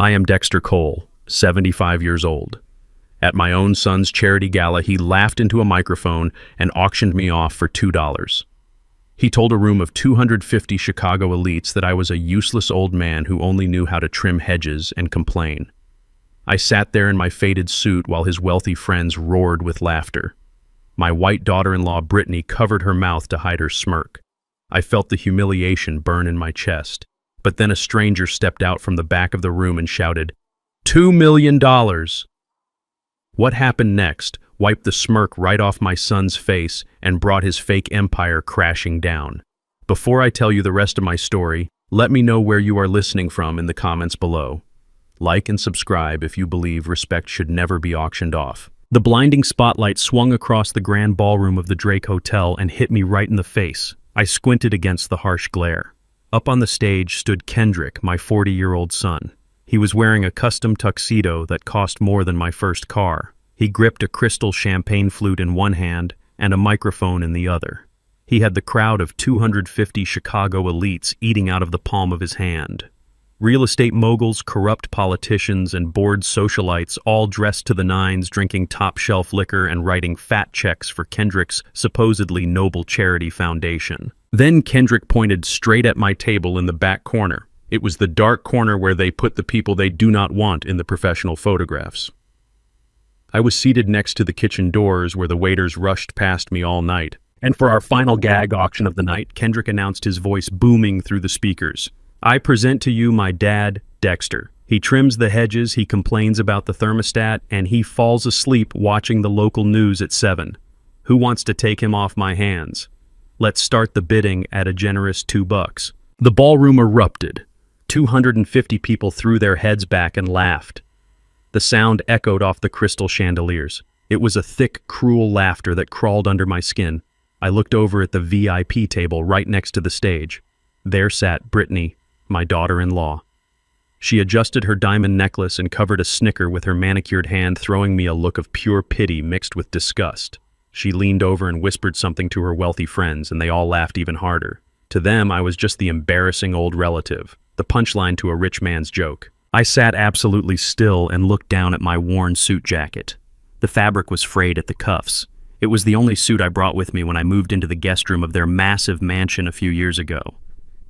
I am Dexter Cole, 75 years old. At my own son's charity gala, he laughed into a microphone and auctioned me off for $2. He told a room of 250 Chicago elites that I was a useless old man who only knew how to trim hedges and complain. I sat there in my faded suit while his wealthy friends roared with laughter. My white daughter-in-law, Brittany, covered her mouth to hide her smirk. I felt the humiliation burn in my chest. But then a stranger stepped out from the back of the room and shouted, $2 million! What happened next wiped the smirk right off my son's face and brought his fake empire crashing down. Before I tell you the rest of my story, let me know where you are listening from in the comments below. Like and subscribe if you believe respect should never be auctioned off. The blinding spotlight swung across the grand ballroom of the Drake Hotel and hit me right in the face. I squinted against the harsh glare. Up on the stage stood Kendrick, my 40-year-old son. He was wearing a custom tuxedo that cost more than my first car. He gripped a crystal champagne flute in one hand and a microphone in the other. He had the crowd of 250 Chicago elites eating out of the palm of his hand. Real estate moguls, corrupt politicians, and bored socialites all dressed to the nines, drinking top-shelf liquor and writing fat checks for Kendrick's supposedly noble charity foundation. Then Kendrick pointed straight at my table in the back corner. It was the dark corner where they put the people they do not want in the professional photographs. I was seated next to the kitchen doors where the waiters rushed past me all night. And for our final gag auction of the night, Kendrick announced, his voice booming through the speakers. I present to you my dad, Dexter. He trims the hedges, he complains about the thermostat, and he falls asleep watching the local news at 7. Who wants to take him off my hands? Let's start the bidding at a generous $2. The ballroom erupted. 250 people threw their heads back and laughed. The sound echoed off the crystal chandeliers. It was a thick, cruel laughter that crawled under my skin. I looked over at the VIP table right next to the stage. There sat Brittany, my daughter-in-law. She adjusted her diamond necklace and covered a snicker with her manicured hand, throwing me a look of pure pity mixed with disgust. She leaned over and whispered something to her wealthy friends, and they all laughed even harder. To them, I was just the embarrassing old relative, the punchline to a rich man's joke. I sat absolutely still and looked down at my worn suit jacket. The fabric was frayed at the cuffs. It was the only suit I brought with me when I moved into the guest room of their massive mansion a few years ago.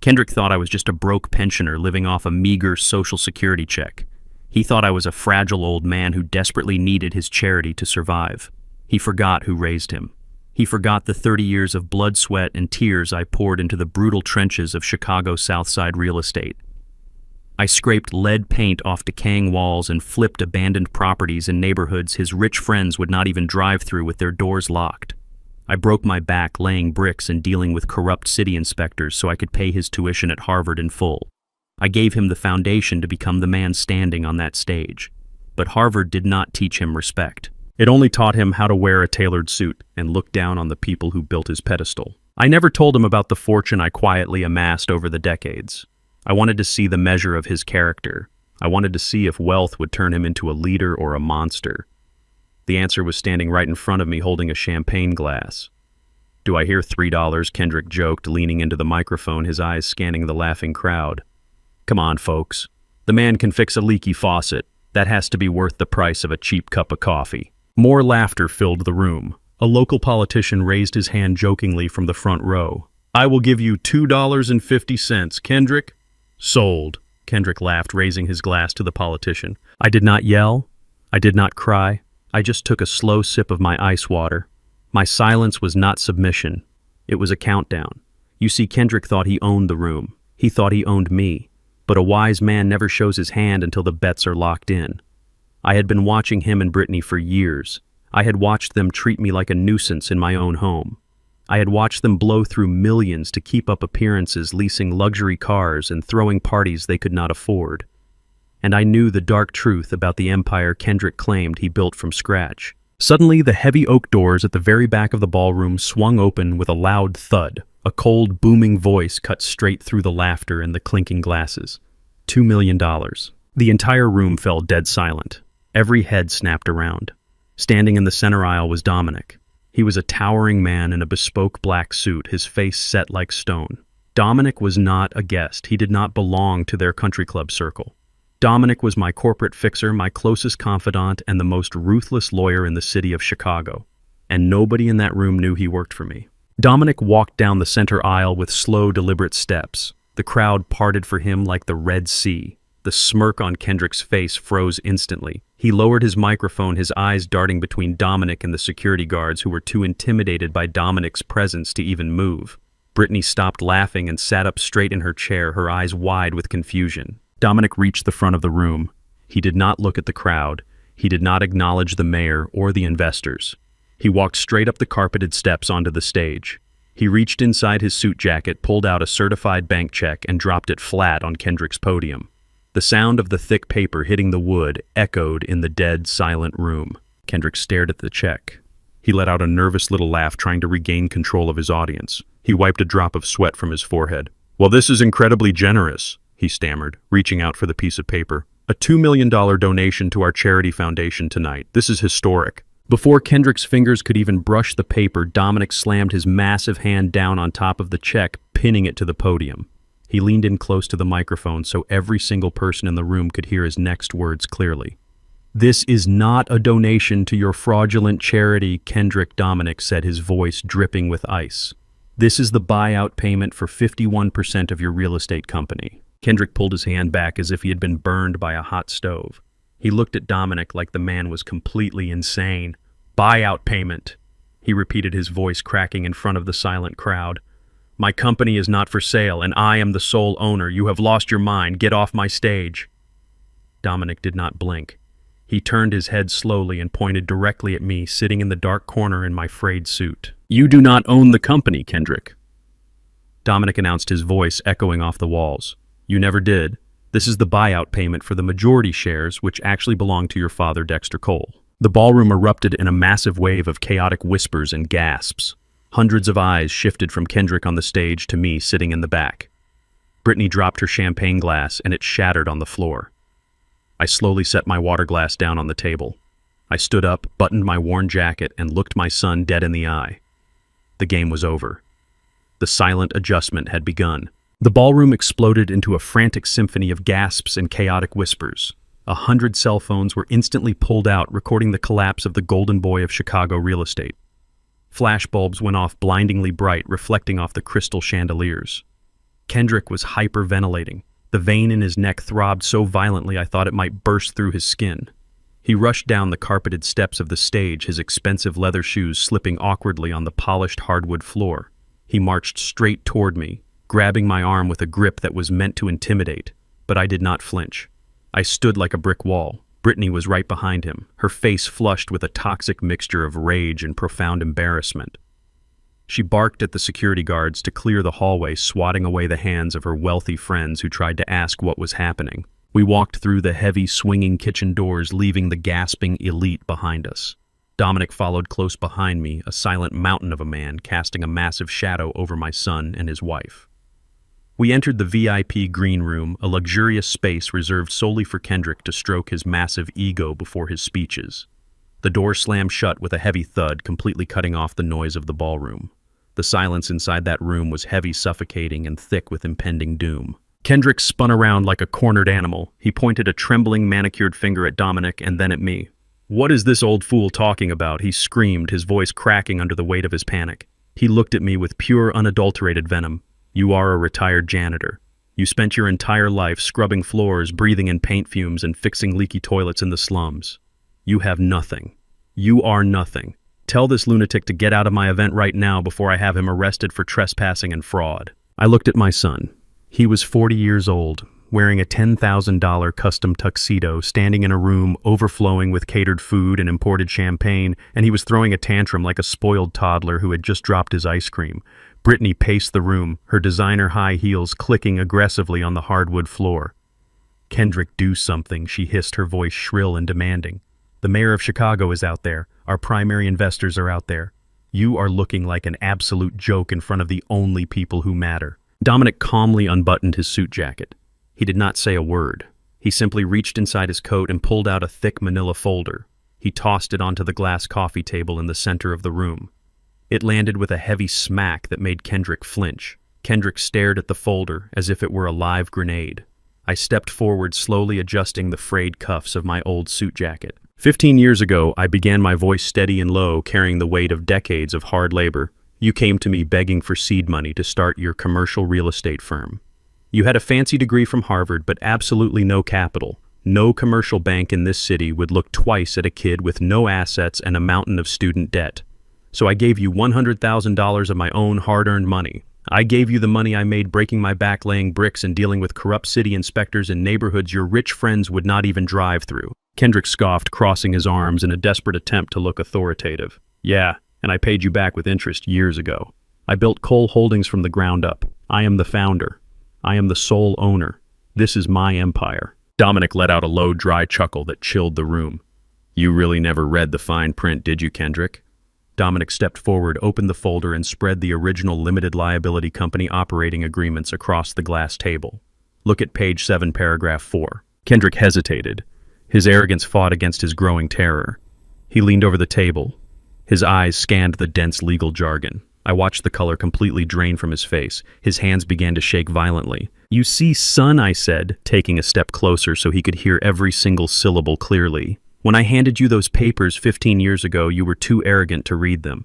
Kendrick thought I was just a broke pensioner living off a meager Social Security check. He thought I was a fragile old man who desperately needed his charity to survive. He forgot who raised him. He forgot the 30 years of blood, sweat, and tears I poured into the brutal trenches of Chicago South Side real estate. I scraped lead paint off decaying walls and flipped abandoned properties in neighborhoods his rich friends would not even drive through with their doors locked. I broke my back laying bricks and dealing with corrupt city inspectors so I could pay his tuition at Harvard in full. I gave him the foundation to become the man standing on that stage. But Harvard did not teach him respect. It only taught him how to wear a tailored suit and look down on the people who built his pedestal. I never told him about the fortune I quietly amassed over the decades. I wanted to see the measure of his character. I wanted to see if wealth would turn him into a leader or a monster. The answer was standing right in front of me holding a champagne glass. Do I hear $3? Kendrick joked, leaning into the microphone, his eyes scanning the laughing crowd. Come on, folks. The man can fix a leaky faucet. That has to be worth the price of a cheap cup of coffee. More laughter filled the room. A local politician raised his hand jokingly from the front row. I will give you $2.50, Kendrick. Sold. Kendrick laughed, raising his glass to the politician. I did not yell. I did not cry. I just took a slow sip of my ice water. My silence was not submission. It was a countdown. You see, Kendrick thought he owned the room. He thought he owned me. But a wise man never shows his hand until the bets are locked in. I had been watching him and Brittany for years. I had watched them treat me like a nuisance in my own home. I had watched them blow through millions to keep up appearances, leasing luxury cars and throwing parties they could not afford. And I knew the dark truth about the empire Kendrick claimed he built from scratch. Suddenly, the heavy oak doors at the very back of the ballroom swung open with a loud thud. A cold, booming voice cut straight through the laughter and the clinking glasses. $2 million. The entire room fell dead silent. Every head snapped around. Standing in the center aisle was Dominic. He was a towering man in a bespoke black suit, his face set like stone. Dominic was not a guest. He did not belong to their country club circle. Dominic was my corporate fixer, my closest confidant, and the most ruthless lawyer in the city of Chicago. And nobody in that room knew he worked for me. Dominic walked down the center aisle with slow, deliberate steps. The crowd parted for him like the Red Sea. The smirk on Kendrick's face froze instantly. He lowered his microphone, his eyes darting between Dominic and the security guards who were too intimidated by Dominic's presence to even move. Brittany stopped laughing and sat up straight in her chair, her eyes wide with confusion. Dominic reached the front of the room. He did not look at the crowd. He did not acknowledge the mayor or the investors. He walked straight up the carpeted steps onto the stage. He reached inside his suit jacket, pulled out a certified bank check, and dropped it flat on Kendrick's podium. The sound of the thick paper hitting the wood echoed in the dead, silent room. Kendrick stared at the check. He let out a nervous little laugh, trying to regain control of his audience. He wiped a drop of sweat from his forehead. "Well, this is incredibly generous," he stammered, reaching out for the piece of paper. "A $2 million donation to our charity foundation tonight. This is historic." Before Kendrick's fingers could even brush the paper, Dominic slammed his massive hand down on top of the check, pinning it to the podium. He leaned in close to the microphone so every single person in the room could hear his next words clearly. "This is not a donation to your fraudulent charity," Kendrick Dominic said, his voice dripping with ice. "This is the buyout payment for 51% of your real estate company." Kendrick pulled his hand back as if he had been burned by a hot stove. He looked at Dominic like the man was completely insane. "Buyout payment," he repeated, his voice cracking in front of the silent crowd. "My company is not for sale, and I am the sole owner. You have lost your mind. Get off my stage." Dominic did not blink. He turned his head slowly and pointed directly at me, sitting in the dark corner in my frayed suit. "You do not own the company, Kendrick," Dominic announced, his voice echoing off the walls. "You never did. This is the buyout payment for the majority shares, which actually belong to your father, Dexter Cole." The ballroom erupted in a massive wave of chaotic whispers and gasps. Hundreds of eyes shifted from Kendrick on the stage to me sitting in the back. Brittany dropped her champagne glass and it shattered on the floor. I slowly set my water glass down on the table. I stood up, buttoned my worn jacket, and looked my son dead in the eye. The game was over. The silent adjustment had begun. The ballroom exploded into a frantic symphony of gasps and chaotic whispers. 100 cell phones were instantly pulled out, recording the collapse of the golden boy of Chicago real estate. Flash bulbs went off blindingly bright, reflecting off the crystal chandeliers. Kendrick was hyperventilating. The vein in his neck throbbed so violently I thought it might burst through his skin. He rushed down the carpeted steps of the stage, his expensive leather shoes slipping awkwardly on the polished hardwood floor. He marched straight toward me, grabbing my arm with a grip that was meant to intimidate, but I did not flinch. I stood like a brick wall. Brittany was right behind him, her face flushed with a toxic mixture of rage and profound embarrassment. She barked at the security guards to clear the hallway, swatting away the hands of her wealthy friends who tried to ask what was happening. We walked through the heavy, swinging kitchen doors, leaving the gasping elite behind us. Dominic followed close behind me, a silent mountain of a man, casting a massive shadow over my son and his wife. We entered the VIP green room, a luxurious space reserved solely for Kendrick to stroke his massive ego before his speeches. The door slammed shut with a heavy thud, completely cutting off the noise of the ballroom. The silence inside that room was heavy, suffocating, and thick with impending doom. Kendrick spun around like a cornered animal. He pointed a trembling, manicured finger at Dominic and then at me. "What is this old fool talking about?" he screamed, his voice cracking under the weight of his panic. He looked at me with pure, unadulterated venom. "You are a retired janitor. You spent your entire life scrubbing floors, breathing in paint fumes, and fixing leaky toilets in the slums. You have nothing. You are nothing. Tell this lunatic to get out of my event right now before I have him arrested for trespassing and fraud." I looked at my son. He was 40 years old, wearing a $10,000 custom tuxedo, standing in a room overflowing with catered food and imported champagne, and he was throwing a tantrum like a spoiled toddler who had just dropped his ice cream. Brittany paced the room, her designer high heels clicking aggressively on the hardwood floor. "Kendrick, do something," she hissed, her voice shrill and demanding. "The mayor of Chicago is out there. Our primary investors are out there. You are looking like an absolute joke in front of the only people who matter." Dominic calmly unbuttoned his suit jacket. He did not say a word. He simply reached inside his coat and pulled out a thick manila folder. He tossed it onto the glass coffee table in the center of the room. It landed with a heavy smack that made Kendrick flinch. Kendrick stared at the folder as if it were a live grenade. I stepped forward, slowly adjusting the frayed cuffs of my old suit jacket. 15 years ago, I began my voice steady and low, carrying the weight of decades of hard labor. You came to me begging for seed money to start your commercial real estate firm. You had a fancy degree from Harvard, but absolutely no capital. No commercial bank in this city would look twice at a kid with no assets and a mountain of student debt. So I gave you $100,000 of my own hard-earned money. I gave you the money I made breaking my back laying bricks and dealing with corrupt city inspectors in neighborhoods your rich friends would not even drive through. Kendrick scoffed, crossing his arms in a desperate attempt to look authoritative. Yeah, and I paid you back with interest years ago. I built Cole Holdings from the ground up. I am the founder. I am the sole owner. This is my empire. Dominic let out a low, dry chuckle that chilled the room. You really never read the fine print, did you, Kendrick? Dominic stepped forward, opened the folder, and spread the original limited liability company operating agreements across the glass table. Look at page 7, paragraph 4. Kendrick hesitated. His arrogance fought against his growing terror. He leaned over the table. His eyes scanned the dense legal jargon. I watched the color completely drain from his face. His hands began to shake violently. You see, son, I said, taking a step closer so he could hear every single syllable clearly. When I handed you those papers 15 years ago, you were too arrogant to read them.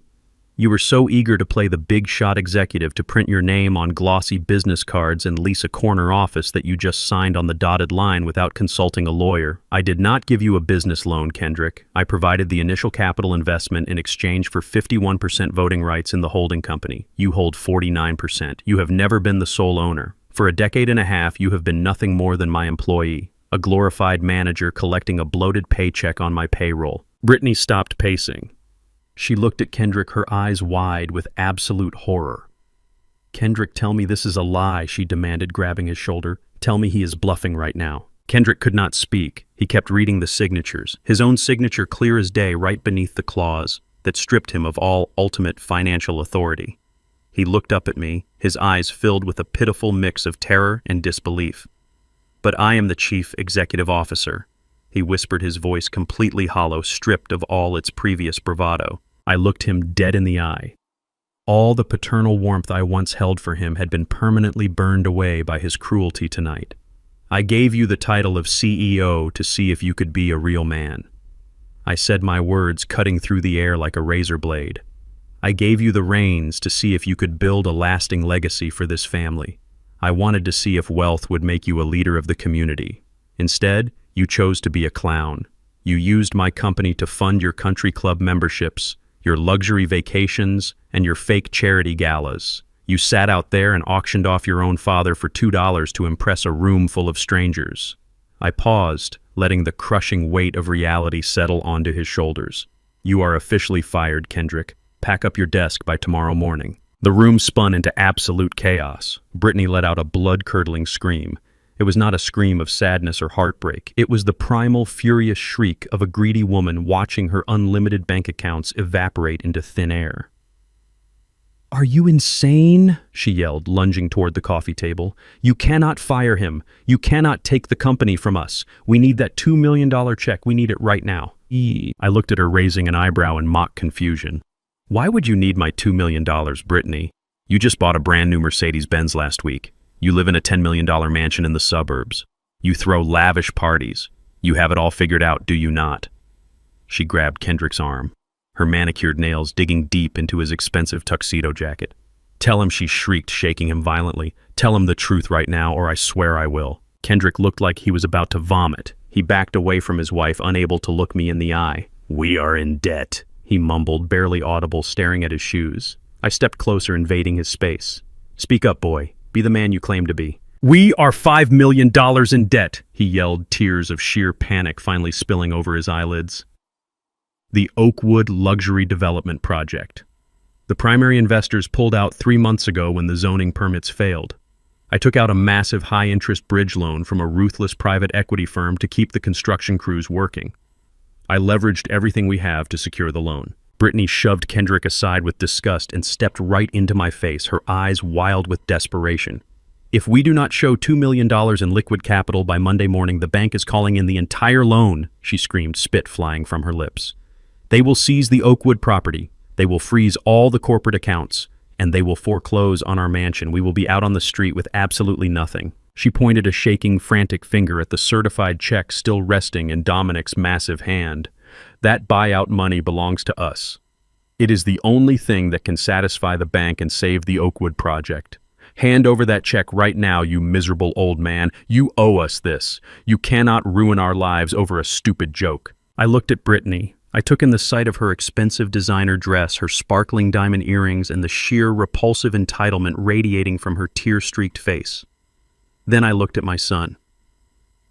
You were so eager to play the big-shot executive to print your name on glossy business cards and lease a corner office that you just signed on the dotted line without consulting a lawyer. I did not give you a business loan, Kendrick. I provided the initial capital investment in exchange for 51% voting rights in the holding company. You hold 49%. You have never been the sole owner. For a decade and a half, you have been nothing more than my employee, a glorified manager collecting a bloated paycheck on my payroll. Brittany stopped pacing. She looked at Kendrick, her eyes wide with absolute horror. Kendrick, tell me this is a lie, she demanded, grabbing his shoulder. Tell me he is bluffing right now. Kendrick could not speak. He kept reading the signatures, his own signature clear as day right beneath the clause that stripped him of all ultimate financial authority. He looked up at me, his eyes filled with a pitiful mix of terror and disbelief. But I am the chief executive officer, he whispered, his voice completely hollow, stripped of all its previous bravado. I looked him dead in the eye. All the paternal warmth I once held for him had been permanently burned away by his cruelty tonight. I gave you the title of CEO to see if you could be a real man. I said my words cutting through the air like a razor blade. I gave you the reins to see if you could build a lasting legacy for this family. I wanted to see if wealth would make you a leader of the community. Instead, you chose to be a clown. You used my company to fund your country club memberships, your luxury vacations, and your fake charity galas. You sat out there and auctioned off your own father for $2 to impress a room full of strangers. I paused, letting the crushing weight of reality settle onto his shoulders. You are officially fired, Kendrick. Pack up your desk by tomorrow morning. The room spun into absolute chaos. Brittany let out a blood-curdling scream. It was not a scream of sadness or heartbreak. It was the primal, furious shriek of a greedy woman watching her unlimited bank accounts evaporate into thin air. Are you insane? She yelled, lunging toward the coffee table. You cannot fire him. You cannot take the company from us. We need that $2 million check. We need it right now. I looked at her, raising an eyebrow in mock confusion. Why would you need my $2 million, Brittany? You just bought a brand new Mercedes-Benz last week. You live in a $10 million mansion in the suburbs. You throw lavish parties. You have it all figured out, do you not? She grabbed Kendrick's arm, her manicured nails digging deep into his expensive tuxedo jacket. Tell him, she shrieked, shaking him violently. Tell him the truth right now, or I swear I will. Kendrick looked like he was about to vomit. He backed away from his wife, unable to look me in the eye. We are in debt, he mumbled, barely audible, staring at his shoes. I stepped closer, invading his space. Speak up, boy. Be the man you claim to be. We are $5 million in debt, he yelled, tears of sheer panic finally spilling over his eyelids. The Oakwood Luxury Development Project. The primary investors pulled out 3 months ago when the zoning permits failed. I took out a massive high-interest bridge loan from a ruthless private equity firm to keep the construction crews working. I leveraged everything we have to secure the loan. Brittany shoved Kendrick aside with disgust and stepped right into my face, her eyes wild with desperation. If we do not show $2 million in liquid capital by Monday morning, the bank is calling in the entire loan, she screamed, spit flying from her lips. They will seize the Oakwood property. They will freeze all the corporate accounts, and they will foreclose on our mansion. We will be out on the street with absolutely nothing. She pointed a shaking, frantic finger at the certified check still resting in Dominic's massive hand. That buyout money belongs to us. It is the only thing that can satisfy the bank and save the Oakwood project. Hand over that check right now, you miserable old man. You owe us this. You cannot ruin our lives over a stupid joke. I looked at Brittany. I took in the sight of her expensive designer dress, her sparkling diamond earrings, and the sheer repulsive entitlement radiating from her tear-streaked face. Then I looked at my son.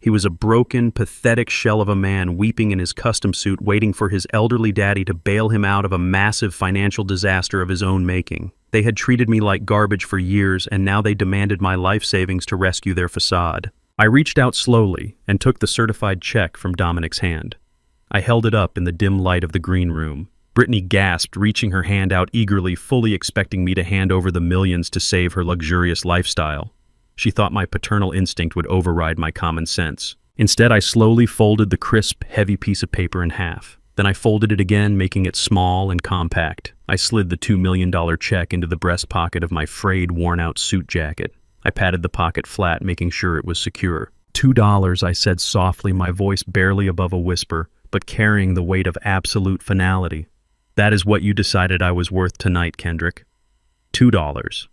He was a broken, pathetic shell of a man weeping in his custom suit, waiting for his elderly daddy to bail him out of a massive financial disaster of his own making. They had treated me like garbage for years, and now they demanded my life savings to rescue their facade. I reached out slowly and took the certified check from Dominic's hand. I held it up in the dim light of the green room. Brittany gasped, reaching her hand out eagerly, fully expecting me to hand over the millions to save her luxurious lifestyle. She thought my paternal instinct would override my common sense. Instead, I slowly folded the crisp, heavy piece of paper in half. Then I folded it again, making it small and compact. I slid the $2 million check into the breast pocket of my frayed, worn-out suit jacket. I patted the pocket flat, making sure it was secure. $2, I said softly, my voice barely above a whisper, but carrying the weight of absolute finality. That is what you decided I was worth tonight, Kendrick. $2.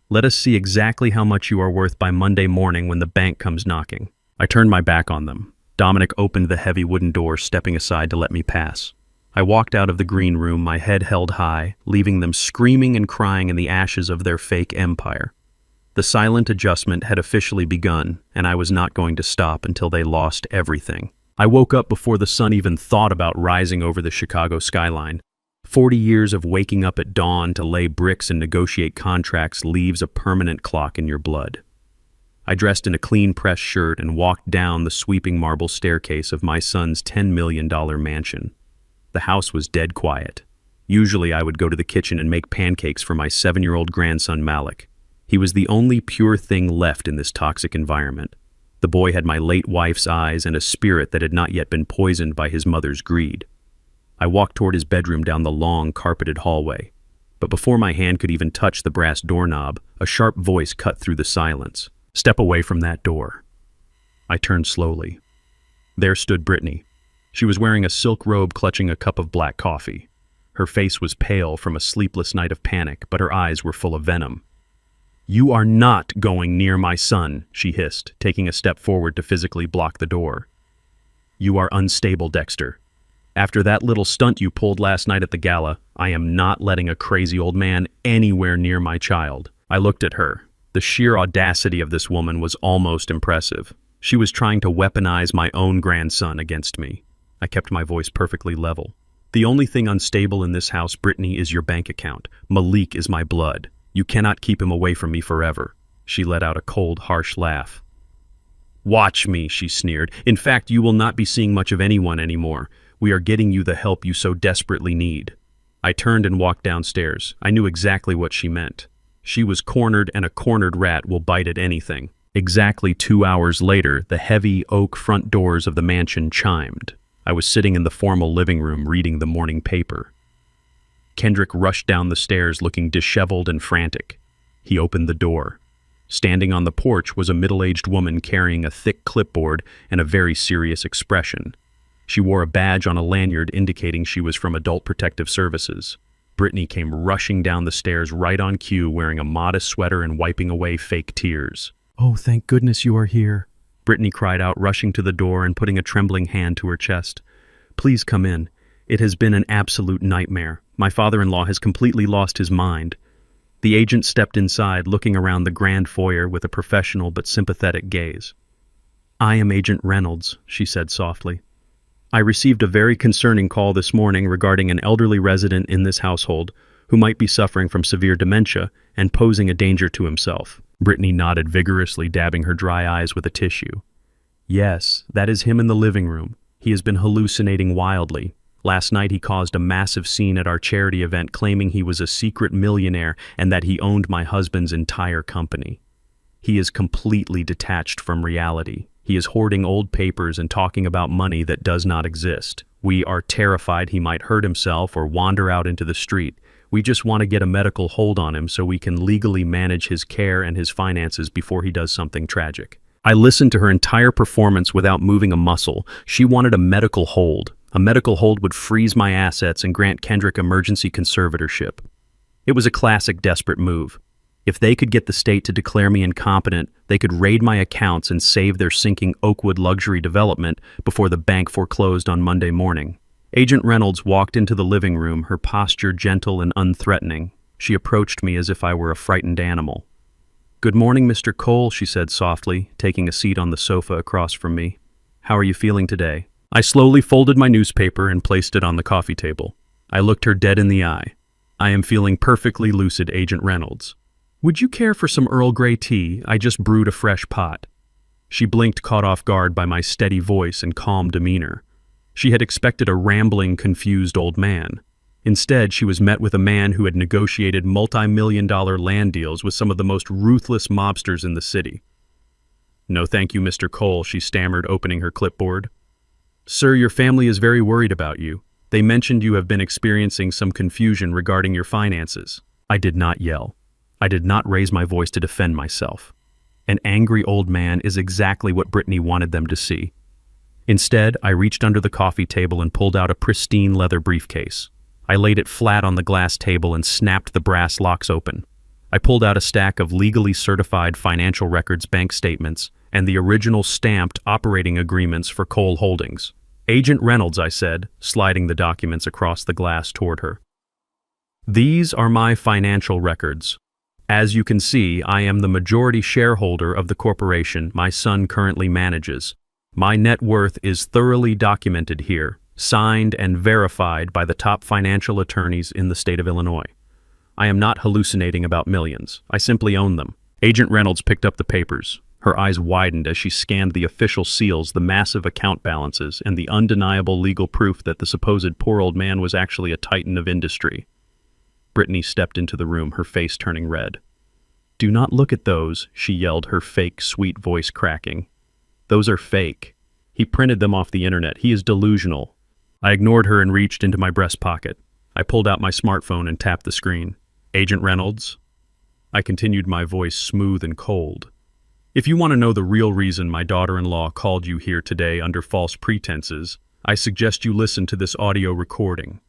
Let us see exactly how much you are worth by Monday morning when the bank comes knocking. I turned my back on them. Dominic opened the heavy wooden door, stepping aside to let me pass. I walked out of the green room, my head held high, leaving them screaming and crying in the ashes of their fake empire. The silent adjustment had officially begun, and I was not going to stop until they lost everything. I woke up before the sun even thought about rising over the Chicago skyline. 40 years of waking up at dawn to lay bricks and negotiate contracts leaves a permanent clock in your blood. I dressed in a clean pressed shirt and walked down the sweeping marble staircase of my son's $10 million mansion. The house was dead quiet. Usually I would go to the kitchen and make pancakes for my 7-year-old grandson Malik. He was the only pure thing left in this toxic environment. The boy had my late wife's eyes and a spirit that had not yet been poisoned by his mother's greed. I walked toward his bedroom down the long, carpeted hallway. But before my hand could even touch the brass doorknob, a sharp voice cut through the silence. "Step away from that door." I turned slowly. There stood Brittany. She was wearing a silk robe clutching a cup of black coffee. Her face was pale from a sleepless night of panic, but her eyes were full of venom. "You are not going near my son," she hissed, taking a step forward to physically block the door. "You are unstable, Dexter. After that little stunt you pulled last night at the gala, I am not letting a crazy old man anywhere near my child." I looked at her. The sheer audacity of this woman was almost impressive. She was trying to weaponize my own grandson against me. I kept my voice perfectly level. "The only thing unstable in this house, Brittany, is your bank account. Malik is my blood. You cannot keep him away from me forever." She let out a cold, harsh laugh. "Watch me," she sneered. "In fact, you will not be seeing much of anyone anymore. We are getting you the help you so desperately need." I turned and walked downstairs. I knew exactly what she meant. She was cornered, and a cornered rat will bite at anything. Exactly 2 hours later, the heavy oak front doors of the mansion chimed. I was sitting in the formal living room reading the morning paper. Kendrick rushed down the stairs looking disheveled and frantic. He opened the door. Standing on the porch was a middle-aged woman carrying a thick clipboard and a very serious expression. She wore a badge on a lanyard indicating she was from Adult Protective Services. Brittany came rushing down the stairs right on cue, wearing a modest sweater and wiping away fake tears. "Oh, thank goodness you are here," Brittany cried out, rushing to the door and putting a trembling hand to her chest. "Please come in. It has been an absolute nightmare. My father-in-law has completely lost his mind." The agent stepped inside, looking around the grand foyer with a professional but sympathetic gaze. "I am Agent Reynolds," she said softly. "I received a very concerning call this morning regarding an elderly resident in this household who might be suffering from severe dementia and posing a danger to himself." Brittany nodded vigorously, dabbing her dry eyes with a tissue. "Yes, that is him in the living room. He has been hallucinating wildly. Last night he caused a massive scene at our charity event, claiming he was a secret millionaire and that he owned my husband's entire company. He is completely detached from reality. He is hoarding old papers and talking about money that does not exist. We are terrified he might hurt himself or wander out into the street. We just want to get a medical hold on him so we can legally manage his care and his finances before he does something tragic. I listened to her entire performance without moving a muscle. She wanted a medical hold. A medical hold would freeze my assets and grant Kendrick emergency conservatorship. It was a classic desperate move. If they could get the state to declare me incompetent, they could raid my accounts and save their sinking Oakwood luxury development before the bank foreclosed on Monday morning. Agent Reynolds walked into the living room, her posture gentle and unthreatening. She approached me as if I were a frightened animal. "Good morning, Mr. Cole," she said softly, taking a seat on the sofa across from me. "How are you feeling today?" I slowly folded my newspaper and placed it on the coffee table. I looked her dead in the eye. "I am feeling perfectly lucid, Agent Reynolds. Would you care for some Earl Grey tea? I just brewed a fresh pot." She blinked, caught off guard by my steady voice and calm demeanor. She had expected a rambling, confused old man. Instead, she was met with a man who had negotiated multi-million-dollar land deals with some of the most ruthless mobsters in the city. "No thank you, Mr. Cole," she stammered, opening her clipboard. "Sir, your family is very worried about you. They mentioned you have been experiencing some confusion regarding your finances." I did not yell. I did not raise my voice to defend myself. An angry old man is exactly what Brittany wanted them to see. Instead, I reached under the coffee table and pulled out a pristine leather briefcase. I laid it flat on the glass table and snapped the brass locks open. I pulled out a stack of legally certified financial records, bank statements, and the original stamped operating agreements for Cole Holdings. "Agent Reynolds," I said, sliding the documents across the glass toward her. "These are my financial records. As you can see, I am the majority shareholder of the corporation my son currently manages. My net worth is thoroughly documented here, signed and verified by the top financial attorneys in the state of Illinois. I am not hallucinating about millions. I simply own them." Agent Reynolds picked up the papers. Her eyes widened as she scanned the official seals, the massive account balances, and the undeniable legal proof that the supposed poor old man was actually a titan of industry. Brittany stepped into the room, her face turning red. "Do not look at those," she yelled, her fake, sweet voice cracking. "Those are fake. He printed them off the internet. He is delusional." I ignored her and reached into my breast pocket. I pulled out my smartphone and tapped the screen. "Agent Reynolds?" I continued, my voice smooth and cold. "If you want to know the real reason my daughter-in-law called you here today under false pretenses, I suggest you listen to this audio recording.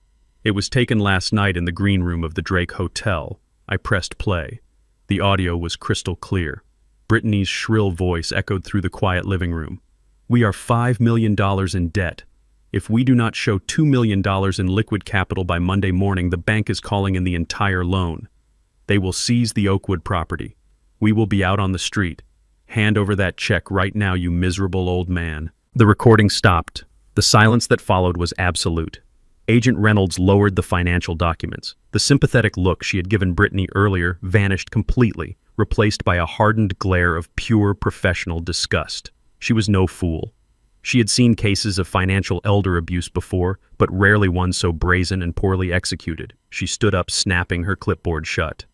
It was taken last night in the green room of the Drake Hotel." I pressed play. The audio was crystal clear. Brittany's shrill voice echoed through the quiet living room. "We are $5 million in debt. If we do not show $2 million in liquid capital by Monday morning, the bank is calling in the entire loan. They will seize the Oakwood property. We will be out on the street. Hand over that check right now, you miserable old man." The recording stopped. The silence that followed was absolute. Agent Reynolds lowered the financial documents. The sympathetic look she had given Brittany earlier vanished completely, replaced by a hardened glare of pure professional disgust. She was no fool. She had seen cases of financial elder abuse before, but rarely one so brazen and poorly executed. She stood up, snapping her clipboard shut.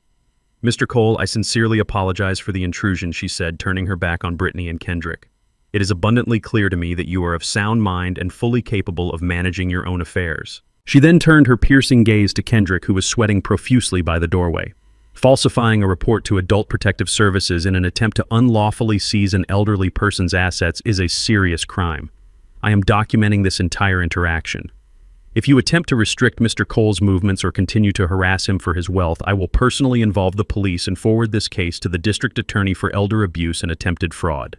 "Mr. Cole, I sincerely apologize for the intrusion," she said, turning her back on Brittany and Kendrick. "It is abundantly clear to me that you are of sound mind and fully capable of managing your own affairs." She then turned her piercing gaze to Kendrick, who was sweating profusely by the doorway. "Falsifying a report to Adult Protective Services in an attempt to unlawfully seize an elderly person's assets is a serious crime. I am documenting this entire interaction. If you attempt to restrict Mr. Cole's movements or continue to harass him for his wealth, I will personally involve the police and forward this case to the district attorney for elder abuse and attempted fraud."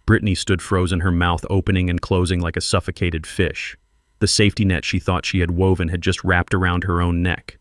Brittany stood frozen, her mouth opening and closing like a suffocated fish. The safety net she thought she had woven had just wrapped around her own neck.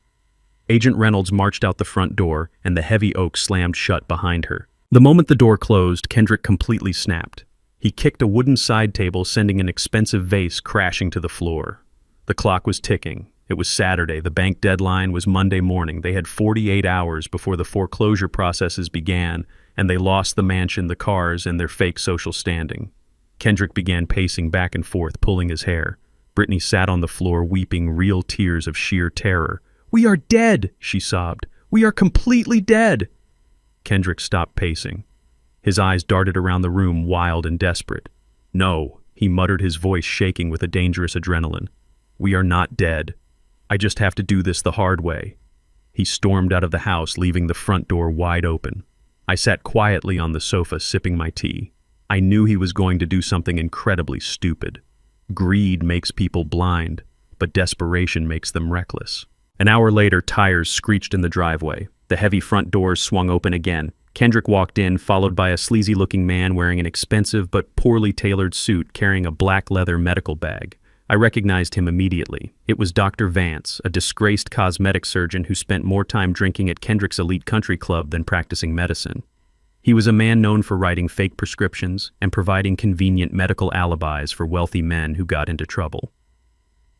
Agent Reynolds marched out the front door, and the heavy oak slammed shut behind her. The moment the door closed, Kendrick completely snapped. He kicked a wooden side table, sending an expensive vase crashing to the floor. The clock was ticking. It was Saturday. The bank deadline was Monday morning. They had 48 hours before the foreclosure processes began, and they lost the mansion, the cars, and their fake social standing. Kendrick began pacing back and forth, pulling his hair. Brittany sat on the floor, weeping real tears of sheer terror. "We are dead," she sobbed. "We are completely dead." Kendrick stopped pacing. His eyes darted around the room, wild and desperate. "No," he muttered, his voice shaking with a dangerous adrenaline. "We are not dead. I just have to do this the hard way. He stormed out of the house, leaving the front door wide open. I sat quietly on the sofa, sipping my tea. I knew he was going to do something incredibly stupid. Greed makes people blind, but desperation makes them reckless. An hour later, tires screeched in the driveway. The heavy front doors swung open again. Kendrick walked in, followed by a sleazy-looking man wearing an expensive but poorly tailored suit carrying a black leather medical bag. I recognized him immediately. It was Dr. Vance, a disgraced cosmetic surgeon who spent more time drinking at Kendrick's elite country club than practicing medicine. He was a man known for writing fake prescriptions and providing convenient medical alibis for wealthy men who got into trouble.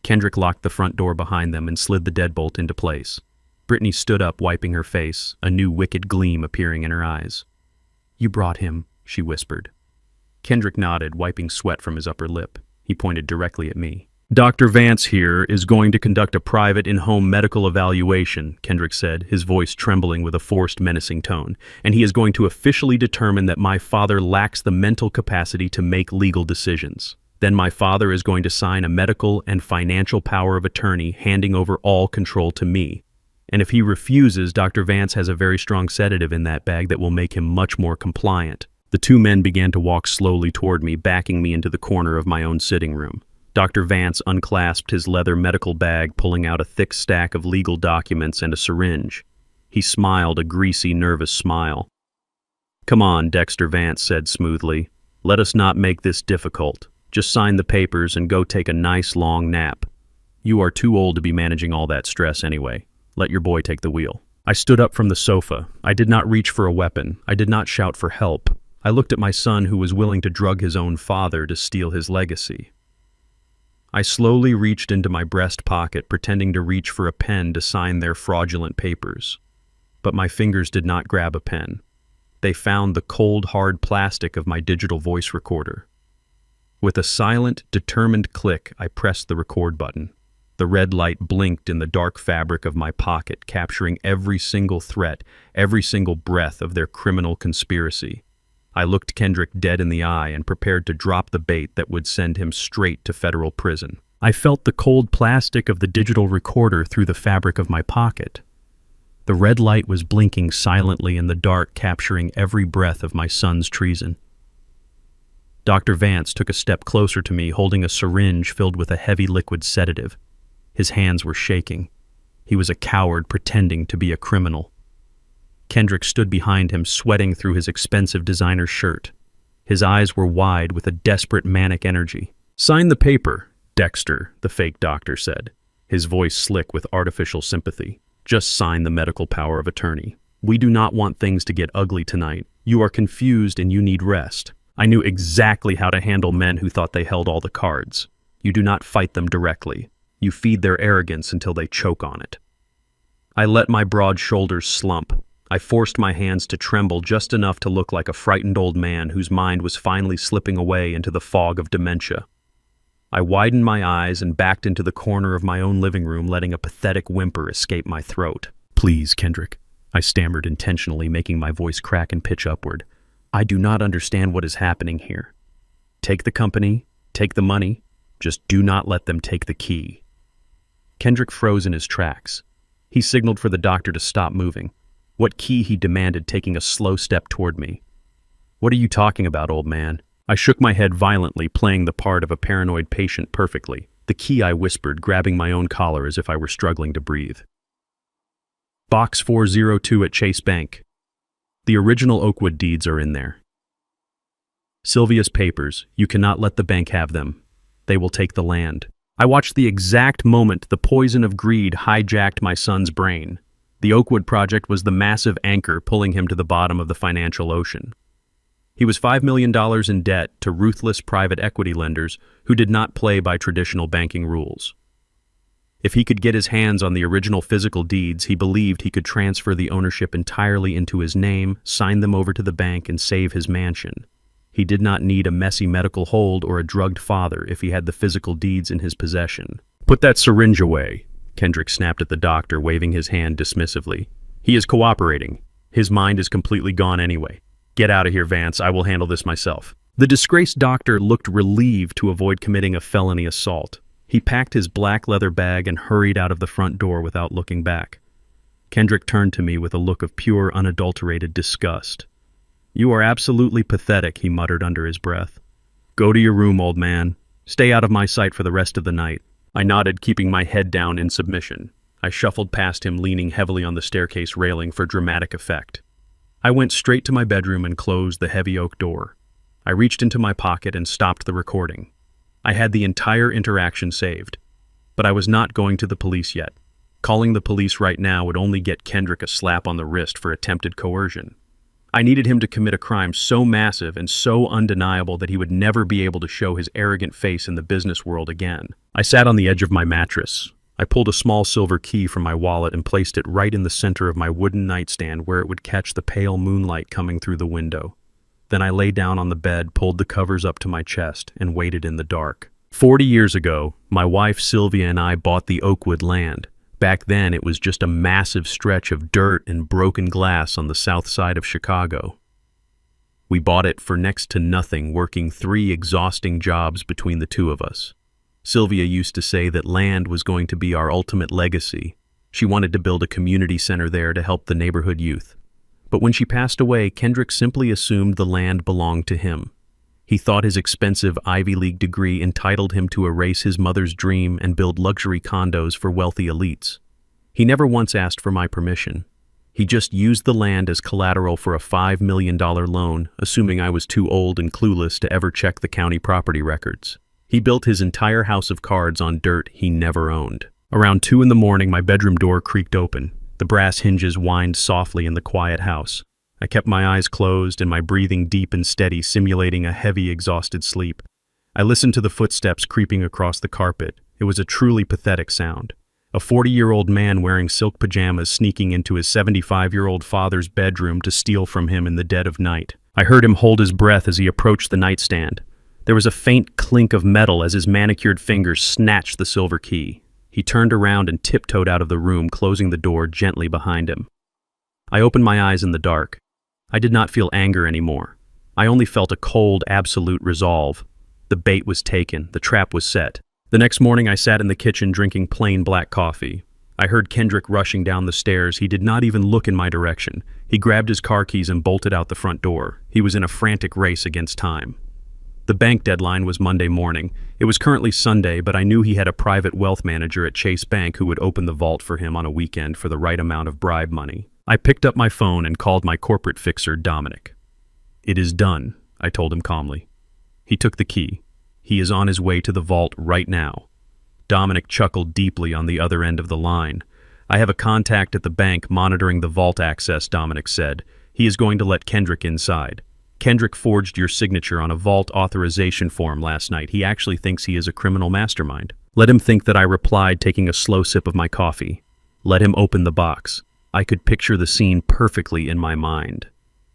Kendrick locked the front door behind them and slid the deadbolt into place. Brittany stood up, wiping her face, a new wicked gleam appearing in her eyes. "You brought him," she whispered. Kendrick nodded, wiping sweat from his upper lip. He pointed directly at me. "Dr. Vance here is going to conduct a private in-home medical evaluation," Kendrick said, his voice trembling with a forced, menacing tone. "And he is going to officially determine that my father lacks the mental capacity to make legal decisions. Then my father is going to sign a medical and financial power of attorney, handing over all control to me. And if he refuses, Dr. Vance has a very strong sedative in that bag that will make him much more compliant." The two men began to walk slowly toward me, backing me into the corner of my own sitting room. Dr. Vance unclasped his leather medical bag, pulling out a thick stack of legal documents and a syringe. He smiled, a greasy, nervous smile. "Come on," Dexter Vance said smoothly. "Let us not make this difficult. Just sign the papers and go take a nice long nap. You are too old to be managing all that stress anyway. Let your boy take the wheel." I stood up from the sofa. I did not reach for a weapon. I did not shout for help. I looked at my son, who was willing to drug his own father to steal his legacy. I slowly reached into my breast pocket, pretending to reach for a pen to sign their fraudulent papers. But my fingers did not grab a pen. They found the cold, hard plastic of my digital voice recorder. With a silent, determined click, I pressed the record button. The red light blinked in the dark fabric of my pocket, capturing every single threat, every single breath of their criminal conspiracy. I looked Kendrick dead in the eye and prepared to drop the bait that would send him straight to federal prison. I felt the cold plastic of the digital recorder through the fabric of my pocket. The red light was blinking silently in the dark, capturing every breath of my son's treason. Dr. Vance took a step closer to me, holding a syringe filled with a heavy liquid sedative. His hands were shaking. He was a coward pretending to be a criminal. Kendrick stood behind him, sweating through his expensive designer shirt. His eyes were wide with a desperate, manic energy. "Sign the paper, Dexter," the fake doctor said, his voice slick with artificial sympathy. "Just sign the medical power of attorney. We do not want things to get ugly tonight. You are confused and you need rest." I knew exactly how to handle men who thought they held all the cards. You do not fight them directly. You feed their arrogance until they choke on it. I let my broad shoulders slump. I forced my hands to tremble just enough to look like a frightened old man whose mind was finally slipping away into the fog of dementia. I widened my eyes and backed into the corner of my own living room, letting a pathetic whimper escape my throat. "Please, Kendrick," I stammered intentionally, making my voice crack and pitch upward. "I do not understand what is happening here. Take the company, take the money, just do not let them take the key." Kendrick froze in his tracks. He signaled for the doctor to stop moving. "What key?" he demanded, taking a slow step toward me. "What are you talking about, old man?" I shook my head violently, playing the part of a paranoid patient perfectly. "The key," I whispered, grabbing my own collar as if I were struggling to breathe. "Box 402 at Chase Bank. The original Oakwood deeds are in there. Sylvia's papers. You cannot let the bank have them. They will take the land." I watched the exact moment the poison of greed hijacked my son's brain. The Oakwood project was the massive anchor pulling him to the bottom of the financial ocean. He was $5 million in debt to ruthless private equity lenders who did not play by traditional banking rules. If he could get his hands on the original physical deeds, he believed he could transfer the ownership entirely into his name, sign them over to the bank, and save his mansion. He did not need a messy medical hold or a drugged father if he had the physical deeds in his possession. "Put that syringe away," Kendrick snapped at the doctor, waving his hand dismissively. "He is cooperating. His mind is completely gone anyway. Get out of here, Vance. I will handle this myself." The disgraced doctor looked relieved to avoid committing a felony assault. He packed his black leather bag and hurried out of the front door without looking back. Kendrick turned to me with a look of pure, unadulterated disgust. "You are absolutely pathetic," he muttered under his breath. "Go to your room, old man. Stay out of my sight for the rest of the night." I nodded, keeping my head down in submission. I shuffled past him, leaning heavily on the staircase railing for dramatic effect. I went straight to my bedroom and closed the heavy oak door. I reached into my pocket and stopped the recording. I had the entire interaction saved. But I was not going to the police yet. Calling the police right now would only get Kendrick a slap on the wrist for attempted coercion. I needed him to commit a crime so massive and so undeniable that he would never be able to show his arrogant face in the business world again. I sat on the edge of my mattress. I pulled a small silver key from my wallet and placed it right in the center of my wooden nightstand where it would catch the pale moonlight coming through the window. Then I lay down on the bed, pulled the covers up to my chest, and waited in the dark. 40 years ago, my wife Sylvia and I bought the Oakwood land. Back then, it was just a massive stretch of dirt and broken glass on the south side of Chicago. We bought it for next to nothing, working 3 exhausting jobs between the two of us. Sylvia used to say that land was going to be our ultimate legacy. She wanted to build a community center there to help the neighborhood youth. But when she passed away, Kendrick simply assumed the land belonged to him. He thought his expensive Ivy League degree entitled him to erase his mother's dream and build luxury condos for wealthy elites. He never once asked for my permission. He just used the land as collateral for a $5 million loan, assuming I was too old and clueless to ever check the county property records. He built his entire house of cards on dirt he never owned. Around 2 in the morning, my bedroom door creaked open. The brass hinges whined softly in the quiet house. I kept my eyes closed and my breathing deep and steady, simulating a heavy, exhausted sleep. I listened to the footsteps creeping across the carpet. It was a truly pathetic sound. A 40-year-old man wearing silk pajamas sneaking into his 75-year-old father's bedroom to steal from him in the dead of night. I heard him hold his breath as he approached the nightstand. There was a faint clink of metal as his manicured fingers snatched the silver key. He turned around and tiptoed out of the room, closing the door gently behind him. I opened my eyes in the dark. I did not feel anger anymore. I only felt a cold, absolute resolve. The bait was taken. The trap was set. The next morning, I sat in the kitchen drinking plain black coffee. I heard Kendrick rushing down the stairs. He did not even look in my direction. He grabbed his car keys and bolted out the front door. He was in a frantic race against time. The bank deadline was Monday morning. It was currently Sunday, but I knew he had a private wealth manager at Chase Bank who would open the vault for him on a weekend for the right amount of bribe money. I picked up my phone and called my corporate fixer, Dominic. "It is done," I told him calmly. He took the key. He is on his way to the vault right now. Dominic chuckled deeply on the other end of the line. "I have a contact at the bank monitoring the vault access," Dominic said. "He is going to let Kendrick inside. Kendrick forged your signature on a vault authorization form last night. He actually thinks he is a criminal mastermind. Let him think that," I replied, taking a slow sip of my coffee. "Let him open the box." I could picture the scene perfectly in my mind.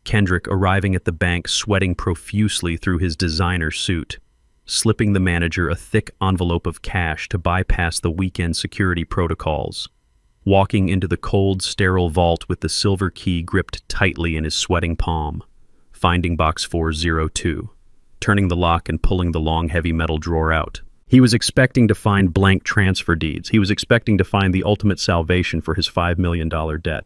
Kendrick arriving at the bank, sweating profusely through his designer suit, slipping the manager a thick envelope of cash to bypass the weekend security protocols, walking into the cold, sterile vault with the silver key gripped tightly in his sweating palm, finding box 402, turning the lock and pulling the long, heavy metal drawer out. He was expecting to find blank transfer deeds. He was expecting to find the ultimate salvation for his $5 million debt.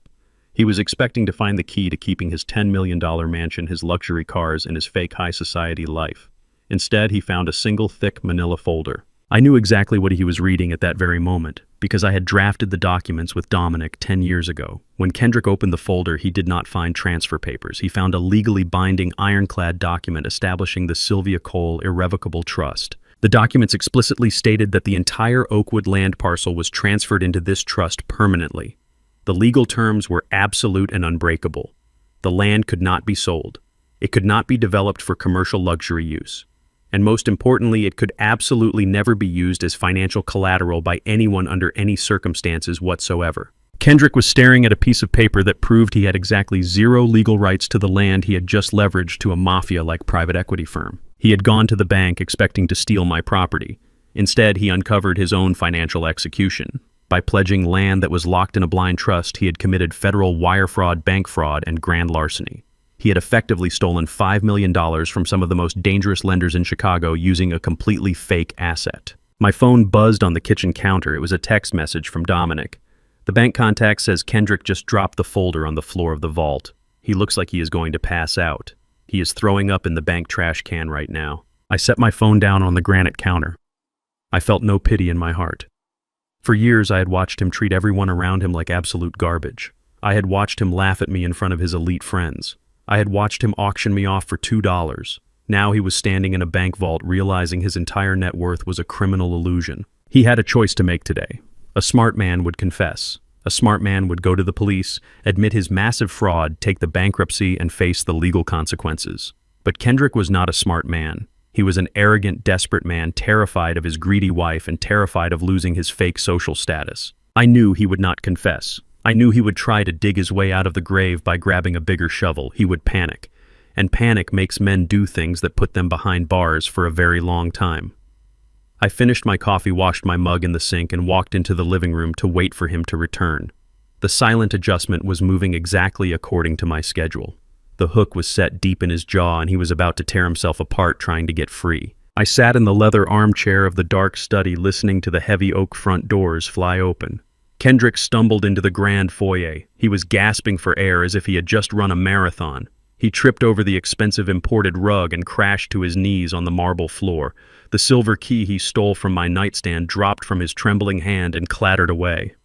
He was expecting to find the key to keeping his $10 million mansion, his luxury cars, and his fake high society life. Instead, he found a single thick manila folder. I knew exactly what he was reading at that very moment, because I had drafted the documents with Dominic 10 years ago. When Kendrick opened the folder, he did not find transfer papers. He found a legally binding, ironclad document establishing the Sylvia Cole Irrevocable Trust. The documents explicitly stated that the entire Oakwood land parcel was transferred into this trust permanently. The legal terms were absolute and unbreakable. The land could not be sold. It could not be developed for commercial luxury use. And most importantly, it could absolutely never be used as financial collateral by anyone under any circumstances whatsoever. Kendrick was staring at a piece of paper that proved he had exactly 0 legal rights to the land he had just leveraged to a mafia-like private equity firm. He had gone to the bank expecting to steal my property. Instead, he uncovered his own financial execution. By pledging land that was locked in a blind trust, he had committed federal wire fraud, bank fraud, and grand larceny. He had effectively stolen $5 million from some of the most dangerous lenders in Chicago using a completely fake asset. My phone buzzed on the kitchen counter. It was a text message from Dominic. The bank contact says Kendrick just dropped the folder on the floor of the vault. He looks like he is going to pass out. He is throwing up in the bank trash can right now. I set my phone down on the granite counter. I felt no pity in my heart. For years, I had watched him treat everyone around him like absolute garbage. I had watched him laugh at me in front of his elite friends. I had watched him auction me off for $2. Now he was standing in a bank vault realizing his entire net worth was a criminal illusion. He had a choice to make today. A smart man would confess. A smart man would go to the police, admit his massive fraud, take the bankruptcy, and face the legal consequences. But Kendrick was not a smart man. He was an arrogant, desperate man, terrified of his greedy wife and terrified of losing his fake social status. I knew he would not confess. I knew he would try to dig his way out of the grave by grabbing a bigger shovel. He would panic. And panic makes men do things that put them behind bars for a very long time. I finished my coffee, washed my mug in the sink, and walked into the living room to wait for him to return. The silent adjustment was moving exactly according to my schedule. The hook was set deep in his jaw, and he was about to tear himself apart trying to get free. I sat in the leather armchair of the dark study listening to the heavy oak front doors fly open. Kendrick stumbled into the grand foyer. He was gasping for air as if he had just run a marathon. He tripped over the expensive imported rug and crashed to his knees on the marble floor. The silver key he stole from my nightstand dropped from his trembling hand and clattered away.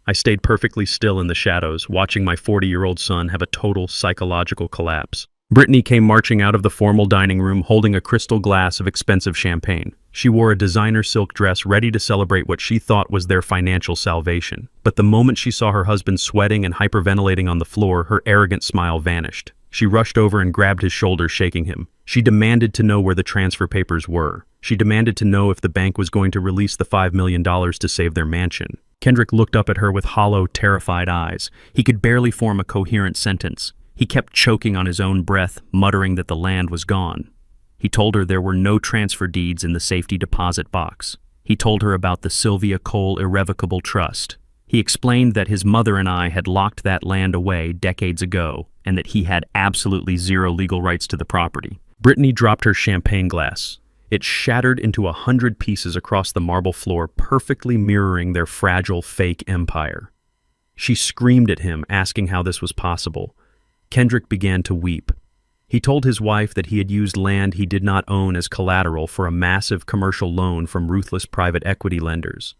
I stayed perfectly still in the shadows, watching my 40-year-old son have a total psychological collapse. Brittany came marching out of the formal dining room holding a crystal glass of expensive champagne. She wore a designer silk dress ready to celebrate what she thought was their financial salvation. But the moment she saw her husband sweating and hyperventilating on the floor, her arrogant smile vanished. She rushed over and grabbed his shoulder, shaking him. She demanded to know where the transfer papers were. She demanded to know if the bank was going to release the $5 million to save their mansion. Kendrick looked up at her with hollow, terrified eyes. He could barely form a coherent sentence. He kept choking on his own breath, muttering that the land was gone. He told her there were no transfer deeds in the safety deposit box. He told her about the Sylvia Cole Irrevocable Trust. He explained that his mother and I had locked that land away decades ago, and that he had absolutely zero legal rights to the property. Brittany dropped her champagne glass. It shattered into 100 pieces across the marble floor, perfectly mirroring their fragile, fake empire. She screamed at him, asking how this was possible. Kendrick began to weep. He told his wife that he had used land he did not own as collateral for a massive commercial loan from ruthless private equity lenders.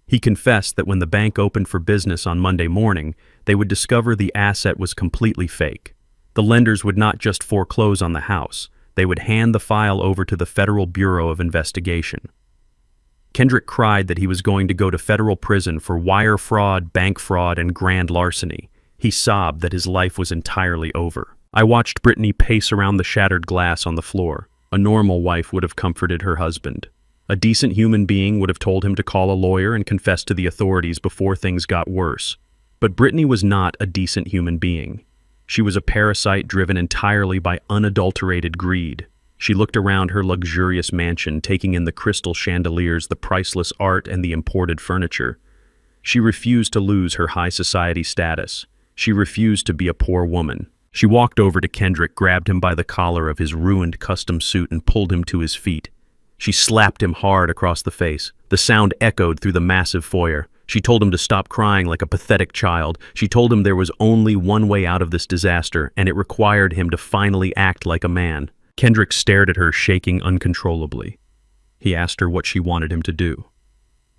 He confessed that when the bank opened for business on Monday morning, they would discover the asset was completely fake. The lenders would not just foreclose on the house. They would hand the file over to the Federal Bureau of Investigation. Kendrick cried that he was going to go to federal prison for wire fraud, bank fraud, and grand larceny. He sobbed that his life was entirely over. I watched Brittany pace around the shattered glass on the floor. A normal wife would have comforted her husband. A decent human being would have told him to call a lawyer and confess to the authorities before things got worse. But Brittany was not a decent human being. She was a parasite driven entirely by unadulterated greed. She looked around her luxurious mansion, taking in the crystal chandeliers, the priceless art, and the imported furniture. She refused to lose her high society status. She refused to be a poor woman. She walked over to Kendrick, grabbed him by the collar of his ruined custom suit, and pulled him to his feet. She slapped him hard across the face. The sound echoed through the massive foyer. She told him to stop crying like a pathetic child. She told him there was only one way out of this disaster, and it required him to finally act like a man. Kendrick stared at her, shaking uncontrollably. He asked her what she wanted him to do.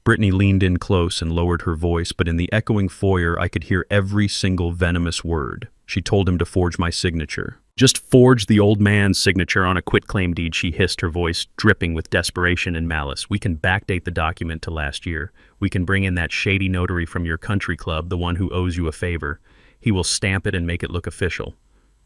Brittany leaned in close and lowered her voice, but in the echoing foyer I could hear every single venomous word. She told him to forge my signature. Just forge the old man's signature on a quitclaim deed, she hissed, her voice dripping with desperation and malice. We can backdate the document to last year. We can bring in that shady notary from your country club, the one who owes you a favor. He will stamp it and make it look official.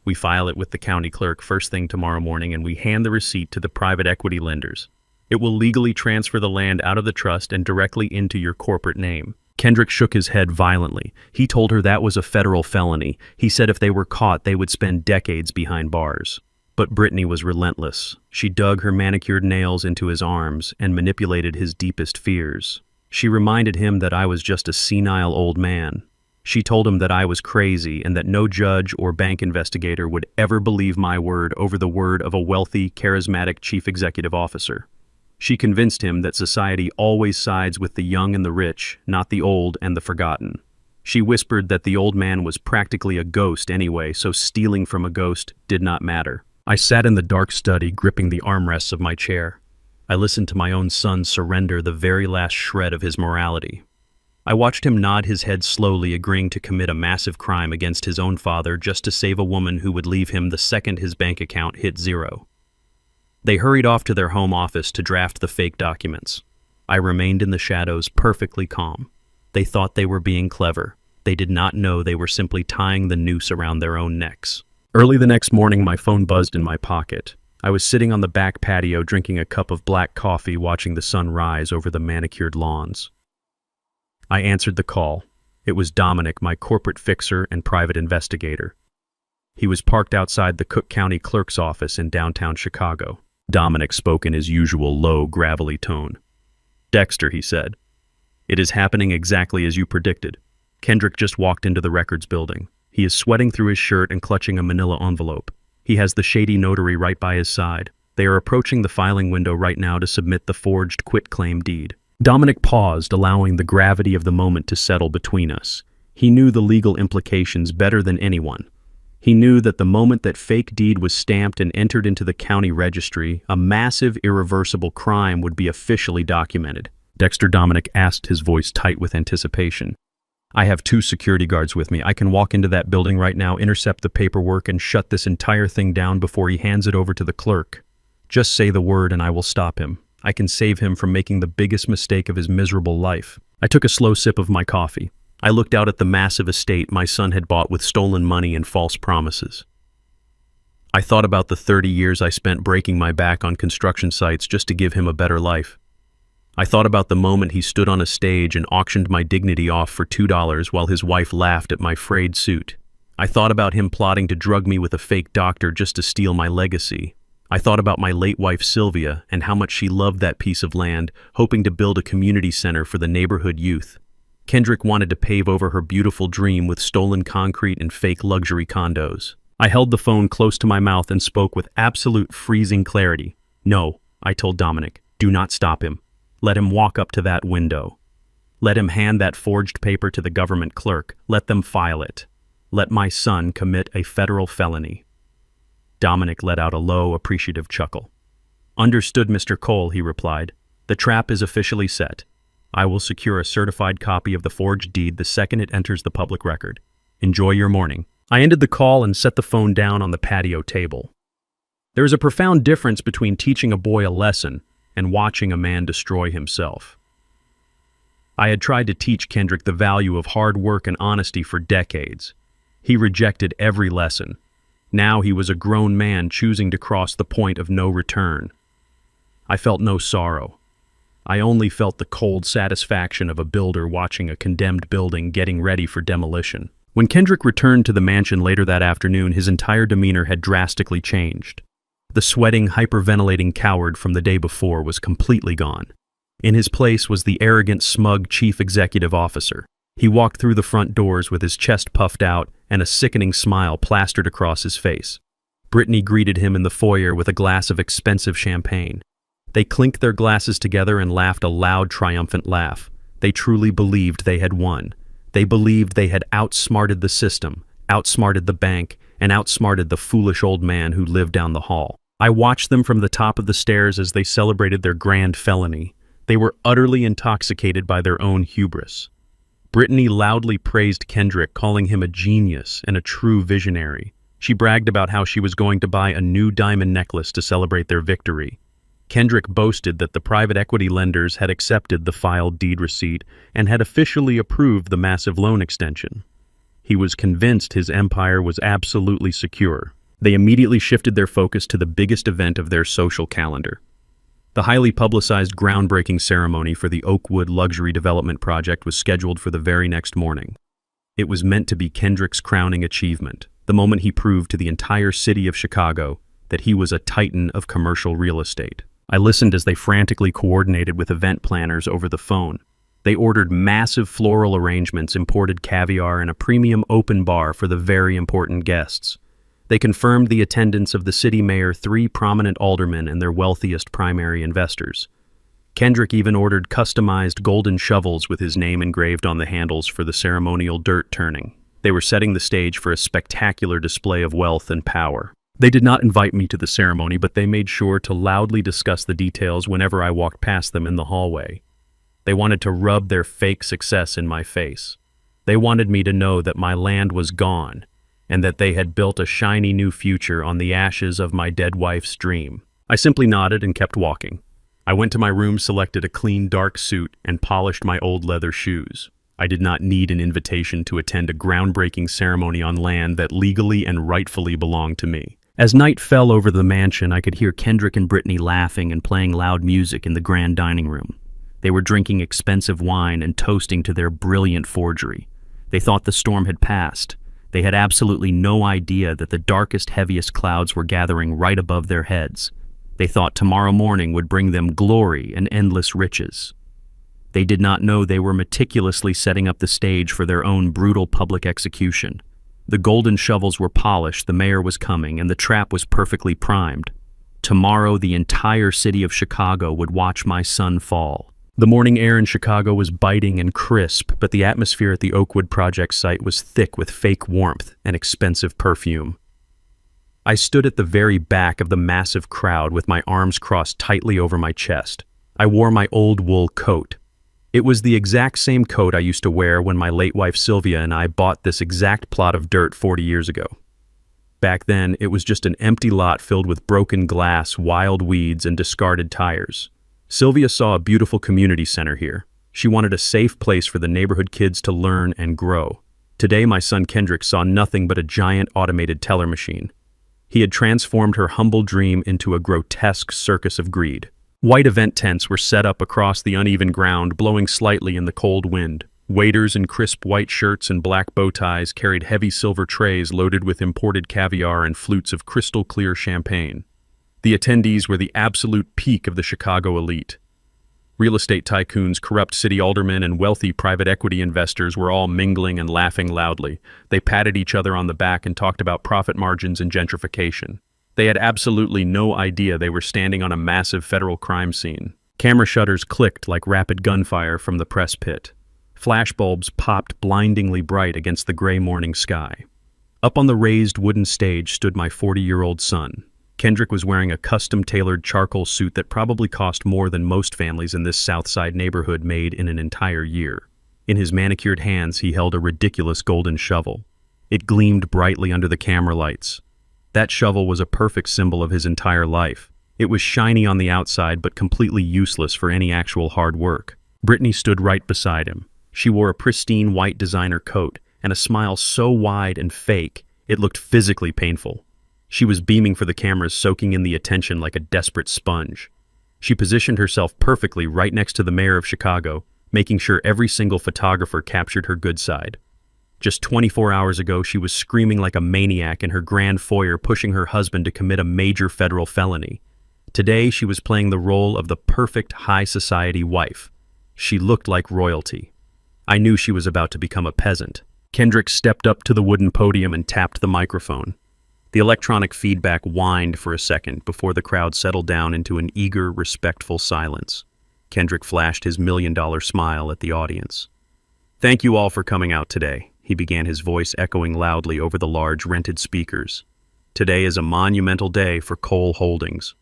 We file it with the county clerk first thing tomorrow morning, and we hand the receipt to the private equity lenders. It will legally transfer the land out of the trust and directly into your corporate name. Kendrick shook his head violently. He told her that was a federal felony. He said if they were caught, they would spend decades behind bars. But Brittany was relentless. She dug her manicured nails into his arms and manipulated his deepest fears. She reminded him that I was just a senile old man. She told him that I was crazy and that no judge or bank investigator would ever believe my word over the word of a wealthy, charismatic chief executive officer. She convinced him that society always sides with the young and the rich, not the old and the forgotten. She whispered that the old man was practically a ghost anyway, so stealing from a ghost did not matter. I sat in the dark study, gripping the armrests of my chair. I listened to my own son surrender the very last shred of his morality. I watched him nod his head slowly, agreeing to commit a massive crime against his own father just to save a woman who would leave him the second his bank account hit zero. They hurried off to their home office to draft the fake documents. I remained in the shadows, perfectly calm. They thought they were being clever. They did not know they were simply tying the noose around their own necks. Early the next morning, my phone buzzed in my pocket. I was sitting on the back patio drinking a cup of black coffee, watching the sun rise over the manicured lawns. I answered the call. It was Dominic, my corporate fixer and private investigator. He was parked outside the Cook County Clerk's office in downtown Chicago. Dominic spoke in his usual low, gravelly tone. "Dexter," he said, "it is happening exactly as you predicted. Kendrick just walked into the records building. He is sweating through his shirt and clutching a manila envelope. He has the shady notary right by his side. They are approaching the filing window right now to submit the forged quitclaim deed." Dominic paused, allowing the gravity of the moment to settle between us. He knew the legal implications better than anyone. He knew that the moment that fake deed was stamped and entered into the county registry, a massive, irreversible crime would be officially documented. Dexter, Dominic asked, his voice tight with anticipation. "I have 2 security guards with me. I can walk into that building right now, intercept the paperwork, and shut this entire thing down before he hands it over to the clerk. Just say the word and I will stop him. I can save him from making the biggest mistake of his miserable life." I took a slow sip of my coffee. I looked out at the massive estate my son had bought with stolen money and false promises. I thought about the 30 years I spent breaking my back on construction sites just to give him a better life. I thought about the moment he stood on a stage and auctioned my dignity off for $2 while his wife laughed at my frayed suit. I thought about him plotting to drug me with a fake doctor just to steal my legacy. I thought about my late wife Sylvia and how much she loved that piece of land, hoping to build a community center for the neighborhood youth. Kendrick wanted to pave over her beautiful dream with stolen concrete and fake luxury condos. I held the phone close to my mouth and spoke with absolute freezing clarity. "No," I told Dominic, "do not stop him. Let him walk up to that window. Let him hand that forged paper to the government clerk. Let them file it. Let my son commit a federal felony." Dominic let out a low, appreciative chuckle. "Understood, Mr. Cole," he replied. "The trap is officially set. I will secure a certified copy of the forged deed the second it enters the public record. Enjoy your morning." I ended the call and set the phone down on the patio table. There is a profound difference between teaching a boy a lesson and watching a man destroy himself. I had tried to teach Kendrick the value of hard work and honesty for decades. He rejected every lesson. Now he was a grown man choosing to cross the point of no return. I felt no sorrow. I only felt the cold satisfaction of a builder watching a condemned building getting ready for demolition. When Kendrick returned to the mansion later that afternoon, his entire demeanor had drastically changed. The sweating, hyperventilating coward from the day before was completely gone. In his place was the arrogant, smug chief executive officer. He walked through the front doors with his chest puffed out and a sickening smile plastered across his face. Brittany greeted him in the foyer with a glass of expensive champagne. They clinked their glasses together and laughed a loud, triumphant laugh. They truly believed they had won. They believed they had outsmarted the system, outsmarted the bank, and outsmarted the foolish old man who lived down the hall. I watched them from the top of the stairs as they celebrated their grand felony. They were utterly intoxicated by their own hubris. Brittany loudly praised Kendrick, calling him a genius and a true visionary. She bragged about how she was going to buy a new diamond necklace to celebrate their victory. Kendrick boasted that the private equity lenders had accepted the filed deed receipt and had officially approved the massive loan extension. He was convinced his empire was absolutely secure. They immediately shifted their focus to the biggest event of their social calendar. The highly publicized groundbreaking ceremony for the Oakwood luxury development project was scheduled for the very next morning. It was meant to be Kendrick's crowning achievement, the moment he proved to the entire city of Chicago that he was a titan of commercial real estate. I listened as they frantically coordinated with event planners over the phone. They ordered massive floral arrangements, imported caviar, and a premium open bar for the very important guests. They confirmed the attendance of the city mayor, 3 prominent aldermen, and their wealthiest primary investors. Kendrick even ordered customized golden shovels with his name engraved on the handles for the ceremonial dirt turning. They were setting the stage for a spectacular display of wealth and power. They did not invite me to the ceremony, but they made sure to loudly discuss the details whenever I walked past them in the hallway. They wanted to rub their fake success in my face. They wanted me to know that my land was gone, and that they had built a shiny new future on the ashes of my dead wife's dream. I simply nodded and kept walking. I went to my room, selected a clean dark suit, and polished my old leather shoes. I did not need an invitation to attend a groundbreaking ceremony on land that legally and rightfully belonged to me. As night fell over the mansion, I could hear Kendrick and Brittany laughing and playing loud music in the grand dining room. They were drinking expensive wine and toasting to their brilliant forgery. They thought the storm had passed. They had absolutely no idea that the darkest, heaviest clouds were gathering right above their heads. They thought tomorrow morning would bring them glory and endless riches. They did not know they were meticulously setting up the stage for their own brutal public execution. The golden shovels were polished, the mayor was coming, and the trap was perfectly primed. Tomorrow, the entire city of Chicago would watch my son fall. The morning air in Chicago was biting and crisp, but the atmosphere at the Oakwood Project site was thick with fake warmth and expensive perfume. I stood at the very back of the massive crowd with my arms crossed tightly over my chest. I wore my old wool coat. It was the exact same coat I used to wear when my late wife Sylvia and I bought this exact plot of dirt 40 years ago. Back then, it was just an empty lot filled with broken glass, wild weeds, and discarded tires. Sylvia saw a beautiful community center here. She wanted a safe place for the neighborhood kids to learn and grow. Today, my son Kendrick saw nothing but a giant automated teller machine. He had transformed her humble dream into a grotesque circus of greed. White event tents were set up across the uneven ground, blowing slightly in the cold wind. Waiters in crisp white shirts and black bow ties carried heavy silver trays loaded with imported caviar and flutes of crystal-clear champagne. The attendees were the absolute peak of the Chicago elite. Real estate tycoons, corrupt city aldermen, and wealthy private equity investors were all mingling and laughing loudly. They patted each other on the back and talked about profit margins and gentrification. They had absolutely no idea they were standing on a massive federal crime scene. Camera shutters clicked like rapid gunfire from the press pit. Flashbulbs popped blindingly bright against the gray morning sky. Up on the raised wooden stage stood my 40-year-old son. Kendrick was wearing a custom-tailored charcoal suit that probably cost more than most families in this South Side neighborhood made in an entire year. In his manicured hands, he held a ridiculous golden shovel. It gleamed brightly under the camera lights. That shovel was a perfect symbol of his entire life. It was shiny on the outside, but completely useless for any actual hard work. Brittany stood right beside him. She wore a pristine white designer coat and a smile so wide and fake, it looked physically painful. She was beaming for the cameras, soaking in the attention like a desperate sponge. She positioned herself perfectly right next to the mayor of Chicago, making sure every single photographer captured her good side. Just 24 hours ago, she was screaming like a maniac in her grand foyer, pushing her husband to commit a major federal felony. Today, she was playing the role of the perfect high society wife. She looked like royalty. I knew she was about to become a peasant. Kendrick stepped up to the wooden podium and tapped the microphone. The electronic feedback whined for a second before the crowd settled down into an eager, respectful silence. Kendrick flashed his million-dollar smile at the audience. "Thank you all for coming out today," he began, his voice echoing loudly over the large rented speakers. "Today is a monumental day for Cole Holdings.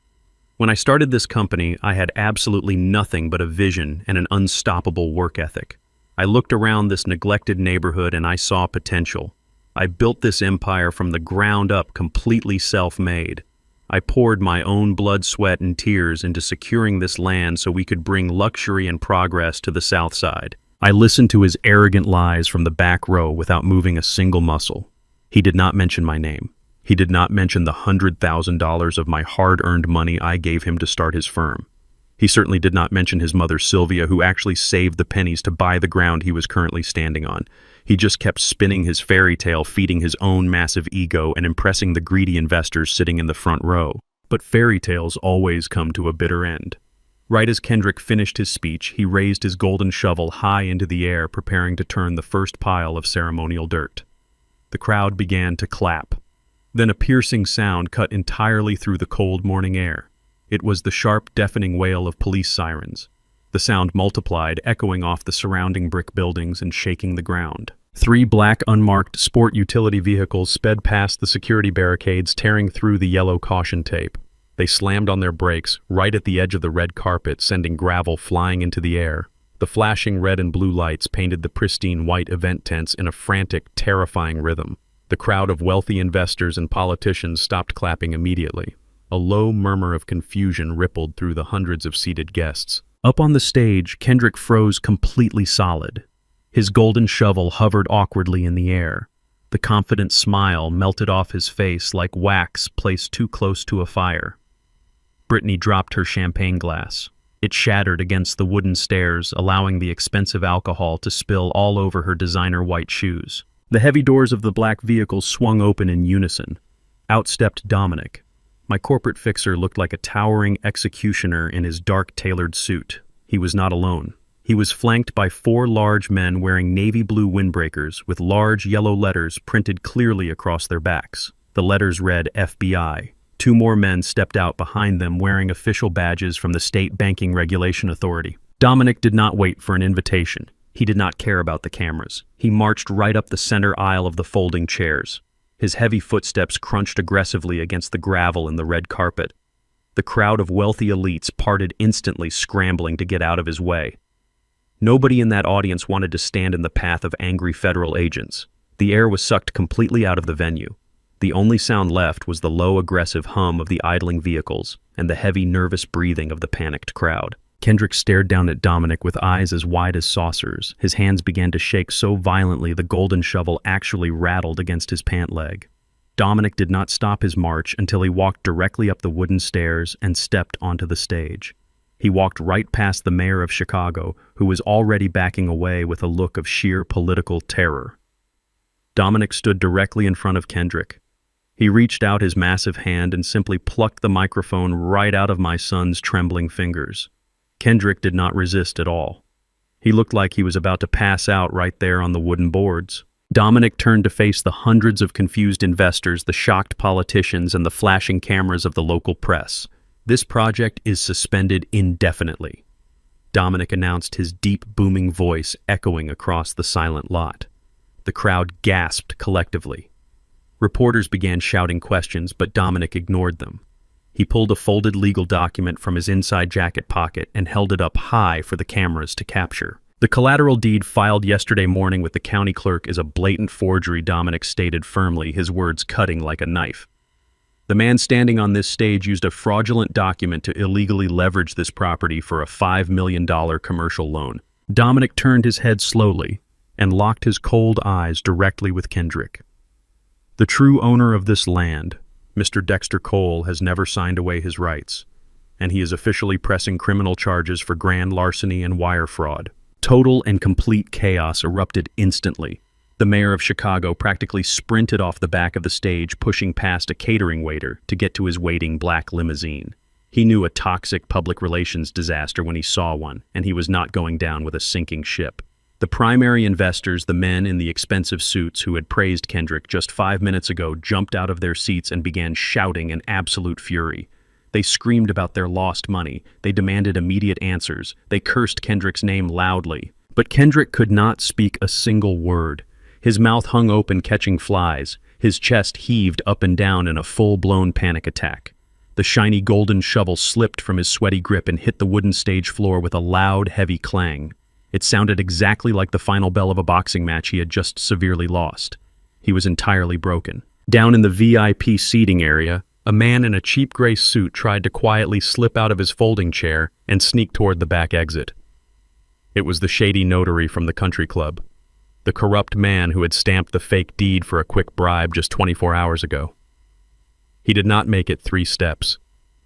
When I started this company, I had absolutely nothing but a vision and an unstoppable work ethic. I looked around this neglected neighborhood and I saw potential. I built this empire from the ground up, completely self-made. I poured my own blood, sweat, and tears into securing this land so we could bring luxury and progress to the South Side." I listened to his arrogant lies from the back row without moving a single muscle. He did not mention my name. He did not mention the $100,000 of my hard-earned money I gave him to start his firm. He certainly did not mention his mother Sylvia, who actually saved the pennies to buy the ground he was currently standing on. He just kept spinning his fairy tale, feeding his own massive ego and impressing the greedy investors sitting in the front row. But fairy tales always come to a bitter end. Right as Kendrick finished his speech, he raised his golden shovel high into the air, preparing to turn the first pile of ceremonial dirt. The crowd began to clap. Then a piercing sound cut entirely through the cold morning air. It was the sharp, deafening wail of police sirens. The sound multiplied, echoing off the surrounding brick buildings and shaking the ground. 3 black unmarked sport utility vehicles sped past the security barricades, tearing through the yellow caution tape. They slammed on their brakes, right at the edge of the red carpet, sending gravel flying into the air. The flashing red and blue lights painted the pristine white event tents in a frantic, terrifying rhythm. The crowd of wealthy investors and politicians stopped clapping immediately. A low murmur of confusion rippled through the hundreds of seated guests. Up on the stage, Kendrick froze completely solid. His golden shovel hovered awkwardly in the air. The confident smile melted off his face like wax placed too close to a fire. Brittany dropped her champagne glass. It shattered against the wooden stairs, allowing the expensive alcohol to spill all over her designer white shoes. The heavy doors of the black vehicle swung open in unison. Out stepped Dominic. My corporate fixer looked like a towering executioner in his dark tailored suit. He was not alone. He was flanked by 4 large men wearing navy blue windbreakers with large yellow letters printed clearly across their backs. The letters read FBI. 2 more men stepped out behind them wearing official badges from the State Banking Regulation Authority. Dominic did not wait for an invitation. He did not care about the cameras. He marched right up the center aisle of the folding chairs. His heavy footsteps crunched aggressively against the gravel and the red carpet. The crowd of wealthy elites parted instantly, scrambling to get out of his way. Nobody in that audience wanted to stand in the path of angry federal agents. The air was sucked completely out of the venue. The only sound left was the low, aggressive hum of the idling vehicles and the heavy, nervous breathing of the panicked crowd. Kendrick stared down at Dominic with eyes as wide as saucers. His hands began to shake so violently the golden shovel actually rattled against his pant leg. Dominic did not stop his march until he walked directly up the wooden stairs and stepped onto the stage. He walked right past the mayor of Chicago, who was already backing away with a look of sheer political terror. Dominic stood directly in front of Kendrick. He reached out his massive hand and simply plucked the microphone right out of my son's trembling fingers. Kendrick did not resist at all. He looked like he was about to pass out right there on the wooden boards. Dominic turned to face the hundreds of confused investors, the shocked politicians, and the flashing cameras of the local press. This project is suspended indefinitely, Dominic announced, his deep, booming voice echoing across the silent lot. The crowd gasped collectively. Reporters began shouting questions, but Dominic ignored them. He pulled a folded legal document from his inside jacket pocket and held it up high for the cameras to capture. The collateral deed filed yesterday morning with the county clerk is a blatant forgery, Dominic stated firmly, his words cutting like a knife. The man standing on this stage used a fraudulent document to illegally leverage this property for a $5 million commercial loan. Dominic turned his head slowly and locked his cold eyes directly with Kendrick. The true owner of this land, Mr. Dexter Cole, has never signed away his rights, and he is officially pressing criminal charges for grand larceny and wire fraud. Total and complete chaos erupted instantly. The mayor of Chicago practically sprinted off the back of the stage, pushing past a catering waiter to get to his waiting black limousine. He knew a toxic public relations disaster when he saw one, and he was not going down with a sinking ship. The primary investors, the men in the expensive suits who had praised Kendrick just 5 minutes ago, jumped out of their seats and began shouting in absolute fury. They screamed about their lost money. They demanded immediate answers. They cursed Kendrick's name loudly. But Kendrick could not speak a single word. His mouth hung open, catching flies. His chest heaved up and down in a full-blown panic attack. The shiny golden shovel slipped from his sweaty grip and hit the wooden stage floor with a loud, heavy clang. It sounded exactly like the final bell of a boxing match he had just severely lost. He was entirely broken. Down in the VIP seating area, a man in a cheap gray suit tried to quietly slip out of his folding chair and sneak toward the back exit. It was the shady notary from the country club, the corrupt man who had stamped the fake deed for a quick bribe just 24 hours ago. He did not make it 3 steps.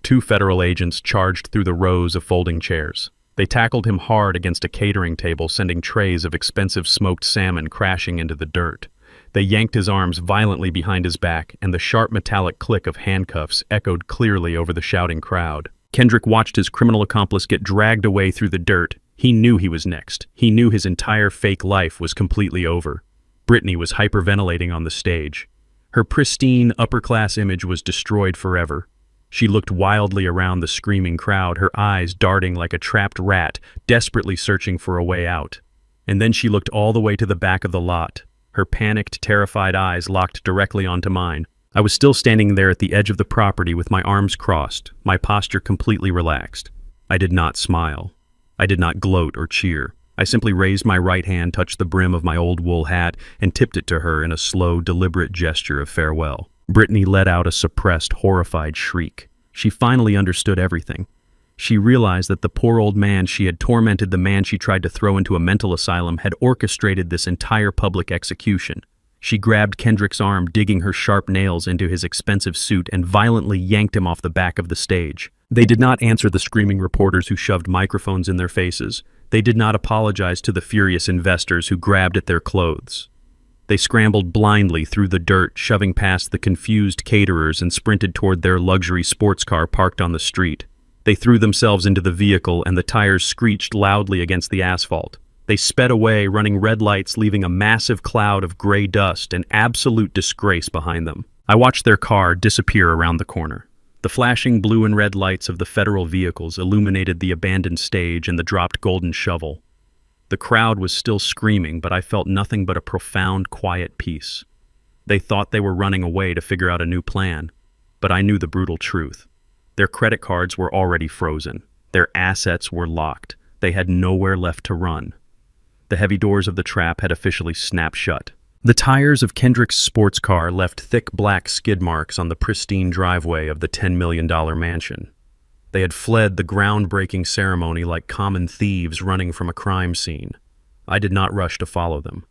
2 federal agents charged through the rows of folding chairs. They tackled him hard against a catering table, sending trays of expensive smoked salmon crashing into the dirt. They yanked his arms violently behind his back, and the sharp metallic click of handcuffs echoed clearly over the shouting crowd. Kendrick watched his criminal accomplice get dragged away through the dirt. He knew he was next. He knew his entire fake life was completely over. Brittany was hyperventilating on the stage. Her pristine, upper-class image was destroyed forever. She looked wildly around the screaming crowd, her eyes darting like a trapped rat, desperately searching for a way out. And then she looked all the way to the back of the lot, her panicked, terrified eyes locked directly onto mine. I was still standing there at the edge of the property with my arms crossed, my posture completely relaxed. I did not smile. I did not gloat or cheer. I simply raised my right hand, touched the brim of my old wool hat, and tipped it to her in a slow, deliberate gesture of farewell. Brittany let out a suppressed, horrified shriek. She finally understood everything. She realized that the poor old man she had tormented, the man she tried to throw into a mental asylum, had orchestrated this entire public execution. She grabbed Kendrick's arm, digging her sharp nails into his expensive suit, and violently yanked him off the back of the stage. They did not answer the screaming reporters who shoved microphones in their faces. They did not apologize to the furious investors who grabbed at their clothes. They scrambled blindly through the dirt, shoving past the confused caterers, and sprinted toward their luxury sports car parked on the street. They threw themselves into the vehicle, and the tires screeched loudly against the asphalt. They sped away, running red lights, leaving a massive cloud of gray dust and absolute disgrace behind them. I watched their car disappear around the corner. The flashing blue and red lights of the federal vehicles illuminated the abandoned stage and the dropped golden shovel. The crowd was still screaming, but I felt nothing but a profound, quiet peace. They thought they were running away to figure out a new plan, but I knew the brutal truth. Their credit cards were already frozen. Their assets were locked. They had nowhere left to run. The heavy doors of the trap had officially snapped shut. The tires of Kendrick's sports car left thick black skid marks on the pristine driveway of the $10 million mansion. They had fled the groundbreaking ceremony like common thieves running from a crime scene. I did not rush to follow them.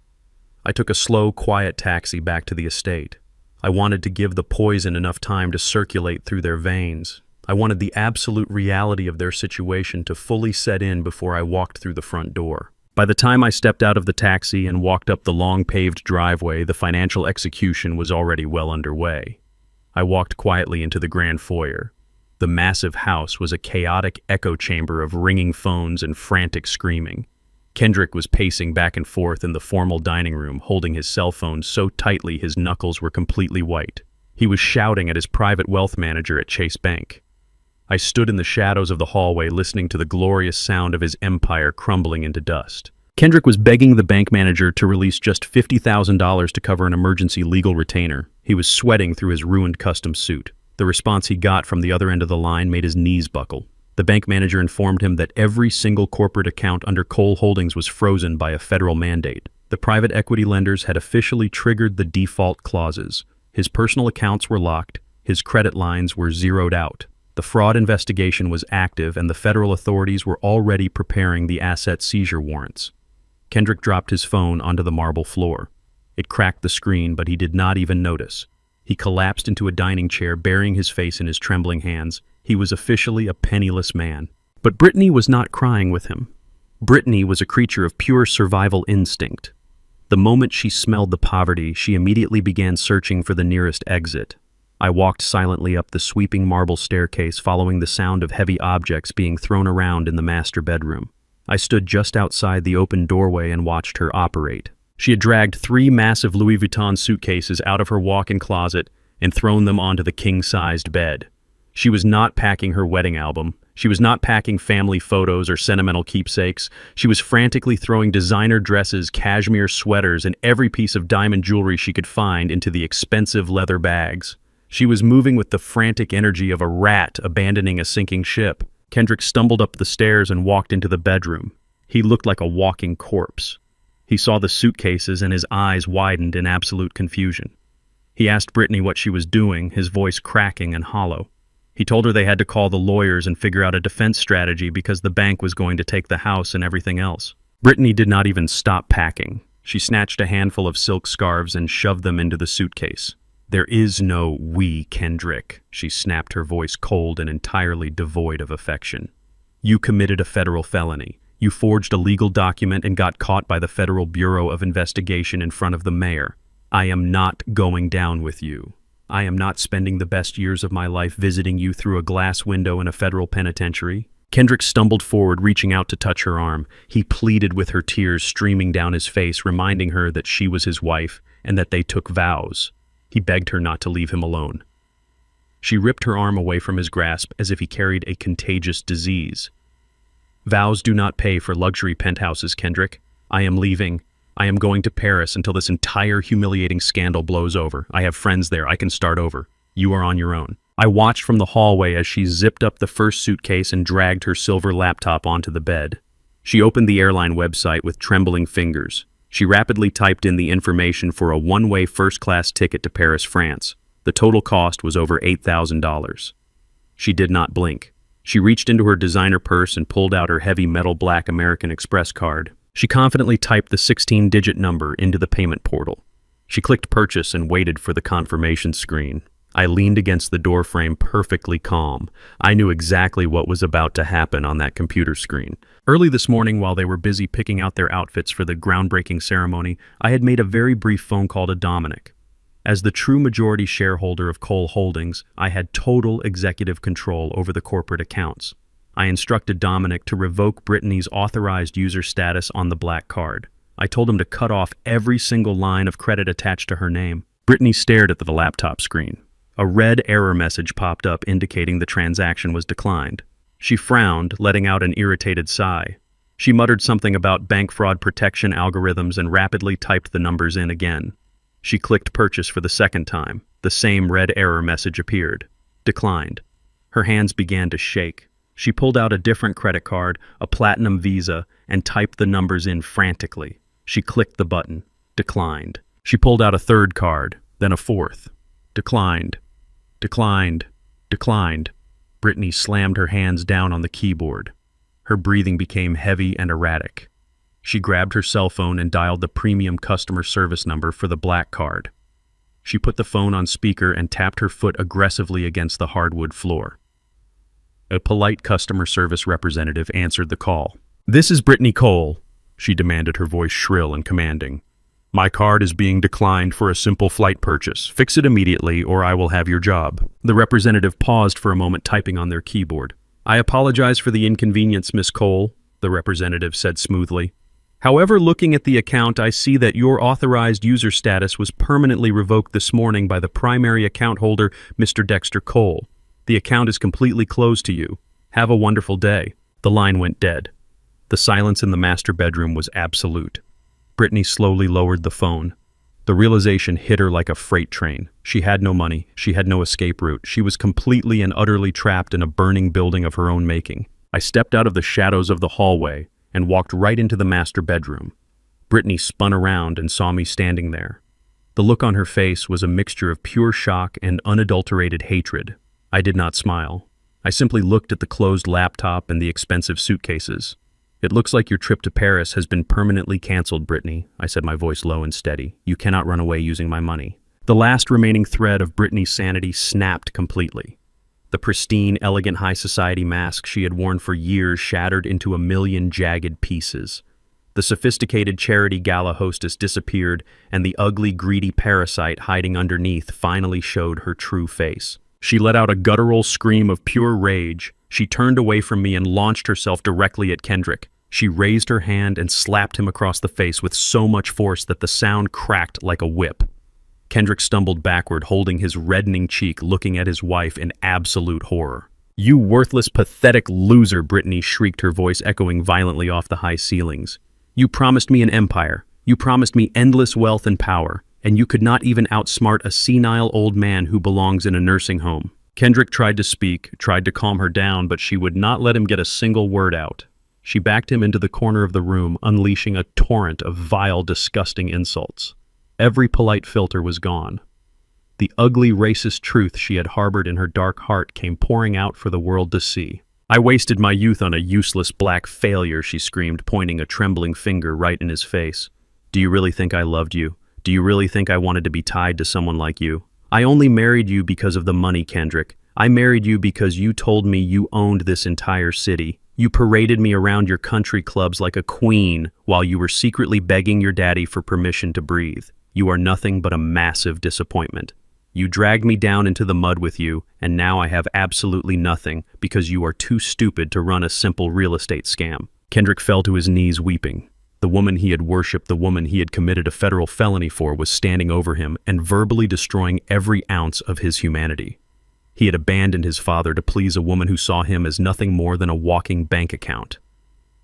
I took a slow, quiet taxi back to the estate. I wanted to give the poison enough time to circulate through their veins. I wanted the absolute reality of their situation to fully set in before I walked through the front door. By the time I stepped out of the taxi and walked up the long paved driveway, the financial execution was already well underway. I walked quietly into the grand foyer. The massive house was a chaotic echo chamber of ringing phones and frantic screaming. Kendrick was pacing back and forth in the formal dining room, holding his cell phone so tightly his knuckles were completely white. He was shouting at his private wealth manager at Chase Bank. I stood in the shadows of the hallway listening to the glorious sound of his empire crumbling into dust. Kendrick was begging the bank manager to release just $50,000 to cover an emergency legal retainer. He was sweating through his ruined custom suit. The response he got from the other end of the line made his knees buckle. The bank manager informed him that every single corporate account under Cole Holdings was frozen by a federal mandate. The private equity lenders had officially triggered the default clauses. His personal accounts were locked. His credit lines were zeroed out. The fraud investigation was active, and the federal authorities were already preparing the asset seizure warrants. Kendrick dropped his phone onto the marble floor. It cracked the screen, but he did not even notice. He collapsed into a dining chair, burying his face in his trembling hands. He was officially a penniless man. But Brittany was not crying with him. Brittany was a creature of pure survival instinct. The moment she smelled the poverty, she immediately began searching for the nearest exit. I walked silently up the sweeping marble staircase, following the sound of heavy objects being thrown around in the master bedroom. I stood just outside the open doorway and watched her operate. She had dragged 3 massive Louis Vuitton suitcases out of her walk-in closet and thrown them onto the king-sized bed. She was not packing her wedding album. She was not packing family photos or sentimental keepsakes. She was frantically throwing designer dresses, cashmere sweaters, and every piece of diamond jewelry she could find into the expensive leather bags. She was moving with the frantic energy of a rat abandoning a sinking ship. Kendrick stumbled up the stairs and walked into the bedroom. He looked like a walking corpse. He saw the suitcases and his eyes widened in absolute confusion. He asked Brittany what she was doing, his voice cracking and hollow. He told her they had to call the lawyers and figure out a defense strategy because the bank was going to take the house and everything else. Brittany did not even stop packing. She snatched a handful of silk scarves and shoved them into the suitcase. "There is no we, Kendrick," she snapped, her voice cold and entirely devoid of affection. "You committed a federal felony. You forged a legal document and got caught by the Federal Bureau of Investigation in front of the mayor. I am not going down with you. I am not spending the best years of my life visiting you through a glass window in a federal penitentiary." Kendrick stumbled forward, reaching out to touch her arm. He pleaded with her tears streaming down his face, reminding her that she was his wife and that they took vows. He begged her not to leave him alone. She ripped her arm away from his grasp as if he carried a contagious disease. Vows do not pay for luxury penthouses, Kendrick. I am leaving. I am going to Paris until this entire humiliating scandal blows over. I have friends there. I can start over. You are on your own. I watched from the hallway as she zipped up the first suitcase and dragged her silver laptop onto the bed. She opened the airline website with trembling fingers. She rapidly typed in the information for a one-way first-class ticket to Paris, France. The total cost was over $8,000. She did not blink. She reached into her designer purse and pulled out her heavy metal black American Express card. She confidently typed the 16-digit number into the payment portal. She clicked purchase and waited for the confirmation screen. I leaned against the doorframe, perfectly calm. I knew exactly what was about to happen on that computer screen. Early this morning, while they were busy picking out their outfits for the groundbreaking ceremony, I had made a very brief phone call to Dominic. As the true majority shareholder of Cole Holdings, I had total executive control over the corporate accounts. I instructed Dominic to revoke Brittany's authorized user status on the black card. I told him to cut off every single line of credit attached to her name. Brittany stared at the laptop screen. A red error message popped up indicating the transaction was declined. She frowned, letting out an irritated sigh. She muttered something about bank fraud protection algorithms and rapidly typed the numbers in again. She clicked purchase for the second time. The same red error message appeared. Declined. Her hands began to shake. She pulled out a different credit card, a platinum Visa, and typed the numbers in frantically. She clicked the button. Declined. She pulled out a third card, then a fourth. Declined. Declined. Declined. Brittany slammed her hands down on the keyboard. Her breathing became heavy and erratic. She grabbed her cell phone and dialed the premium customer service number for the black card. She put the phone on speaker and tapped her foot aggressively against the hardwood floor. A polite customer service representative answered the call. "This is Brittany Cole," she demanded, her voice shrill and commanding. "My card is being declined for a simple flight purchase. Fix it immediately or I will have your job." The representative paused for a moment, typing on their keyboard. "I apologize for the inconvenience, Miss Cole," the representative said smoothly. "However, looking at the account, I see that your authorized user status was permanently revoked this morning by the primary account holder, Mr. Dexter Cole. The account is completely closed to you. Have a wonderful day." The line went dead. The silence in the master bedroom was absolute. Brittany slowly lowered the phone. The realization hit her like a freight train. She had no money. She had no escape route. She was completely and utterly trapped in a burning building of her own making. I stepped out of the shadows of the hallway and walked right into the master bedroom. Brittany spun around and saw me standing there. The look on her face was a mixture of pure shock and unadulterated hatred. I did not smile. I simply looked at the closed laptop and the expensive suitcases. "It looks like your trip to Paris has been permanently canceled, Brittany," I said, my voice low and steady. "You cannot run away using my money." The last remaining thread of Brittany's sanity snapped completely. The pristine, elegant high society mask she had worn for years shattered into a million jagged pieces. The sophisticated charity gala hostess disappeared, and the ugly, greedy parasite hiding underneath finally showed her true face. She let out a guttural scream of pure rage. She turned away from me and launched herself directly at Kendrick. She raised her hand and slapped him across the face with so much force that the sound cracked like a whip. Kendrick stumbled backward, holding his reddening cheek, looking at his wife in absolute horror. "You worthless, pathetic loser," Brittany shrieked, her voice echoing violently off the high ceilings. "You promised me an empire. You promised me endless wealth and power, and you could not even outsmart a senile old man who belongs in a nursing home." Kendrick tried to speak, tried to calm her down, but she would not let him get a single word out. She backed him into the corner of the room, unleashing a torrent of vile, disgusting insults. Every polite filter was gone. The ugly, racist truth she had harbored in her dark heart came pouring out for the world to see. "I wasted my youth on a useless black failure," she screamed, pointing a trembling finger right in his face. "Do you really think I loved you? Do you really think I wanted to be tied to someone like you? I only married you because of the money, Kendrick. I married you because you told me you owned this entire city. You paraded me around your country clubs like a queen while you were secretly begging your daddy for permission to breathe. You are nothing but a massive disappointment. You dragged me down into the mud with you, and now I have absolutely nothing because you are too stupid to run a simple real estate scam." Kendrick fell to his knees weeping. The woman he had worshipped, the woman he had committed a federal felony for, was standing over him and verbally destroying every ounce of his humanity. He had abandoned his father to please a woman who saw him as nothing more than a walking bank account.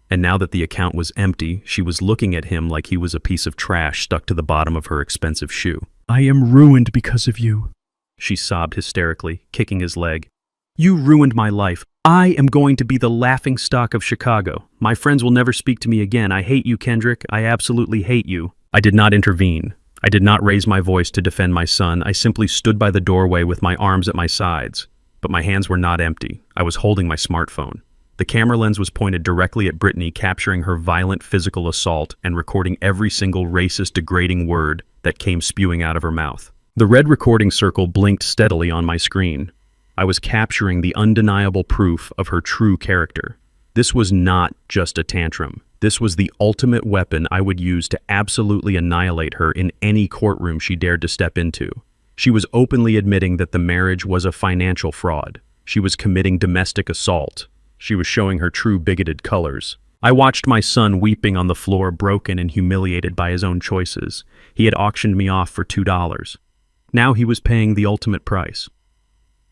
And now that the account was empty, she was looking at him like he was a piece of trash stuck to the bottom of her expensive shoe. "I am ruined because of you," she sobbed hysterically, kicking his leg. "You ruined my life. I am going to be the laughingstock of Chicago. My friends will never speak to me again. I hate you, Kendrick. I absolutely hate you." I did not intervene. I did not raise my voice to defend my son. I simply stood by the doorway with my arms at my sides. But my hands were not empty. I was holding my smartphone. The camera lens was pointed directly at Brittany, capturing her violent physical assault and recording every single racist, degrading word that came spewing out of her mouth. The red recording circle blinked steadily on my screen. I was capturing the undeniable proof of her true character. This was not just a tantrum. This was the ultimate weapon I would use to absolutely annihilate her in any courtroom she dared to step into. She was openly admitting that the marriage was a financial fraud. She was committing domestic assault. She was showing her true bigoted colors. I watched my son weeping on the floor, broken and humiliated by his own choices. He had auctioned me off for $2. Now he was paying the ultimate price.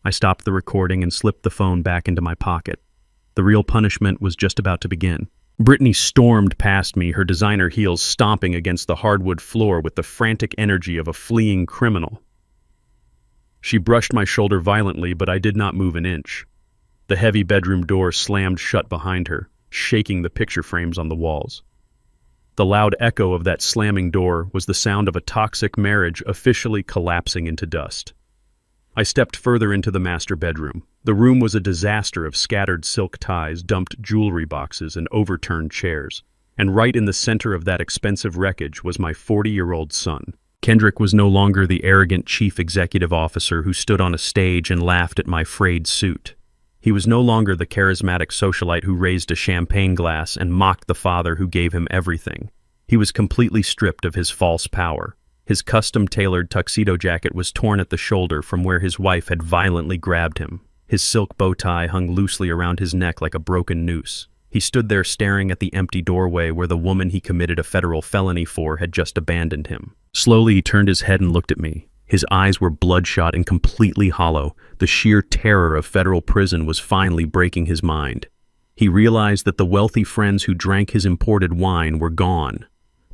I stopped the recording and slipped the phone back into my pocket. The real punishment was just about to begin. Brittany stormed past me, her designer heels stomping against the hardwood floor with the frantic energy of a fleeing criminal. She brushed my shoulder violently, but I did not move an inch. The heavy bedroom door slammed shut behind her, shaking the picture frames on the walls. The loud echo of that slamming door was the sound of a toxic marriage officially collapsing into dust. I stepped further into the master bedroom. The room was a disaster of scattered silk ties, dumped jewelry boxes, and overturned chairs. And right in the center of that expensive wreckage was my 40-year-old son. Kendrick was no longer the arrogant chief executive officer who stood on a stage and laughed at my frayed suit. He was no longer the charismatic socialite who raised a champagne glass and mocked the father who gave him everything. He was completely stripped of his false power. His custom-tailored tuxedo jacket was torn at the shoulder from where his wife had violently grabbed him. His silk bow tie hung loosely around his neck like a broken noose. He stood there staring at the empty doorway where the woman he committed a federal felony for had just abandoned him. Slowly he turned his head and looked at me. His eyes were bloodshot and completely hollow. The sheer terror of federal prison was finally breaking his mind. He realized that the wealthy friends who drank his imported wine were gone.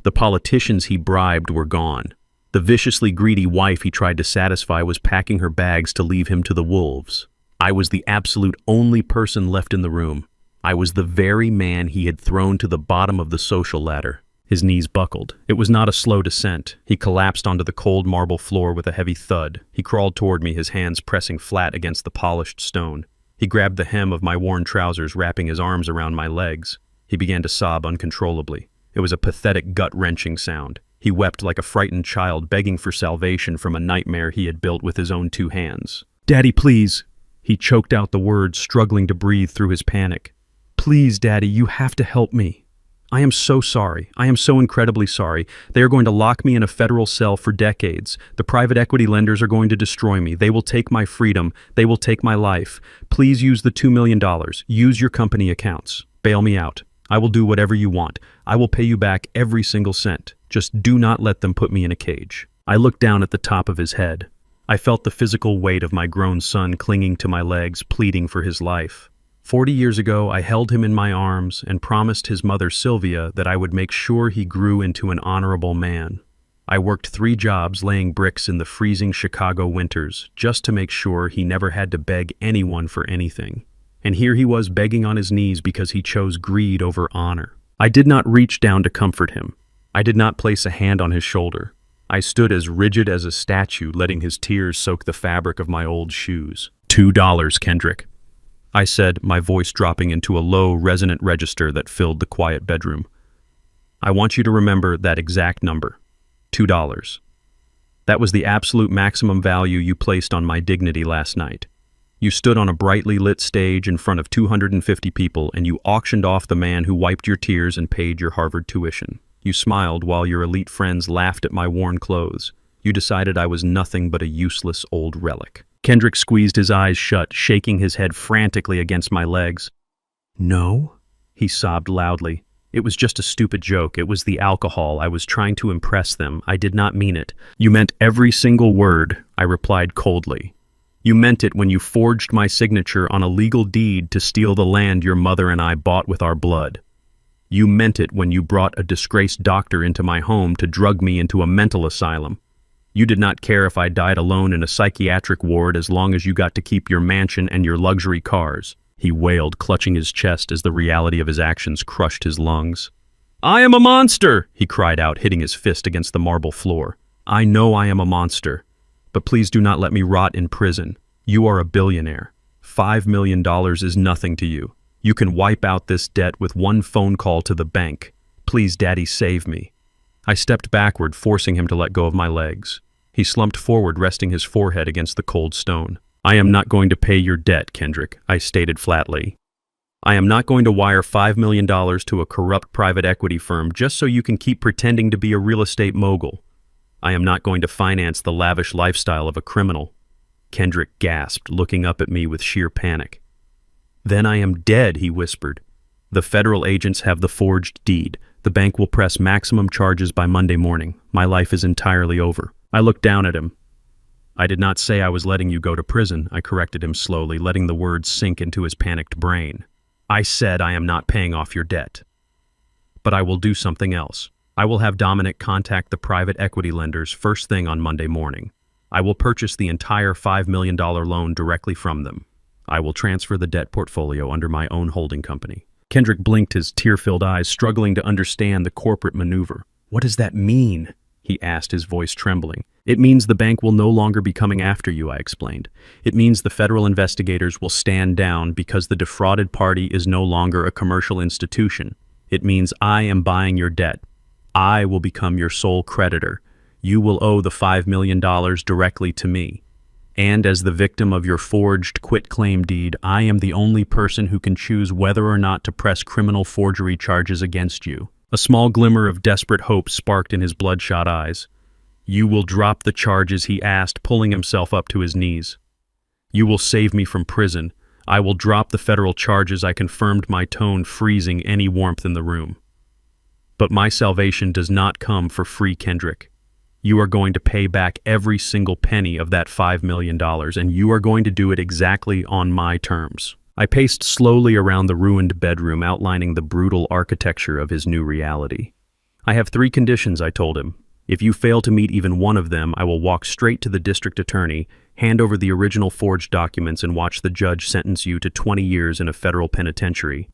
The politicians he bribed were gone. The viciously greedy wife he tried to satisfy was packing her bags to leave him to the wolves. I was the absolute only person left in the room. I was the very man he had thrown to the bottom of the social ladder. His knees buckled. It was not a slow descent. He collapsed onto the cold marble floor with a heavy thud. He crawled toward me, his hands pressing flat against the polished stone. He grabbed the hem of my worn trousers, wrapping his arms around my legs. He began to sob uncontrollably. It was a pathetic, gut-wrenching sound. He wept like a frightened child, begging for salvation from a nightmare he had built with his own 2 hands. "Daddy, please." He choked out the words, struggling to breathe through his panic. "Please, Daddy, you have to help me. I am so sorry. I am so incredibly sorry. They are going to lock me in a federal cell for decades. The private equity lenders are going to destroy me. They will take my freedom. They will take my life. Please use the $2 million. Use your company accounts. Bail me out. I will do whatever you want. I will pay you back every single cent. Just do not let them put me in a cage." I looked down at the top of his head. I felt the physical weight of my grown son clinging to my legs, pleading for his life. 40 years ago, I held him in my arms and promised his mother, Sylvia, that I would make sure he grew into an honorable man. I worked 3 jobs laying bricks in the freezing Chicago winters just to make sure he never had to beg anyone for anything. And here he was begging on his knees because he chose greed over honor. I did not reach down to comfort him. I did not place a hand on his shoulder. I stood as rigid as a statue, letting his tears soak the fabric of my old shoes. $2, Kendrick, I said, my voice dropping into a low, resonant register that filled the quiet bedroom. I want you to remember that exact number. $2. That was the absolute maximum value you placed on my dignity last night. You stood on a brightly lit stage in front of 250 people and you auctioned off the man who wiped your tears and paid your Harvard tuition. You smiled while your elite friends laughed at my worn clothes. You decided I was nothing but a useless old relic. Kendrick squeezed his eyes shut, shaking his head frantically against my legs. "No?" he sobbed loudly. "It was just a stupid joke. It was the alcohol. I was trying to impress them. I did not mean it." "You meant every single word," I replied coldly. You meant it when you forged my signature on a legal deed to steal the land your mother and I bought with our blood. You meant it when you brought a disgraced doctor into my home to drug me into a mental asylum. You did not care if I died alone in a psychiatric ward as long as you got to keep your mansion and your luxury cars. He wailed, clutching his chest as the reality of his actions crushed his lungs. I am a monster, he cried out, hitting his fist against the marble floor. I know I am a monster, but please do not let me rot in prison. You are a billionaire. $5 million is nothing to you. You can wipe out this debt with one phone call to the bank. Please, Daddy, save me. I stepped backward, forcing him to let go of my legs. He slumped forward, resting his forehead against the cold stone. I am not going to pay your debt, Kendrick, I stated flatly. I am not going to wire $5 million to a corrupt private equity firm just so you can keep pretending to be a real estate mogul. I am not going to finance the lavish lifestyle of a criminal. Kendrick gasped, looking up at me with sheer panic. Then I am dead, he whispered. The federal agents have the forged deed. The bank will press maximum charges by Monday morning. My life is entirely over. I looked down at him. I did not say I was letting you go to prison, I corrected him slowly, letting the words sink into his panicked brain. I said I am not paying off your debt. But I will do something else. I will have Dominic contact the private equity lenders first thing on Monday morning. I will purchase the entire $5 million loan directly from them. I will transfer the debt portfolio under my own holding company. Kendrick blinked his tear-filled eyes, struggling to understand the corporate maneuver. What does that mean? He asked, his voice trembling. It means the bank will no longer be coming after you, I explained. It means the federal investigators will stand down because the defrauded party is no longer a commercial institution. It means I am buying your debt. I will become your sole creditor. You will owe the $5 million directly to me. And as the victim of your forged quitclaim deed, I am the only person who can choose whether or not to press criminal forgery charges against you. A small glimmer of desperate hope sparked in his bloodshot eyes. You will drop the charges, he asked, pulling himself up to his knees. You will save me from prison. I will drop the federal charges, I confirmed, my tone freezing any warmth in the room. But my salvation does not come for free, Kendrick. You are going to pay back every single penny of that $5 million, and you are going to do it exactly on my terms. I paced slowly around the ruined bedroom, outlining the brutal architecture of his new reality. I have 3 conditions, I told him. If you fail to meet even one of them, I will walk straight to the district attorney, hand over the original forged documents, and watch the judge sentence you to 20 years in a federal penitentiary.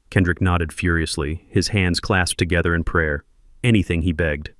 Kendrick nodded furiously, his hands clasped together in prayer. Anything, he begged.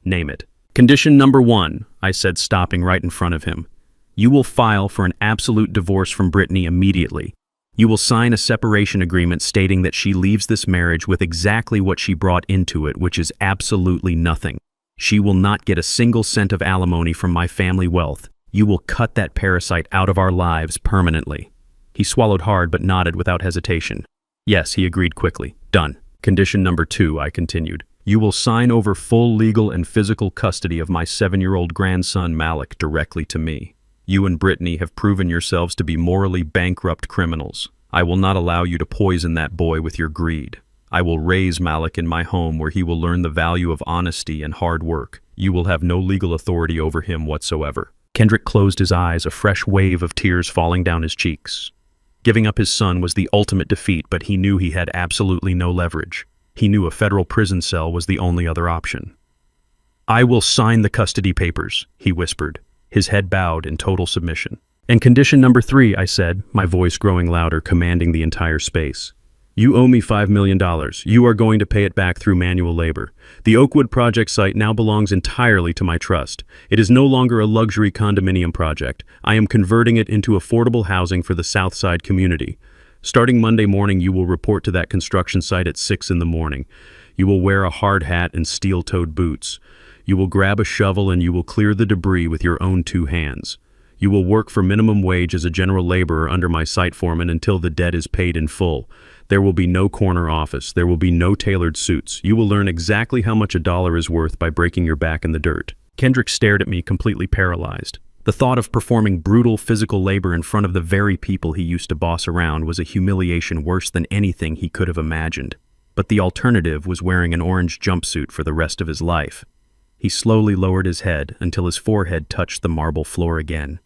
Name it. Condition number 1, I said, stopping right in front of him. You will file for an absolute divorce from Brittany immediately. You will sign a separation agreement stating that she leaves this marriage with exactly what she brought into it, which is absolutely nothing. She will not get a single cent of alimony from my family wealth. You will cut that parasite out of our lives permanently. He swallowed hard but nodded without hesitation. Yes, he agreed quickly. Done. Condition number 2, I continued. You will sign over full legal and physical custody of my 7-year-old grandson Malik directly to me. You and Brittany have proven yourselves to be morally bankrupt criminals. I will not allow you to poison that boy with your greed. I will raise Malik in my home where he will learn the value of honesty and hard work. You will have no legal authority over him whatsoever. Kendrick closed his eyes, a fresh wave of tears falling down his cheeks. Giving up his son was the ultimate defeat, but he knew he had absolutely no leverage. He knew a federal prison cell was the only other option. I will sign the custody papers, he whispered, his head bowed in total submission. And condition number 3, I said, my voice growing louder, commanding the entire space. You owe me $5 million. You are going to pay it back through manual labor. The Oakwood project site now belongs entirely to my trust. It is no longer a luxury condominium project. I am converting it into affordable housing for the Southside community. Starting Monday morning, you will report to that construction site at 6 in the morning. You will wear a hard hat and steel-toed boots. You will grab a shovel and you will clear the debris with your own 2 hands. You will work for minimum wage as a general laborer under my site foreman until the debt is paid in full. There will be no corner office. There will be no tailored suits. You will learn exactly how much a dollar is worth by breaking your back in the dirt. Kendrick stared at me, completely paralyzed. The thought of performing brutal physical labor in front of the very people he used to boss around was a humiliation worse than anything he could have imagined. But the alternative was wearing an orange jumpsuit for the rest of his life. He slowly lowered his head until his forehead touched the marble floor again.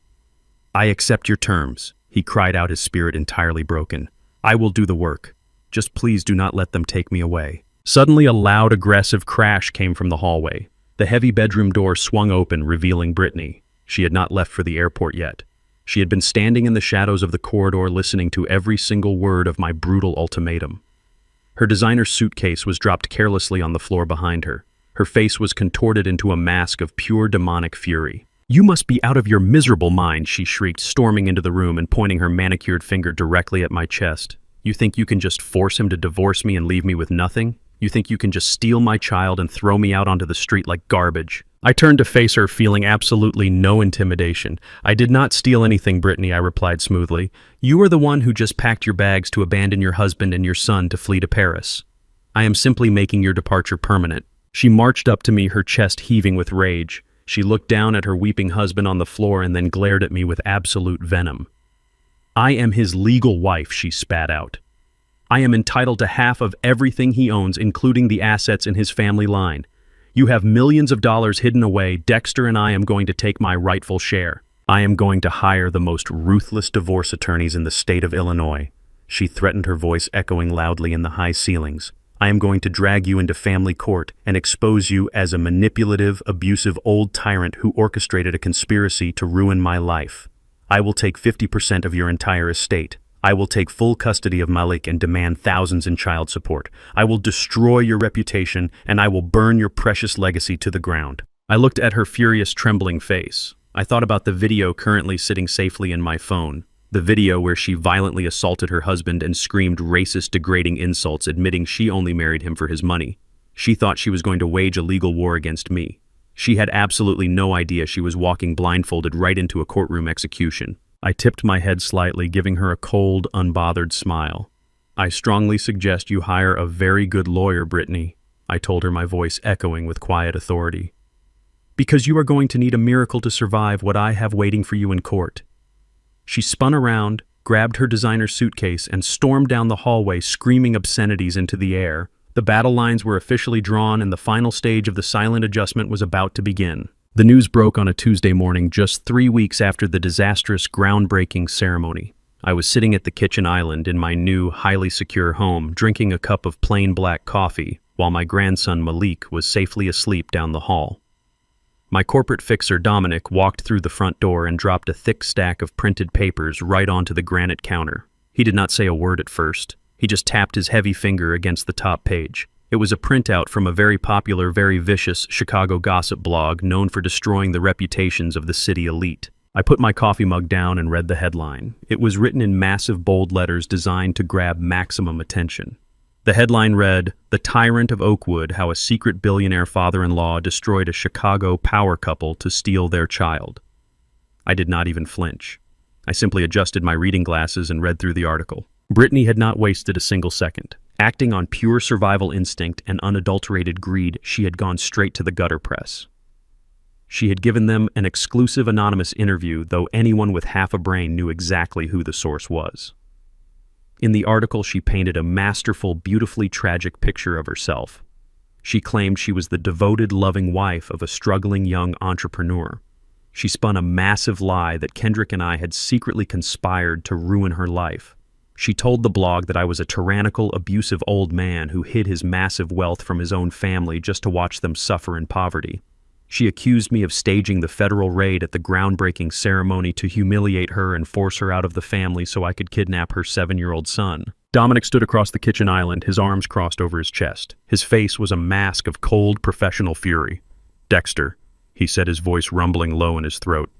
"I accept your terms," he cried out, his spirit entirely broken. "I will do the work. Just please do not let them take me away." Suddenly, a loud, aggressive crash came from the hallway. The heavy bedroom door swung open, revealing Brittany. She had not left for the airport yet. She had been standing in the shadows of the corridor, listening to every single word of my brutal ultimatum. Her designer suitcase was dropped carelessly on the floor behind her. Her face was contorted into a mask of pure demonic fury. "You must be out of your miserable mind," she shrieked, storming into the room and pointing her manicured finger directly at my chest. "You think you can just force him to divorce me and leave me with nothing? You think you can just steal my child and throw me out onto the street like garbage?" I turned to face her, feeling absolutely no intimidation. "I did not steal anything, Brittany," I replied smoothly. "You are the one who just packed your bags to abandon your husband and your son to flee to Paris. I am simply making your departure permanent." She marched up to me, her chest heaving with rage. She looked down at her weeping husband on the floor and then glared at me with absolute venom. "I am his legal wife," she spat out. "I am entitled to half of everything he owns, including the assets in his family line. You have millions of dollars hidden away. Dexter and I am going to take my rightful share. I am going to hire the most ruthless divorce attorneys in the state of Illinois." She threatened, her voice echoing loudly in the high ceilings. "I am going to drag you into family court and expose you as a manipulative, abusive old tyrant who orchestrated a conspiracy to ruin my life. I will take 50% of your entire estate. I will take full custody of Malik and demand thousands in child support. I will destroy your reputation, and I will burn your precious legacy to the ground." I looked at her furious, trembling face. I thought about the video currently sitting safely in my phone. The video where she violently assaulted her husband and screamed racist, degrading insults, admitting she only married him for his money. She thought she was going to wage a legal war against me. She had absolutely no idea she was walking blindfolded right into a courtroom execution. I tipped my head slightly, giving her a cold, unbothered smile. "I strongly suggest you hire a very good lawyer, Brittany," I told her, my voice echoing with quiet authority. "Because you are going to need a miracle to survive what I have waiting for you in court." She spun around, grabbed her designer suitcase, and stormed down the hallway, screaming obscenities into the air. The battle lines were officially drawn, and the final stage of the silent adjustment was about to begin. The news broke on a Tuesday morning, just 3 weeks after the disastrous, groundbreaking ceremony. I was sitting at the kitchen island in my new, highly secure home, drinking a cup of plain black coffee, while my grandson Malik was safely asleep down the hall. My corporate fixer Dominic walked through the front door and dropped a thick stack of printed papers right onto the granite counter. He did not say a word at first. He just tapped his heavy finger against the top page. It was a printout from a very popular, very vicious Chicago gossip blog known for destroying the reputations of the city elite. I put my coffee mug down and read the headline. It was written in massive bold letters designed to grab maximum attention. The headline read, "The Tyrant of Oakwood, How a Secret Billionaire Father-in-Law Destroyed a Chicago Power Couple to Steal Their Child." I did not even flinch. I simply adjusted my reading glasses and read through the article. Brittany had not wasted a single second. Acting on pure survival instinct and unadulterated greed, she had gone straight to the gutter press. She had given them an exclusive anonymous interview, though anyone with half a brain knew exactly who the source was. In the article, she painted a masterful, beautifully tragic picture of herself. She claimed she was the devoted, loving wife of a struggling young entrepreneur. She spun a massive lie that Kendrick and I had secretly conspired to ruin her life. She told the blog that I was a tyrannical, abusive old man who hid his massive wealth from his own family just to watch them suffer in poverty. She accused me of staging the federal raid at the groundbreaking ceremony to humiliate her and force her out of the family so I could kidnap her 7-year-old son. Dominic stood across the kitchen island, his arms crossed over his chest. His face was a mask of cold, professional fury. "Dexter," he said, his voice rumbling low in his throat,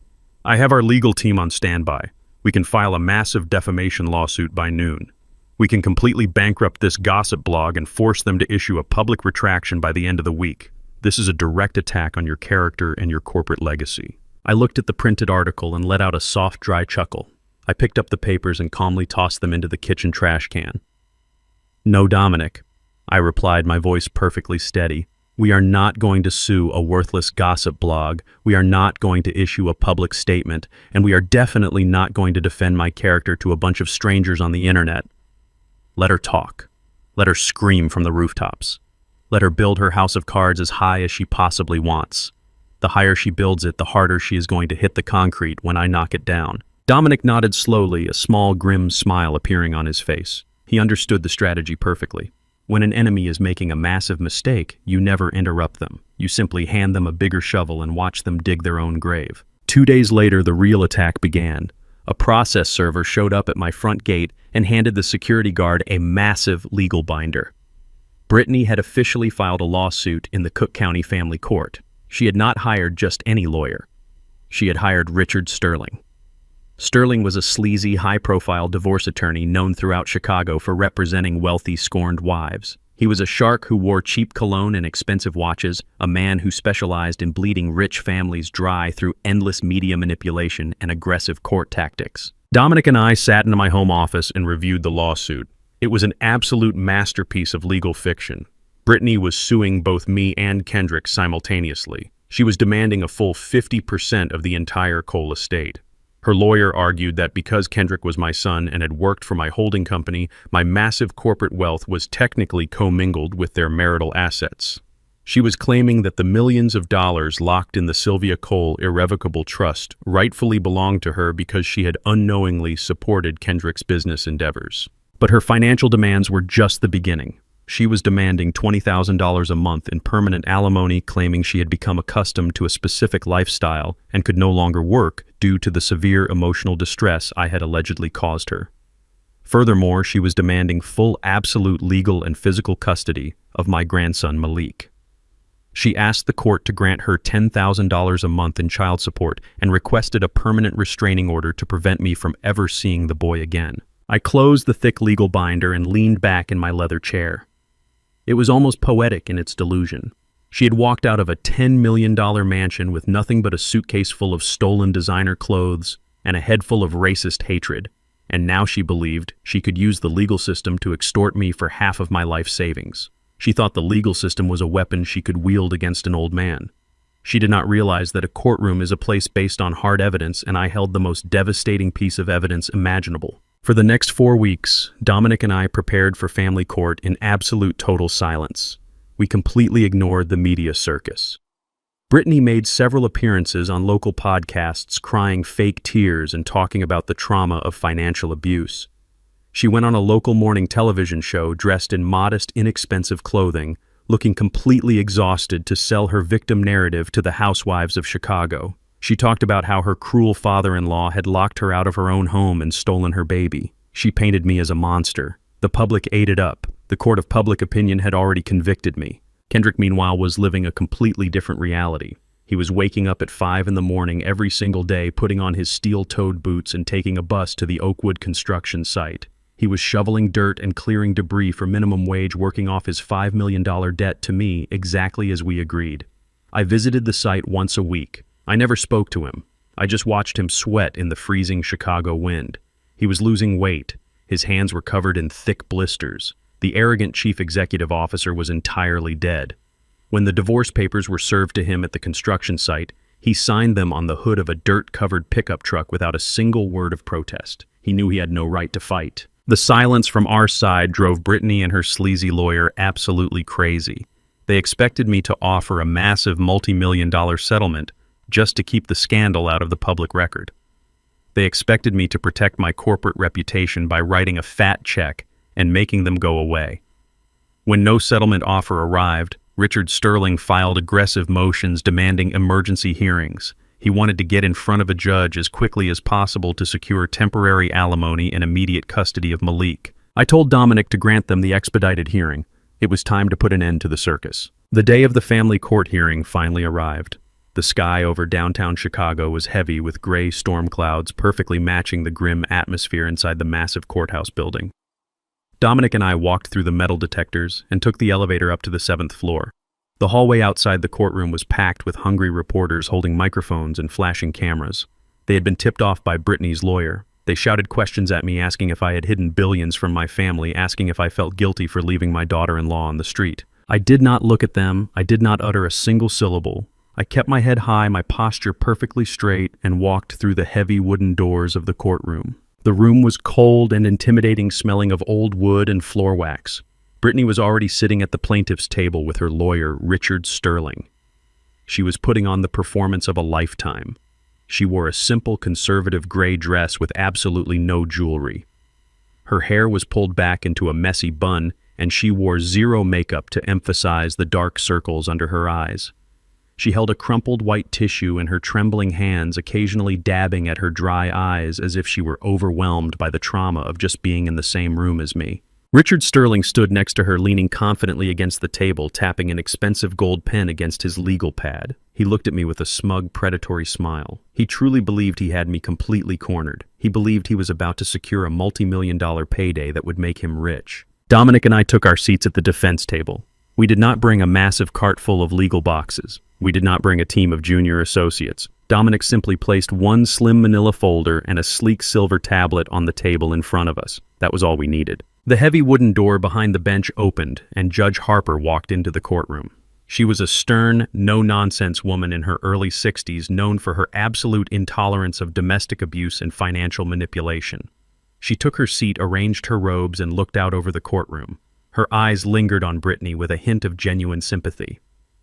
"I have our legal team on standby. We can file a massive defamation lawsuit by noon. We can completely bankrupt this gossip blog and force them to issue a public retraction by the end of the week. This is a direct attack on your character and your corporate legacy." I looked at the printed article and let out a soft, dry chuckle. I picked up the papers and calmly tossed them into the kitchen trash can. "No, Dominic," I replied, my voice perfectly steady. "We are not going to sue a worthless gossip blog. We are not going to issue a public statement, and we are definitely not going to defend my character to a bunch of strangers on the internet. Let her talk. Let her scream from the rooftops. Let her build her house of cards as high as she possibly wants. The higher she builds it, the harder she is going to hit the concrete when I knock it down. Dominic nodded slowly, a small, grim smile appearing on his face. He understood the strategy perfectly. When an enemy is making a massive mistake, you never interrupt them. You simply hand them a bigger shovel and watch them dig their own grave. 2 days later, the real attack began. A process server showed up at my front gate and handed the security guard a massive legal binder. Brittany had officially filed a lawsuit in the Cook County Family Court. She had not hired just any lawyer. She had hired Richard Sterling. Sterling was a sleazy, high-profile divorce attorney known throughout Chicago for representing wealthy, scorned wives. He was a shark who wore cheap cologne and expensive watches, a man who specialized in bleeding rich families dry through endless media manipulation and aggressive court tactics. Dominic and I sat in my home office and reviewed the lawsuit. It was an absolute masterpiece of legal fiction. Brittany was suing both me and Kendrick simultaneously. She was demanding a full 50% of the entire Cole estate. Her lawyer argued that because Kendrick was my son and had worked for my holding company, my massive corporate wealth was technically commingled with their marital assets. She was claiming that the millions of dollars locked in the Sylvia Cole Irrevocable Trust rightfully belonged to her because she had unknowingly supported Kendrick's business endeavors. But her financial demands were just the beginning. She was demanding $20,000 a month in permanent alimony, claiming she had become accustomed to a specific lifestyle and could no longer work due to the severe emotional distress I had allegedly caused her. Furthermore, she was demanding full absolute legal and physical custody of my grandson Malik. She asked the court to grant her $10,000 a month in child support and requested a permanent restraining order to prevent me from ever seeing the boy again. I closed the thick legal binder and leaned back in my leather chair. It was almost poetic in its delusion. She had walked out of a $10 million mansion with nothing but a suitcase full of stolen designer clothes and a head full of racist hatred, and now she believed she could use the legal system to extort me for half of my life savings. She thought the legal system was a weapon she could wield against an old man. She did not realize that a courtroom is a place based on hard evidence, and I held the most devastating piece of evidence imaginable. For the next 4 weeks, Dominic and I prepared for family court in absolute total silence. We completely ignored the media circus. Brittany made several appearances on local podcasts, crying fake tears and talking about the trauma of financial abuse. She went on a local morning television show dressed in modest, inexpensive clothing, looking completely exhausted to sell her victim narrative to the housewives of Chicago. She talked about how her cruel father-in-law had locked her out of her own home and stolen her baby. She painted me as a monster. The public ate it up. The court of public opinion had already convicted me. Kendrick, meanwhile, was living a completely different reality. He was waking up at 5 in the morning every single day, putting on his steel-toed boots and taking a bus to the Oakwood construction site. He was shoveling dirt and clearing debris for minimum wage, working off his $5 million debt to me, exactly as we agreed. I visited the site once a week. I never spoke to him. I just watched him sweat in the freezing Chicago wind. He was losing weight. His hands were covered in thick blisters. The arrogant chief executive officer was entirely dead. When the divorce papers were served to him at the construction site, he signed them on the hood of a dirt-covered pickup truck without a single word of protest. He knew he had no right to fight. The silence from our side drove Brittany and her sleazy lawyer absolutely crazy. They expected me to offer a massive multi-million-dollar settlement just to keep the scandal out of the public record. They expected me to protect my corporate reputation by writing a fat check and making them go away. When no settlement offer arrived, Richard Sterling filed aggressive motions demanding emergency hearings. He wanted to get in front of a judge as quickly as possible to secure temporary alimony and immediate custody of Malik. I told Dominic to grant them the expedited hearing. It was time to put an end to the circus. The day of the family court hearing finally arrived. The sky over downtown Chicago was heavy with gray storm clouds perfectly matching the grim atmosphere inside the massive courthouse building. Dominic and I walked through the metal detectors and took the elevator up to the 7th floor. The hallway outside the courtroom was packed with hungry reporters holding microphones and flashing cameras. They had been tipped off by Brittany's lawyer. They shouted questions at me, asking if I had hidden billions from my family, asking if I felt guilty for leaving my daughter-in-law on the street. I did not look at them. I did not utter a single syllable. I kept my head high, my posture perfectly straight, and walked through the heavy wooden doors of the courtroom. The room was cold and intimidating, smelling of old wood and floor wax. Brittany was already sitting at the plaintiff's table with her lawyer, Richard Sterling. She was putting on the performance of a lifetime. She wore a simple conservative gray dress with absolutely no jewelry. Her hair was pulled back into a messy bun, and she wore zero makeup to emphasize the dark circles under her eyes. She held a crumpled white tissue in her trembling hands, occasionally dabbing at her dry eyes as if she were overwhelmed by the trauma of just being in the same room as me. Richard Sterling stood next to her, leaning confidently against the table, tapping an expensive gold pen against his legal pad. He looked at me with a smug, predatory smile. He truly believed he had me completely cornered. He believed he was about to secure a multi-million-dollar payday that would make him rich. Dominic and I took our seats at the defense table. We did not bring a massive cart full of legal boxes. We did not bring a team of junior associates. Dominic simply placed one slim manila folder and a sleek silver tablet on the table in front of us. That was all we needed. The heavy wooden door behind the bench opened, and Judge Harper walked into the courtroom. She was a stern, no-nonsense woman in her early 60s, known for her absolute intolerance of domestic abuse and financial manipulation. She took her seat, arranged her robes, and looked out over the courtroom. Her eyes lingered on Brittany with a hint of genuine sympathy.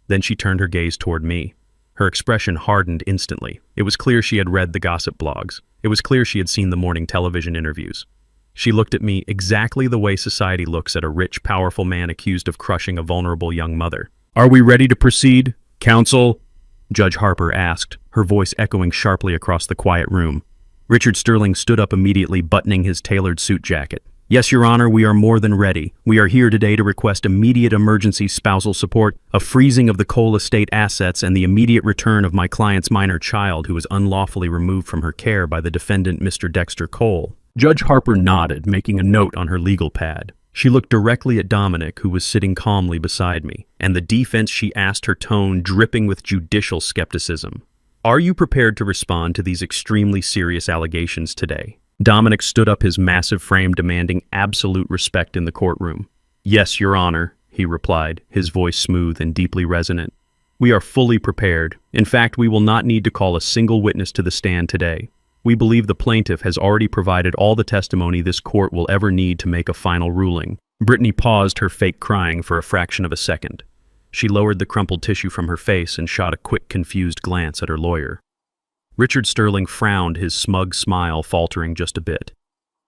Then she turned her gaze toward me. Her expression hardened instantly. It was clear she had read the gossip blogs. It was clear she had seen the morning television interviews. She looked at me exactly the way society looks at a rich, powerful man accused of crushing a vulnerable young mother. "Are we ready to proceed, counsel?" Judge Harper asked, her voice echoing sharply across the quiet room. Richard Sterling stood up immediately, buttoning his tailored suit jacket. "Yes, Your Honor, we are more than ready. We are here today to request immediate emergency spousal support, a freezing of the Cole estate assets, and the immediate return of my client's minor child who was unlawfully removed from her care by the defendant, Mr. Dexter Cole." Judge Harper nodded, making a note on her legal pad. She looked directly at Dominic, who was sitting calmly beside me, and the defense she asked, her tone dripping with judicial skepticism. "Are you prepared to respond to these extremely serious allegations today?" Dominic stood up, his massive frame demanding absolute respect in the courtroom. "Yes, Your Honor," he replied, his voice smooth and deeply resonant. "We are fully prepared. In fact, we will not need to call a single witness to the stand today. We believe the plaintiff has already provided all the testimony this court will ever need to make a final ruling." Brittany paused, her fake crying, for a fraction of a second. She lowered the crumpled tissue from her face and shot a quick, confused glance at her lawyer. Richard Sterling frowned, his smug smile faltering just a bit.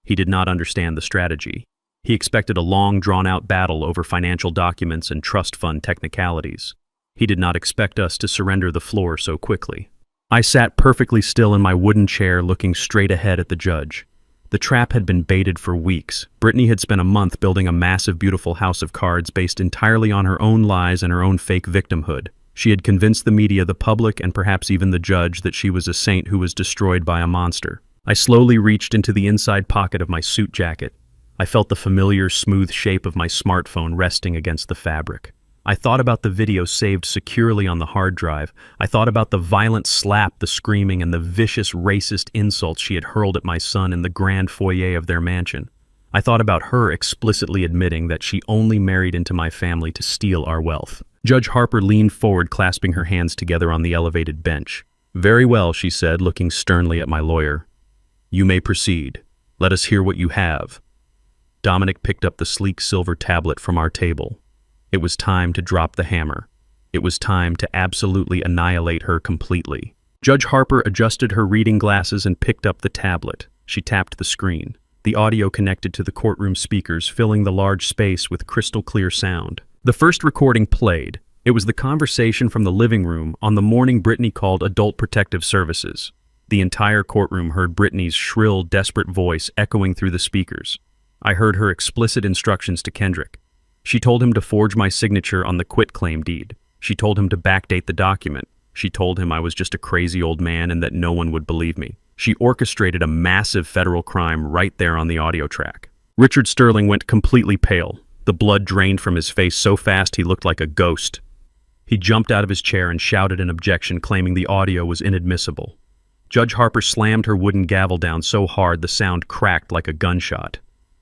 He did not understand the strategy. He expected a long, drawn-out battle over financial documents and trust fund technicalities. He did not expect us to surrender the floor so quickly. I sat perfectly still in my wooden chair, looking straight ahead at the judge. The trap had been baited for weeks. Brittany had spent a month building a massive, beautiful house of cards based entirely on her own lies and her own fake victimhood. She had convinced the media, the public, and perhaps even the judge that she was a saint who was destroyed by a monster. I slowly reached into the inside pocket of my suit jacket. I felt the familiar, smooth shape of my smartphone resting against the fabric. I thought about the video saved securely on the hard drive. I thought about the violent slap, the screaming, and the vicious, racist insults she had hurled at my son in the grand foyer of their mansion. I thought about her explicitly admitting that she only married into my family to steal our wealth. Judge Harper leaned forward, clasping her hands together on the elevated bench. "Very well," she said, looking sternly at my lawyer. "You may proceed. Let us hear what you have." Dominic picked up the sleek silver tablet from our table. It was time to drop the hammer. It was time to absolutely annihilate her completely. Judge Harper adjusted her reading glasses and picked up the tablet. She tapped the screen. The audio connected to the courtroom speakers, filling the large space with crystal-clear sound. The first recording played. It was the conversation from the living room on the morning Brittany called Adult Protective Services. The entire courtroom heard Brittany's shrill, desperate voice echoing through the speakers. I heard her explicit instructions to Kendrick. She told him to forge my signature on the quitclaim deed. She told him to backdate the document. She told him I was just a crazy old man and that no one would believe me. She orchestrated a massive federal crime right there on the audio track. Richard Sterling went completely pale. The blood drained from his face so fast he looked like a ghost. He jumped out of his chair and shouted an objection, claiming the audio was inadmissible. Judge Harper slammed her wooden gavel down so hard the sound cracked like a gunshot.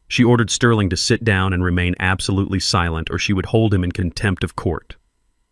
She ordered Sterling to sit down and remain absolutely silent, or she would hold him in contempt of court.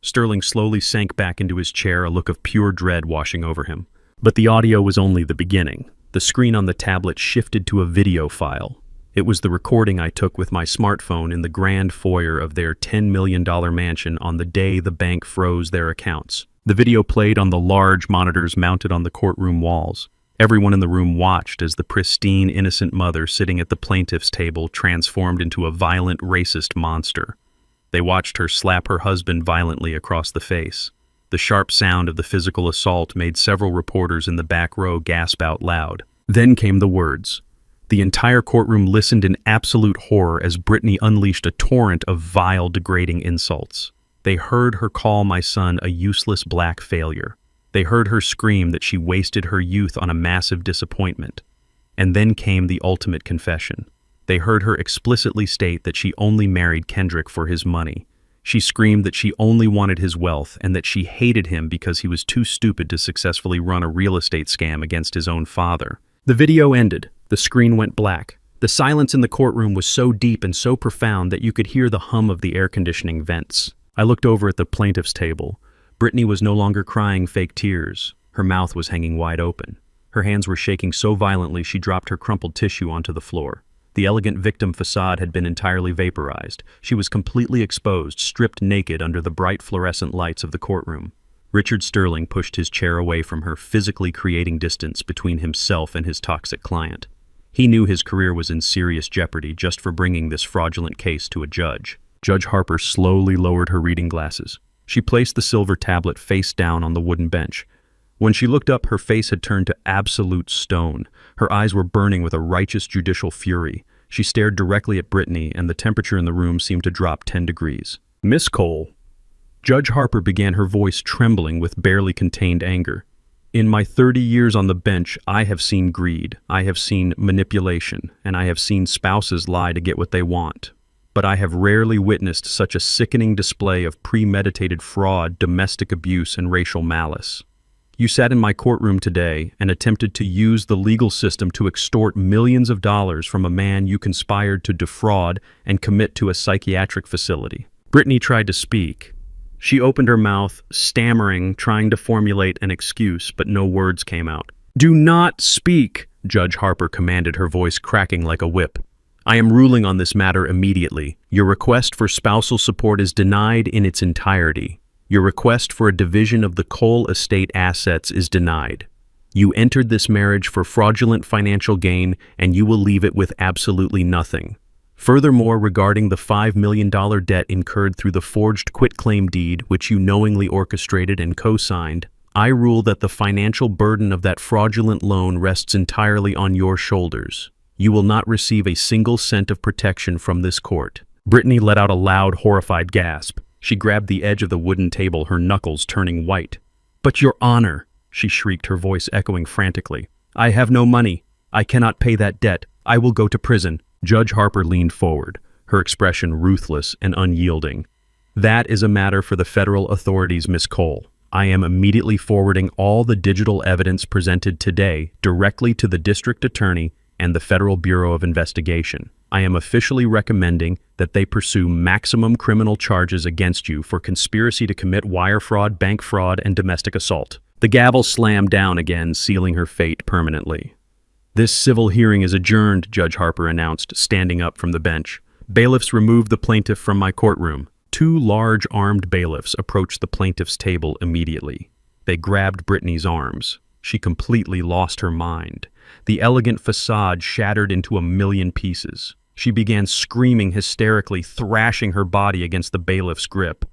Sterling slowly sank back into his chair, a look of pure dread washing over him. But the audio was only the beginning. The screen on the tablet shifted to a video file. It was the recording I took with my smartphone in the grand foyer of their $10 million mansion on the day the bank froze their accounts. The video played on the large monitors mounted on the courtroom walls. Everyone in the room watched as the pristine, innocent mother sitting at the plaintiff's table transformed into a violent, racist monster. They watched her slap her husband violently across the face. The sharp sound of the physical assault made several reporters in the back row gasp out loud. Then came the words. The entire courtroom listened in absolute horror as Brittany unleashed a torrent of vile, degrading insults. They heard her call my son a useless black failure. They heard her scream that she wasted her youth on a massive disappointment. And then came the ultimate confession. They heard her explicitly state that she only married Kendrick for his money. She screamed that she only wanted his wealth and that she hated him because he was too stupid to successfully run a real estate scam against his own father. The video ended. The screen went black. The silence in the courtroom was so deep and so profound that you could hear the hum of the air conditioning vents. I looked over at the plaintiff's table. Brittany was no longer crying fake tears. Her mouth was hanging wide open. Her hands were shaking so violently she dropped her crumpled tissue onto the floor. The elegant victim facade had been entirely vaporized. She was completely exposed, stripped naked under the bright fluorescent lights of the courtroom. Richard Sterling pushed his chair away from her, physically creating distance between himself and his toxic client. He knew his career was in serious jeopardy just for bringing this fraudulent case to a judge. Judge Harper slowly lowered her reading glasses. She placed the silver tablet face down on the wooden bench. When she looked up, her face had turned to absolute stone. Her eyes were burning with a righteous judicial fury. She stared directly at Brittany, and the temperature in the room seemed to drop 10 degrees. "Miss Cole." Judge Harper began, her voice trembling with barely contained anger. "In my 30 years on the bench, I have seen greed, I have seen manipulation, and I have seen spouses lie to get what they want. But I have rarely witnessed such a sickening display of premeditated fraud, domestic abuse, and racial malice. You sat in my courtroom today and attempted to use the legal system to extort millions of dollars from a man you conspired to defraud and commit to a psychiatric facility." Brittany tried to speak. She opened her mouth, stammering, trying to formulate an excuse, but no words came out. "Do not speak," Judge Harper commanded, her voice cracking like a whip. "I am ruling on this matter immediately. Your request for spousal support is denied in its entirety. Your request for a division of the Cole estate assets is denied. You entered this marriage for fraudulent financial gain, and you will leave it with absolutely nothing. Furthermore, regarding the $5 million debt incurred through the forged quitclaim deed, which you knowingly orchestrated and co-signed, I rule that the financial burden of that fraudulent loan rests entirely on your shoulders. You will not receive a single cent of protection from this court." Brittany let out a loud, horrified gasp. She grabbed the edge of the wooden table, her knuckles turning white. "But Your Honor," she shrieked, her voice echoing frantically, "I have no money. I cannot pay that debt. I will go to prison." Judge Harper leaned forward, her expression ruthless and unyielding. "That is a matter for the federal authorities, Miss Cole. I am immediately forwarding all the digital evidence presented today directly to the district attorney and the Federal Bureau of Investigation. I am officially recommending that they pursue maximum criminal charges against you for conspiracy to commit wire fraud, bank fraud, and domestic assault." The gavel slammed down again, sealing her fate permanently. "This civil hearing is adjourned," Judge Harper announced, standing up from the bench. "Bailiffs, remove the plaintiff from my courtroom." 2 large armed bailiffs approached the plaintiff's table immediately. They grabbed Brittany's arms. She completely lost her mind. The elegant facade shattered into a million pieces. She began screaming hysterically, thrashing her body against the bailiff's grip.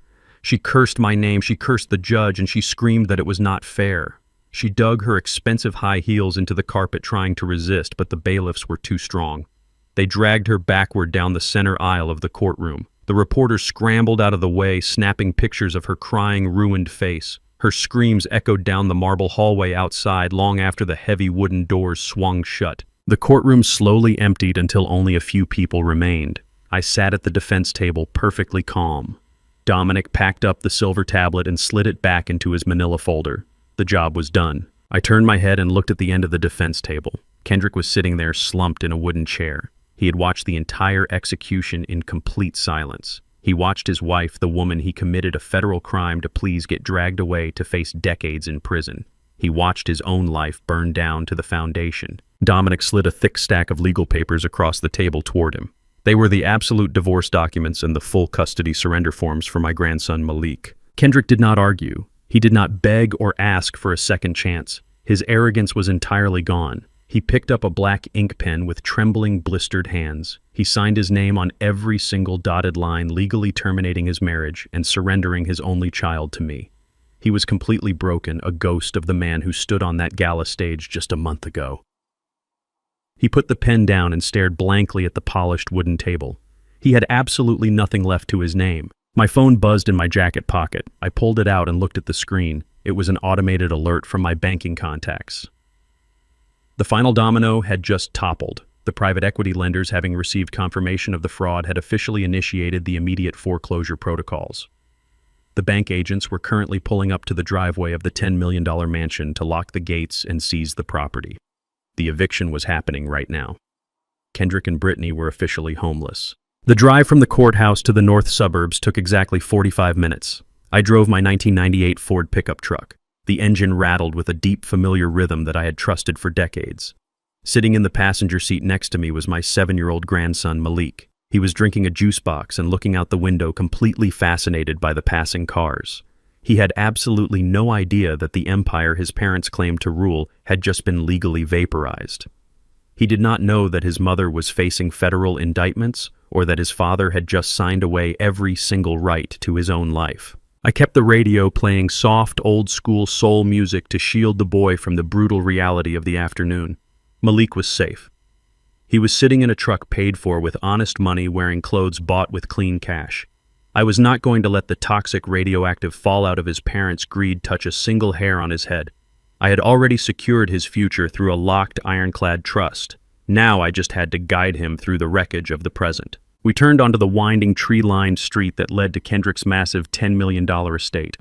She cursed my name, she cursed the judge, and she screamed that it was not fair. She dug her expensive high heels into the carpet, trying to resist, but the bailiffs were too strong. They dragged her backward down the center aisle of the courtroom. The reporters scrambled out of the way, snapping pictures of her crying, ruined face. Her screams echoed down the marble hallway outside long after the heavy wooden doors swung shut. The courtroom slowly emptied until only a few people remained. I sat at the defense table, perfectly calm. Dominic packed up the silver tablet and slid it back into his manila folder. The job was done. I turned my head and looked at the end of the defense table. Kendrick was sitting there, slumped in a wooden chair. He had watched the entire execution in complete silence. He watched his wife, the woman he committed a federal crime to please, get dragged away to face decades in prison. He watched his own life burn down to the foundation. Dominic slid a thick stack of legal papers across the table toward him. They were the absolute divorce documents and the full custody surrender forms for my grandson Malik. Kendrick did not argue. He did not beg or ask for a second chance. His arrogance was entirely gone. He picked up a black ink pen with trembling, blistered hands. He signed his name on every single dotted line, legally terminating his marriage and surrendering his only child to me. He was completely broken, a ghost of the man who stood on that gala stage just a month ago. He put the pen down and stared blankly at the polished wooden table. He had absolutely nothing left to his name. My phone buzzed in my jacket pocket. I pulled it out and looked at the screen. It was an automated alert from my banking contacts. The final domino had just toppled. The private equity lenders, having received confirmation of the fraud, had officially initiated the immediate foreclosure protocols. The bank agents were currently pulling up to the driveway of the $10 million mansion to lock the gates and seize the property. The eviction was happening right now. Kendrick and Brittany were officially homeless. The drive from the courthouse to the north suburbs took exactly 45 minutes. I drove my 1998 Ford pickup truck. The engine rattled with a deep, familiar rhythm that I had trusted for decades. Sitting in the passenger seat next to me was my 7-year-old grandson, Malik. He was drinking a juice box and looking out the window, completely fascinated by the passing cars. He had absolutely no idea that the empire his parents claimed to rule had just been legally vaporized. He did not know that his mother was facing federal indictments or that his father had just signed away every single right to his own life. I kept the radio playing soft, old-school soul music to shield the boy from the brutal reality of the afternoon. Malik was safe. He was sitting in a truck paid for with honest money, wearing clothes bought with clean cash. I was not going to let the toxic radioactive fallout of his parents' greed touch a single hair on his head. I had already secured his future through a locked, ironclad trust. Now I just had to guide him through the wreckage of the present. We turned onto the winding, tree-lined street that led to Kendrick's massive $10 million estate.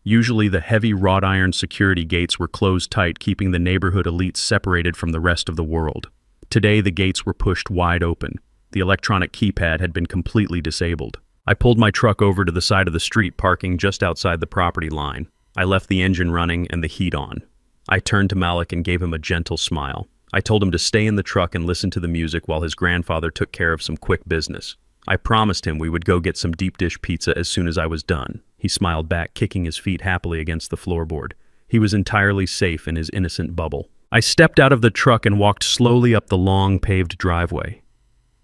Usually the heavy wrought iron security gates were closed tight, keeping the neighborhood elites separated from the rest of the world. Today the gates were pushed wide open. The electronic keypad had been completely disabled. I pulled my truck over to the side of the street, parking just outside the property line. I left the engine running and the heat on. I turned to Malik and gave him a gentle smile. I told him to stay in the truck and listen to the music while his grandfather took care of some quick business. I promised him we would go get some deep dish pizza as soon as I was done. He smiled back, kicking his feet happily against the floorboard. He was entirely safe in his innocent bubble. I stepped out of the truck and walked slowly up the long paved driveway.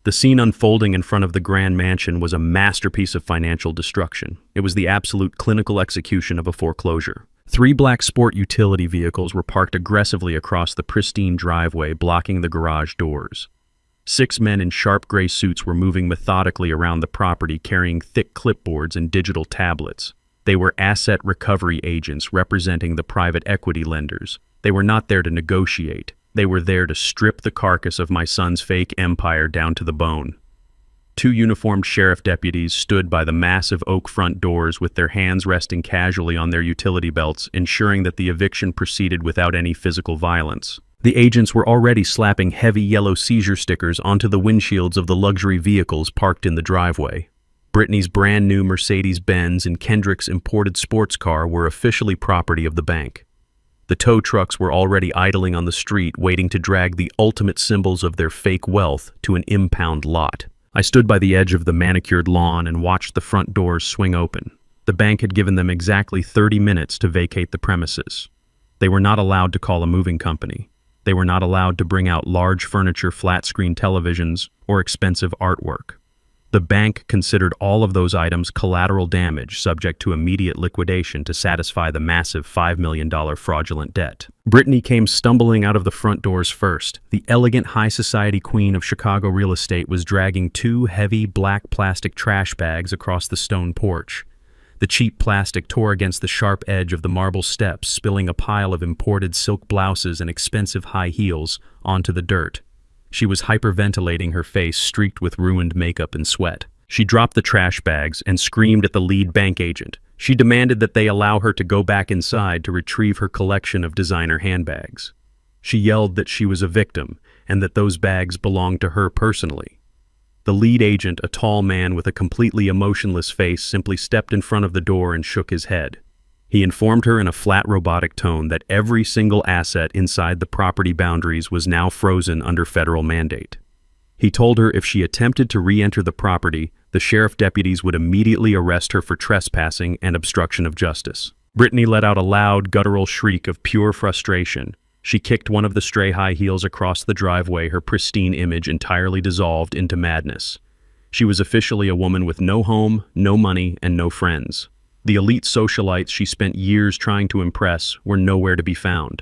The scene unfolding in front of the grand mansion was a masterpiece of financial destruction. It was the absolute clinical execution of a foreclosure. 3 black sport utility vehicles were parked aggressively across the pristine driveway, blocking the garage doors. 6 men in sharp gray suits were moving methodically around the property, carrying thick clipboards and digital tablets. They were asset recovery agents representing the private equity lenders. They were not there to negotiate. They were there to strip the carcass of my son's fake empire down to the bone. 2 uniformed sheriff deputies stood by the massive oak front doors with their hands resting casually on their utility belts, ensuring that the eviction proceeded without any physical violence. The agents were already slapping heavy yellow seizure stickers onto the windshields of the luxury vehicles parked in the driveway. Brittany's brand new Mercedes-Benz and Kendrick's imported sports car were officially property of the bank. The tow trucks were already idling on the street, waiting to drag the ultimate symbols of their fake wealth to an impound lot. I stood by the edge of the manicured lawn and watched the front doors swing open. The bank had given them exactly 30 minutes to vacate the premises. They were not allowed to call a moving company. They were not allowed to bring out large furniture, flat-screen televisions, or expensive artwork. The bank considered all of those items collateral damage, subject to immediate liquidation to satisfy the massive $5 million fraudulent debt. Brittany came stumbling out of the front doors first. The elegant high society queen of Chicago real estate was dragging 2 heavy black plastic trash bags across the stone porch. The cheap plastic tore against the sharp edge of the marble steps, spilling a pile of imported silk blouses and expensive high heels onto the dirt. She was hyperventilating, her face streaked with ruined makeup and sweat. She dropped the trash bags and screamed at the lead bank agent. She demanded that they allow her to go back inside to retrieve her collection of designer handbags. She yelled that she was a victim and that those bags belonged to her personally. The lead agent, a tall man with a completely emotionless face, simply stepped in front of the door and shook his head. He informed her in a flat robotic tone that every single asset inside the property boundaries was now frozen under federal mandate. He told her if she attempted to re-enter the property, the sheriff deputies would immediately arrest her for trespassing and obstruction of justice. Brittany let out a loud, guttural shriek of pure frustration. She kicked one of the stray high heels across the driveway, her pristine image entirely dissolved into madness. She was officially a woman with no home, no money, and no friends. The elite socialites she spent years trying to impress were nowhere to be found.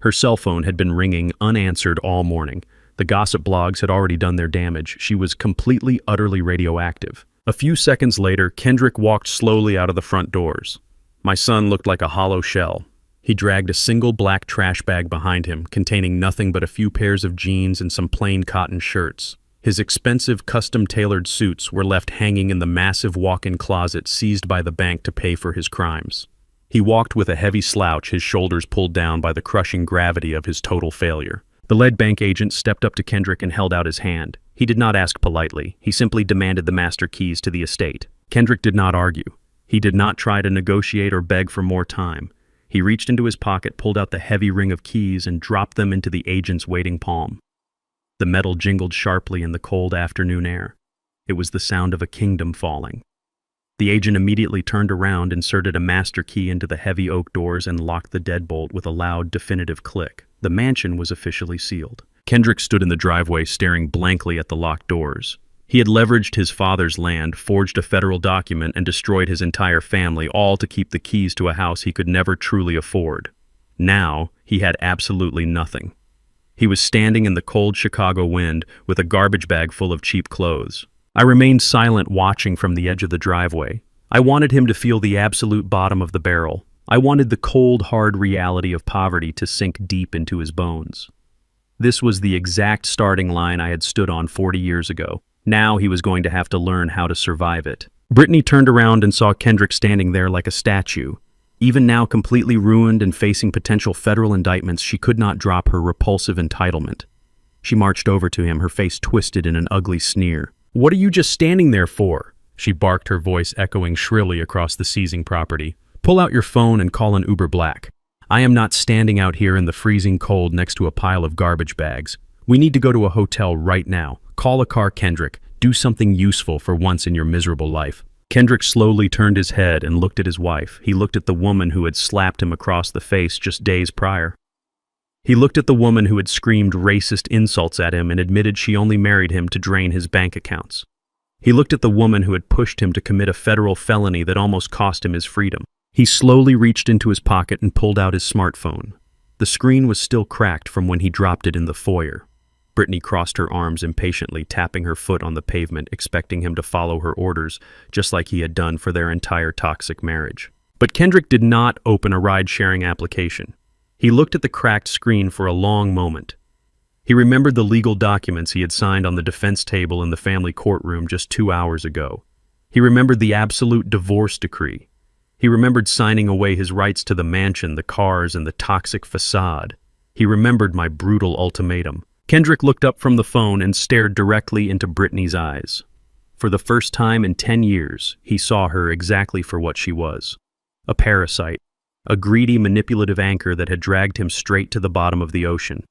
Her cell phone had been ringing unanswered all morning. The gossip blogs had already done their damage. She was completely, utterly radioactive. A few seconds later, Kendrick walked slowly out of the front doors. My son looked like a hollow shell. He dragged a single black trash bag behind him, containing nothing but a few pairs of jeans and some plain cotton shirts. His expensive, custom-tailored suits were left hanging in the massive walk-in closet seized by the bank to pay for his crimes. He walked with a heavy slouch, his shoulders pulled down by the crushing gravity of his total failure. The lead bank agent stepped up to Kendrick and held out his hand. He did not ask politely. He simply demanded the master keys to the estate. Kendrick did not argue. He did not try to negotiate or beg for more time. He reached into his pocket, pulled out the heavy ring of keys, and dropped them into the agent's waiting palm. The metal jingled sharply in the cold afternoon air. It was the sound of a kingdom falling. The agent immediately turned around, inserted a master key into the heavy oak doors, and locked the deadbolt with a loud, definitive click. The mansion was officially sealed. Kendrick stood in the driveway, staring blankly at the locked doors. He had leveraged his father's land, forged a federal document, and destroyed his entire family, all to keep the keys to a house he could never truly afford. Now, he had absolutely nothing. He was standing in the cold Chicago wind with a garbage bag full of cheap clothes. I remained silent, watching from the edge of the driveway. I wanted him to feel the absolute bottom of the barrel. I wanted the cold, hard reality of poverty to sink deep into his bones. This was the exact starting line I had stood on 40 years ago. Now he was going to have to learn how to survive it. Brittany turned around and saw Kendrick standing there like a statue. Even now completely ruined and facing potential federal indictments, she could not drop her repulsive entitlement. She marched over to him, her face twisted in an ugly sneer. "What are you just standing there for?" she barked, her voice echoing shrilly across the seizing property. "Pull out your phone and call an Uber Black. I am not standing out here in the freezing cold next to a pile of garbage bags. We need to go to a hotel right now. Call a car, Kendrick. Do something useful for once in your miserable life." Kendrick slowly turned his head and looked at his wife. He looked at the woman who had slapped him across the face just days prior. He looked at the woman who had screamed racist insults at him and admitted she only married him to drain his bank accounts. He looked at the woman who had pushed him to commit a federal felony that almost cost him his freedom. He slowly reached into his pocket and pulled out his smartphone. The screen was still cracked from when he dropped it in the foyer. Brittany crossed her arms impatiently, tapping her foot on the pavement, expecting him to follow her orders, just like he had done for their entire toxic marriage. But Kendrick did not open a ride-sharing application. He looked at the cracked screen for a long moment. He remembered the legal documents he had signed on the defense table in the family courtroom just 2 hours ago. He remembered the absolute divorce decree. He remembered signing away his rights to the mansion, the cars, and the toxic facade. He remembered my brutal ultimatum. Kendrick looked up from the phone and stared directly into Brittany's eyes. For the first time in 10 years, he saw her exactly for what she was. A parasite, a greedy, manipulative anchor that had dragged him straight to the bottom of the ocean.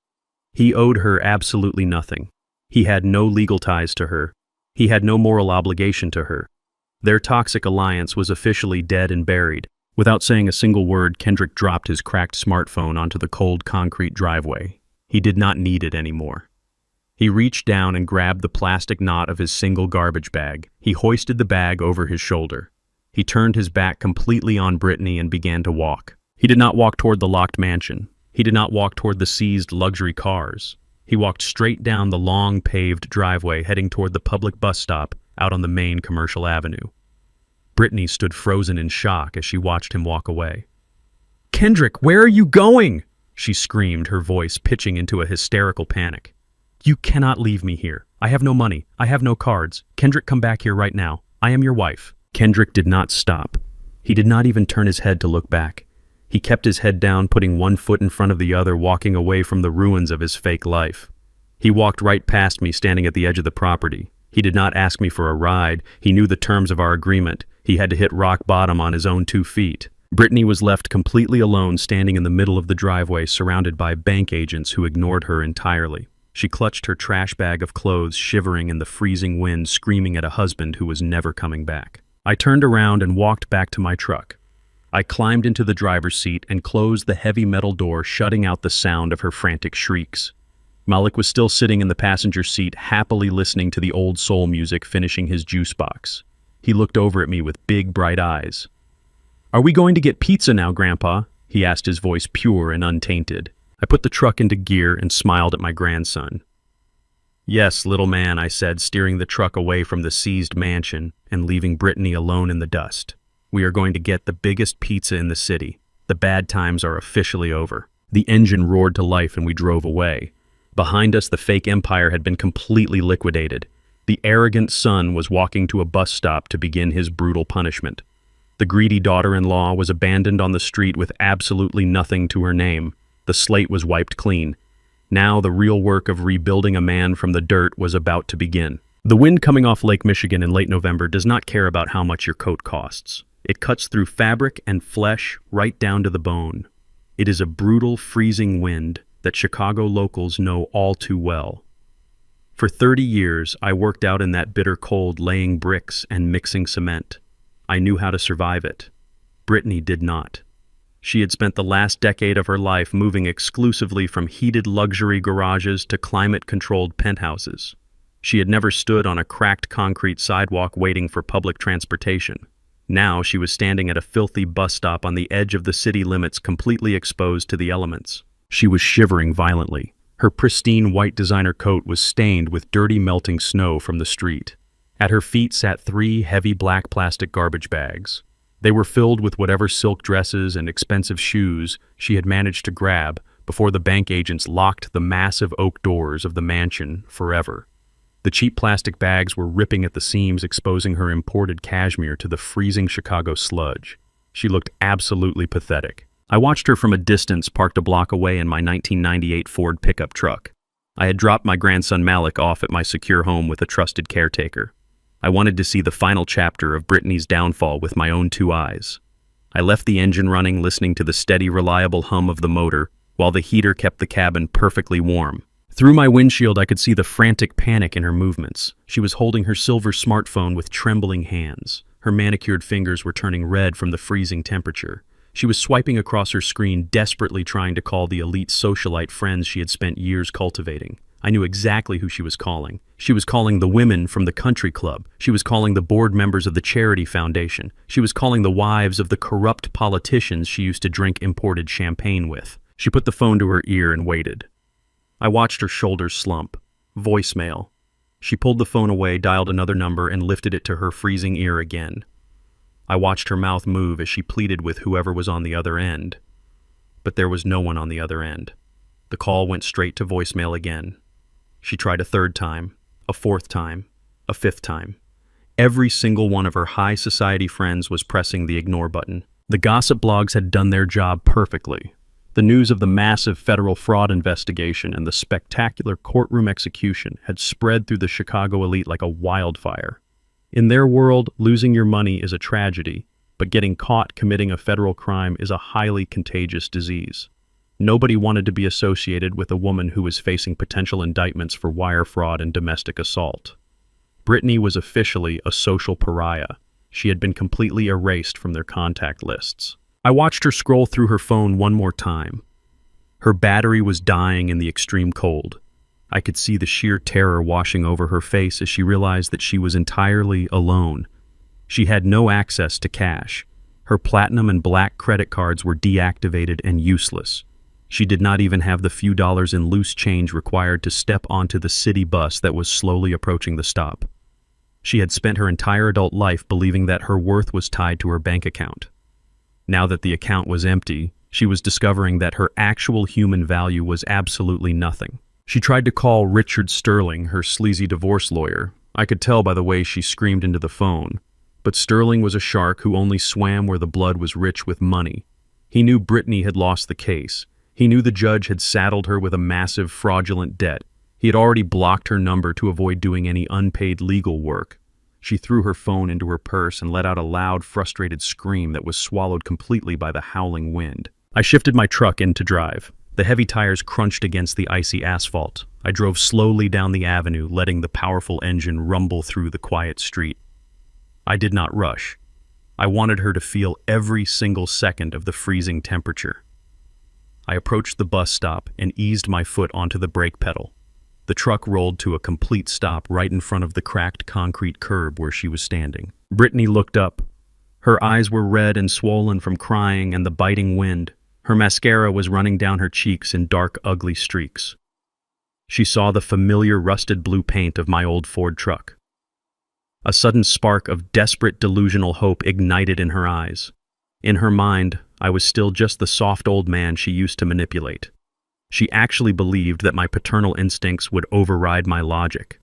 He owed her absolutely nothing. He had no legal ties to her. He had no moral obligation to her. Their toxic alliance was officially dead and buried. Without saying a single word, Kendrick dropped his cracked smartphone onto the cold concrete driveway. He did not need it anymore. He reached down and grabbed the plastic knot of his single garbage bag. He hoisted the bag over his shoulder. He turned his back completely on Brittany and began to walk. He did not walk toward the locked mansion. He did not walk toward the seized luxury cars. He walked straight down the long paved driveway, heading toward the public bus stop out on the main commercial avenue. Brittany stood frozen in shock as she watched him walk away. "Kendrick, where are you going?" she screamed, her voice pitching into a hysterical panic. "You cannot leave me here. I have no money. I have no cards. Kendrick, come back here right now. I am your wife." Kendrick did not stop. He did not even turn his head to look back. He kept his head down, putting one foot in front of the other, walking away from the ruins of his fake life. He walked right past me, standing at the edge of the property. He did not ask me for a ride. He knew the terms of our agreement. He had to hit rock bottom on his own 2 feet. Brittany was left completely alone, standing in the middle of the driveway, surrounded by bank agents who ignored her entirely. She clutched her trash bag of clothes, shivering in the freezing wind, screaming at a husband who was never coming back. I turned around and walked back to my truck. I climbed into the driver's seat and closed the heavy metal door, shutting out the sound of her frantic shrieks. Malik was still sitting in the passenger seat, happily listening to the old soul music, finishing his juice box. He looked over at me with big, bright eyes. "Are we going to get pizza now, Grandpa?" he asked, his voice pure and untainted. I put the truck into gear and smiled at my grandson. "Yes, little man," I said, steering the truck away from the seized mansion and leaving Brittany alone in the dust. "We are going to get the biggest pizza in the city. The bad times are officially over." The engine roared to life and we drove away. Behind us, the fake empire had been completely liquidated. The arrogant son was walking to a bus stop to begin his brutal punishment. The greedy daughter-in-law was abandoned on the street with absolutely nothing to her name. The slate was wiped clean. Now the real work of rebuilding a man from the dirt was about to begin. The wind coming off Lake Michigan in late November does not care about how much your coat costs. It cuts through fabric and flesh right down to the bone. It is a brutal, freezing wind that Chicago locals know all too well. For 30 years, I worked out in that bitter cold, laying bricks and mixing cement. I knew how to survive it. Brittany did not. She had spent the last decade of her life moving exclusively from heated luxury garages to climate-controlled penthouses. She had never stood on a cracked concrete sidewalk waiting for public transportation. Now she was standing at a filthy bus stop on the edge of the city limits, completely exposed to the elements. She was shivering violently. Her pristine white designer coat was stained with dirty melting snow from the street. At her feet sat 3 heavy black plastic garbage bags. They were filled with whatever silk dresses and expensive shoes she had managed to grab before the bank agents locked the massive oak doors of the mansion forever. The cheap plastic bags were ripping at the seams, exposing her imported cashmere to the freezing Chicago sludge. She looked absolutely pathetic. I watched her from a distance, parked a block away in my 1998 Ford pickup truck. I had dropped my grandson Malik off at my secure home with a trusted caretaker. I wanted to see the final chapter of Brittany's downfall with my own 2 eyes. I left the engine running, listening to the steady, reliable hum of the motor, while the heater kept the cabin perfectly warm. Through my windshield, I could see the frantic panic in her movements. She was holding her silver smartphone with trembling hands. Her manicured fingers were turning red from the freezing temperature. She was swiping across her screen, desperately trying to call the elite socialite friends she had spent years cultivating. I knew exactly who she was calling. She was calling the women from the country club. She was calling the board members of the charity foundation. She was calling the wives of the corrupt politicians she used to drink imported champagne with. She put the phone to her ear and waited. I watched her shoulders slump. Voicemail. She pulled the phone away, dialed another number, and lifted it to her freezing ear again. I watched her mouth move as she pleaded with whoever was on the other end. But there was no one on the other end. The call went straight to voicemail again. She tried a 3rd time, a 4th time, a 5th time. Every single one of her high society friends was pressing the ignore button. The gossip blogs had done their job perfectly. The news of the massive federal fraud investigation and the spectacular courtroom execution had spread through the Chicago elite like a wildfire. In their world, losing your money is a tragedy, but getting caught committing a federal crime is a highly contagious disease. Nobody wanted to be associated with a woman who was facing potential indictments for wire fraud and domestic assault. Brittany was officially a social pariah. She had been completely erased from their contact lists. I watched her scroll through her phone one more time. Her battery was dying in the extreme cold. I could see the sheer terror washing over her face as she realized that she was entirely alone. She had no access to cash. Her platinum and black credit cards were deactivated and useless. She did not even have the few dollars in loose change required to step onto the city bus that was slowly approaching the stop. She had spent her entire adult life believing that her worth was tied to her bank account. Now that the account was empty, she was discovering that her actual human value was absolutely nothing. She tried to call Richard Sterling, her sleazy divorce lawyer. I could tell by the way she screamed into the phone. But Sterling was a shark who only swam where the blood was rich with money. He knew Brittany had lost the case. He knew the judge had saddled her with a massive fraudulent debt. He had already blocked her number to avoid doing any unpaid legal work. She threw her phone into her purse and let out a loud, frustrated scream that was swallowed completely by the howling wind. I shifted my truck into drive. The heavy tires crunched against the icy asphalt. I drove slowly down the avenue, letting the powerful engine rumble through the quiet street. I did not rush. I wanted her to feel every single second of the freezing temperature. I approached the bus stop and eased my foot onto the brake pedal. The truck rolled to a complete stop right in front of the cracked concrete curb where she was standing. Brittany looked up. Her eyes were red and swollen from crying and the biting wind. Her mascara was running down her cheeks in dark, ugly streaks. She saw the familiar rusted blue paint of my old Ford truck. A sudden spark of desperate, delusional hope ignited in her eyes. In her mind, I was still just the soft old man she used to manipulate. She actually believed that my paternal instincts would override my logic.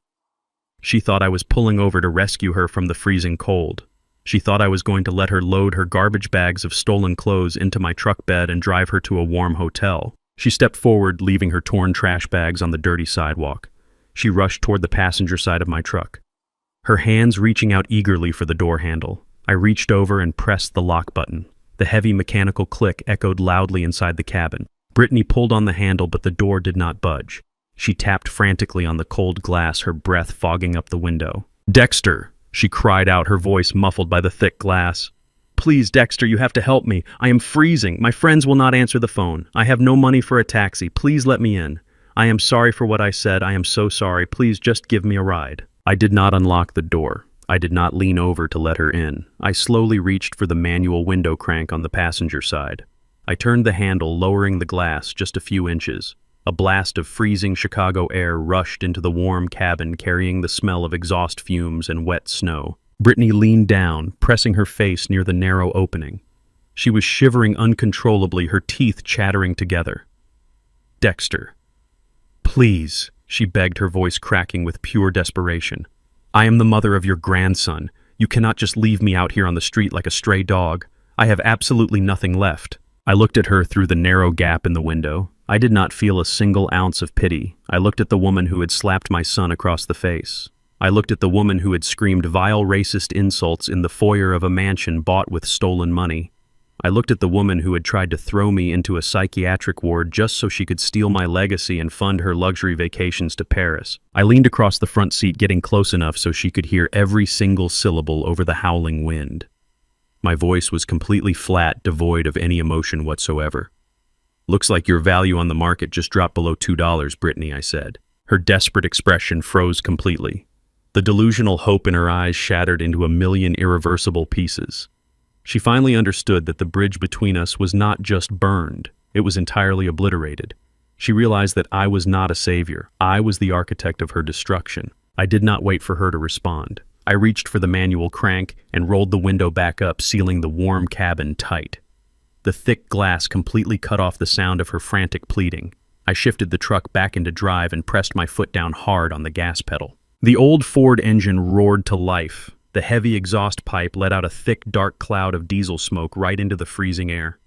She thought I was pulling over to rescue her from the freezing cold. She thought I was going to let her load her garbage bags of stolen clothes into my truck bed and drive her to a warm hotel. She stepped forward, leaving her torn trash bags on the dirty sidewalk. She rushed toward the passenger side of my truck, her hands reaching out eagerly for the door handle. I reached over and pressed the lock button. The heavy mechanical click echoed loudly inside the cabin. Brittany pulled on the handle, but the door did not budge. She tapped frantically on the cold glass, her breath fogging up the window. "Dexter!" she cried out, her voice muffled by the thick glass. "Please, Dexter, you have to help me. I am freezing. My friends will not answer the phone. I have no money for a taxi. Please let me in. I am sorry for what I said. I am so sorry. Please just give me a ride." I did not unlock the door. I did not lean over to let her in. I slowly reached for the manual window crank on the passenger side. I turned the handle, lowering the glass just a few inches. A blast of freezing Chicago air rushed into the warm cabin, carrying the smell of exhaust fumes and wet snow. Brittany leaned down, pressing her face near the narrow opening. She was shivering uncontrollably, her teeth chattering together. "Dexter, please," she begged, her voice cracking with pure desperation. "I am the mother of your grandson. You cannot just leave me out here on the street like a stray dog. I have absolutely nothing left." I looked at her through the narrow gap in the window. I did not feel a single ounce of pity. I looked at the woman who had slapped my son across the face. I looked at the woman who had screamed vile racist insults in the foyer of a mansion bought with stolen money. I looked at the woman who had tried to throw me into a psychiatric ward just so she could steal my legacy and fund her luxury vacations to Paris. I leaned across the front seat, getting close enough so she could hear every single syllable over the howling wind. My voice was completely flat, devoid of any emotion whatsoever. "Looks like your value on the market just dropped below $2, Brittany," I said. Her desperate expression froze completely. The delusional hope in her eyes shattered into a million irreversible pieces. She finally understood that the bridge between us was not just burned, it was entirely obliterated. She realized that I was not a savior. I was the architect of her destruction. I did not wait for her to respond. I reached for the manual crank and rolled the window back up, sealing the warm cabin tight. The thick glass completely cut off the sound of her frantic pleading. I shifted the truck back into drive and pressed my foot down hard on the gas pedal. The old Ford engine roared to life. The heavy exhaust pipe let out a thick, dark cloud of diesel smoke right into the freezing air.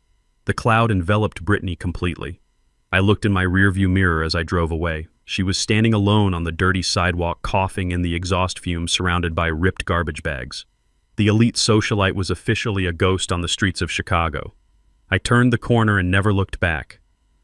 The cloud enveloped Brittany completely. I looked in my rearview mirror as I drove away. She was standing alone on the dirty sidewalk, coughing in the exhaust fumes, surrounded by ripped garbage bags. The elite socialite was officially a ghost on the streets of Chicago. I turned the corner and never looked back.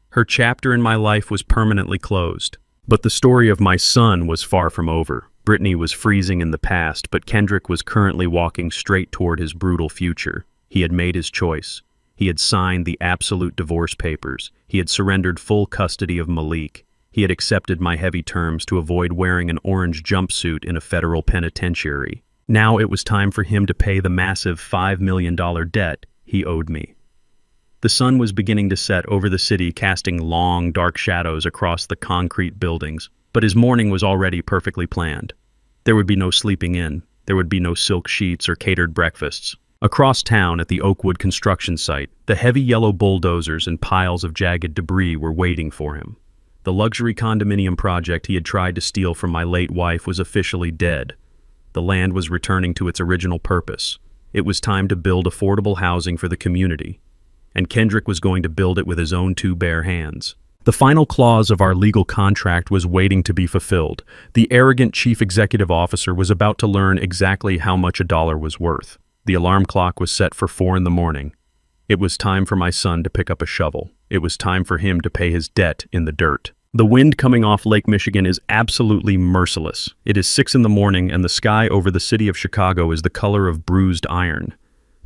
Her chapter in my life was permanently closed. But the story of my son was far from over. Brittany was freezing in the past, but Kendrick was currently walking straight toward his brutal future. He had made his choice. He had signed the absolute divorce papers. He had surrendered full custody of Malik. He had accepted my heavy terms to avoid wearing an orange jumpsuit in a federal penitentiary. Now it was time for him to pay the massive $5 million debt he owed me. The sun was beginning to set over the city, casting long, dark shadows across the concrete buildings, but his morning was already perfectly planned. There would be no sleeping in. There would be no silk sheets or catered breakfasts. Across town at the Oakwood construction site, the heavy yellow bulldozers and piles of jagged debris were waiting for him. The luxury condominium project he had tried to steal from my late wife was officially dead. The land was returning to its original purpose. It was time to build affordable housing for the community. And Kendrick was going to build it with his own two bare hands. The final clause of our legal contract was waiting to be fulfilled. The arrogant chief executive officer was about to learn exactly how much a dollar was worth. The alarm clock was set for 4 a.m. It was time for my son to pick up a shovel. It was time for him to pay his debt in the dirt. The wind coming off Lake Michigan is absolutely merciless. It is 6 a.m. and the sky over the city of Chicago is the color of bruised iron.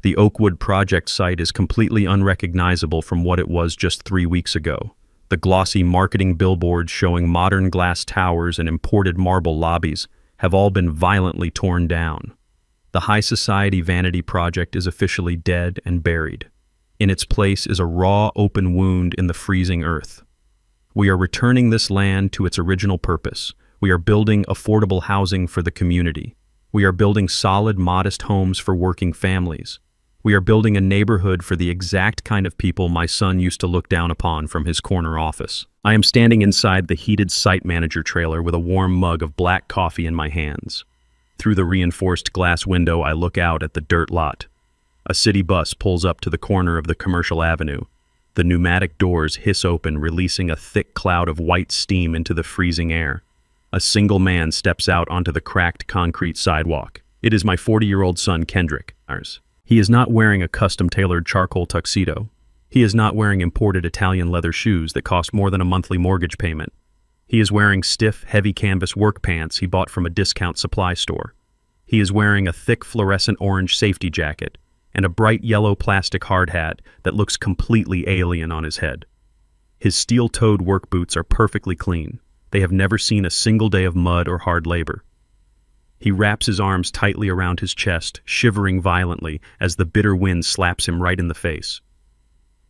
The Oakwood project site is completely unrecognizable from what it was just 3 weeks ago. The glossy marketing billboards showing modern glass towers and imported marble lobbies have all been violently torn down. The high society vanity project is officially dead and buried. In its place is a raw, open wound in the freezing earth. We are returning this land to its original purpose. We are building affordable housing for the community. We are building solid, modest homes for working families. We are building a neighborhood for the exact kind of people my son used to look down upon from his corner office. I am standing inside the heated site manager trailer with a warm mug of black coffee in my hands. Through the reinforced glass window, I look out at the dirt lot. A city bus pulls up to the corner of the commercial avenue. The pneumatic doors hiss open, releasing a thick cloud of white steam into the freezing air. A single man steps out onto the cracked concrete sidewalk. It is my 40-year-old son, Kendrick. He is not wearing a custom-tailored charcoal tuxedo. He is not wearing imported Italian leather shoes that cost more than a monthly mortgage payment. He is wearing stiff, heavy canvas work pants he bought from a discount supply store. He is wearing a thick fluorescent orange safety jacket and a bright yellow plastic hard hat that looks completely alien on his head. His steel-toed work boots are perfectly clean. They have never seen a single day of mud or hard labor. He wraps his arms tightly around his chest, shivering violently as the bitter wind slaps him right in the face.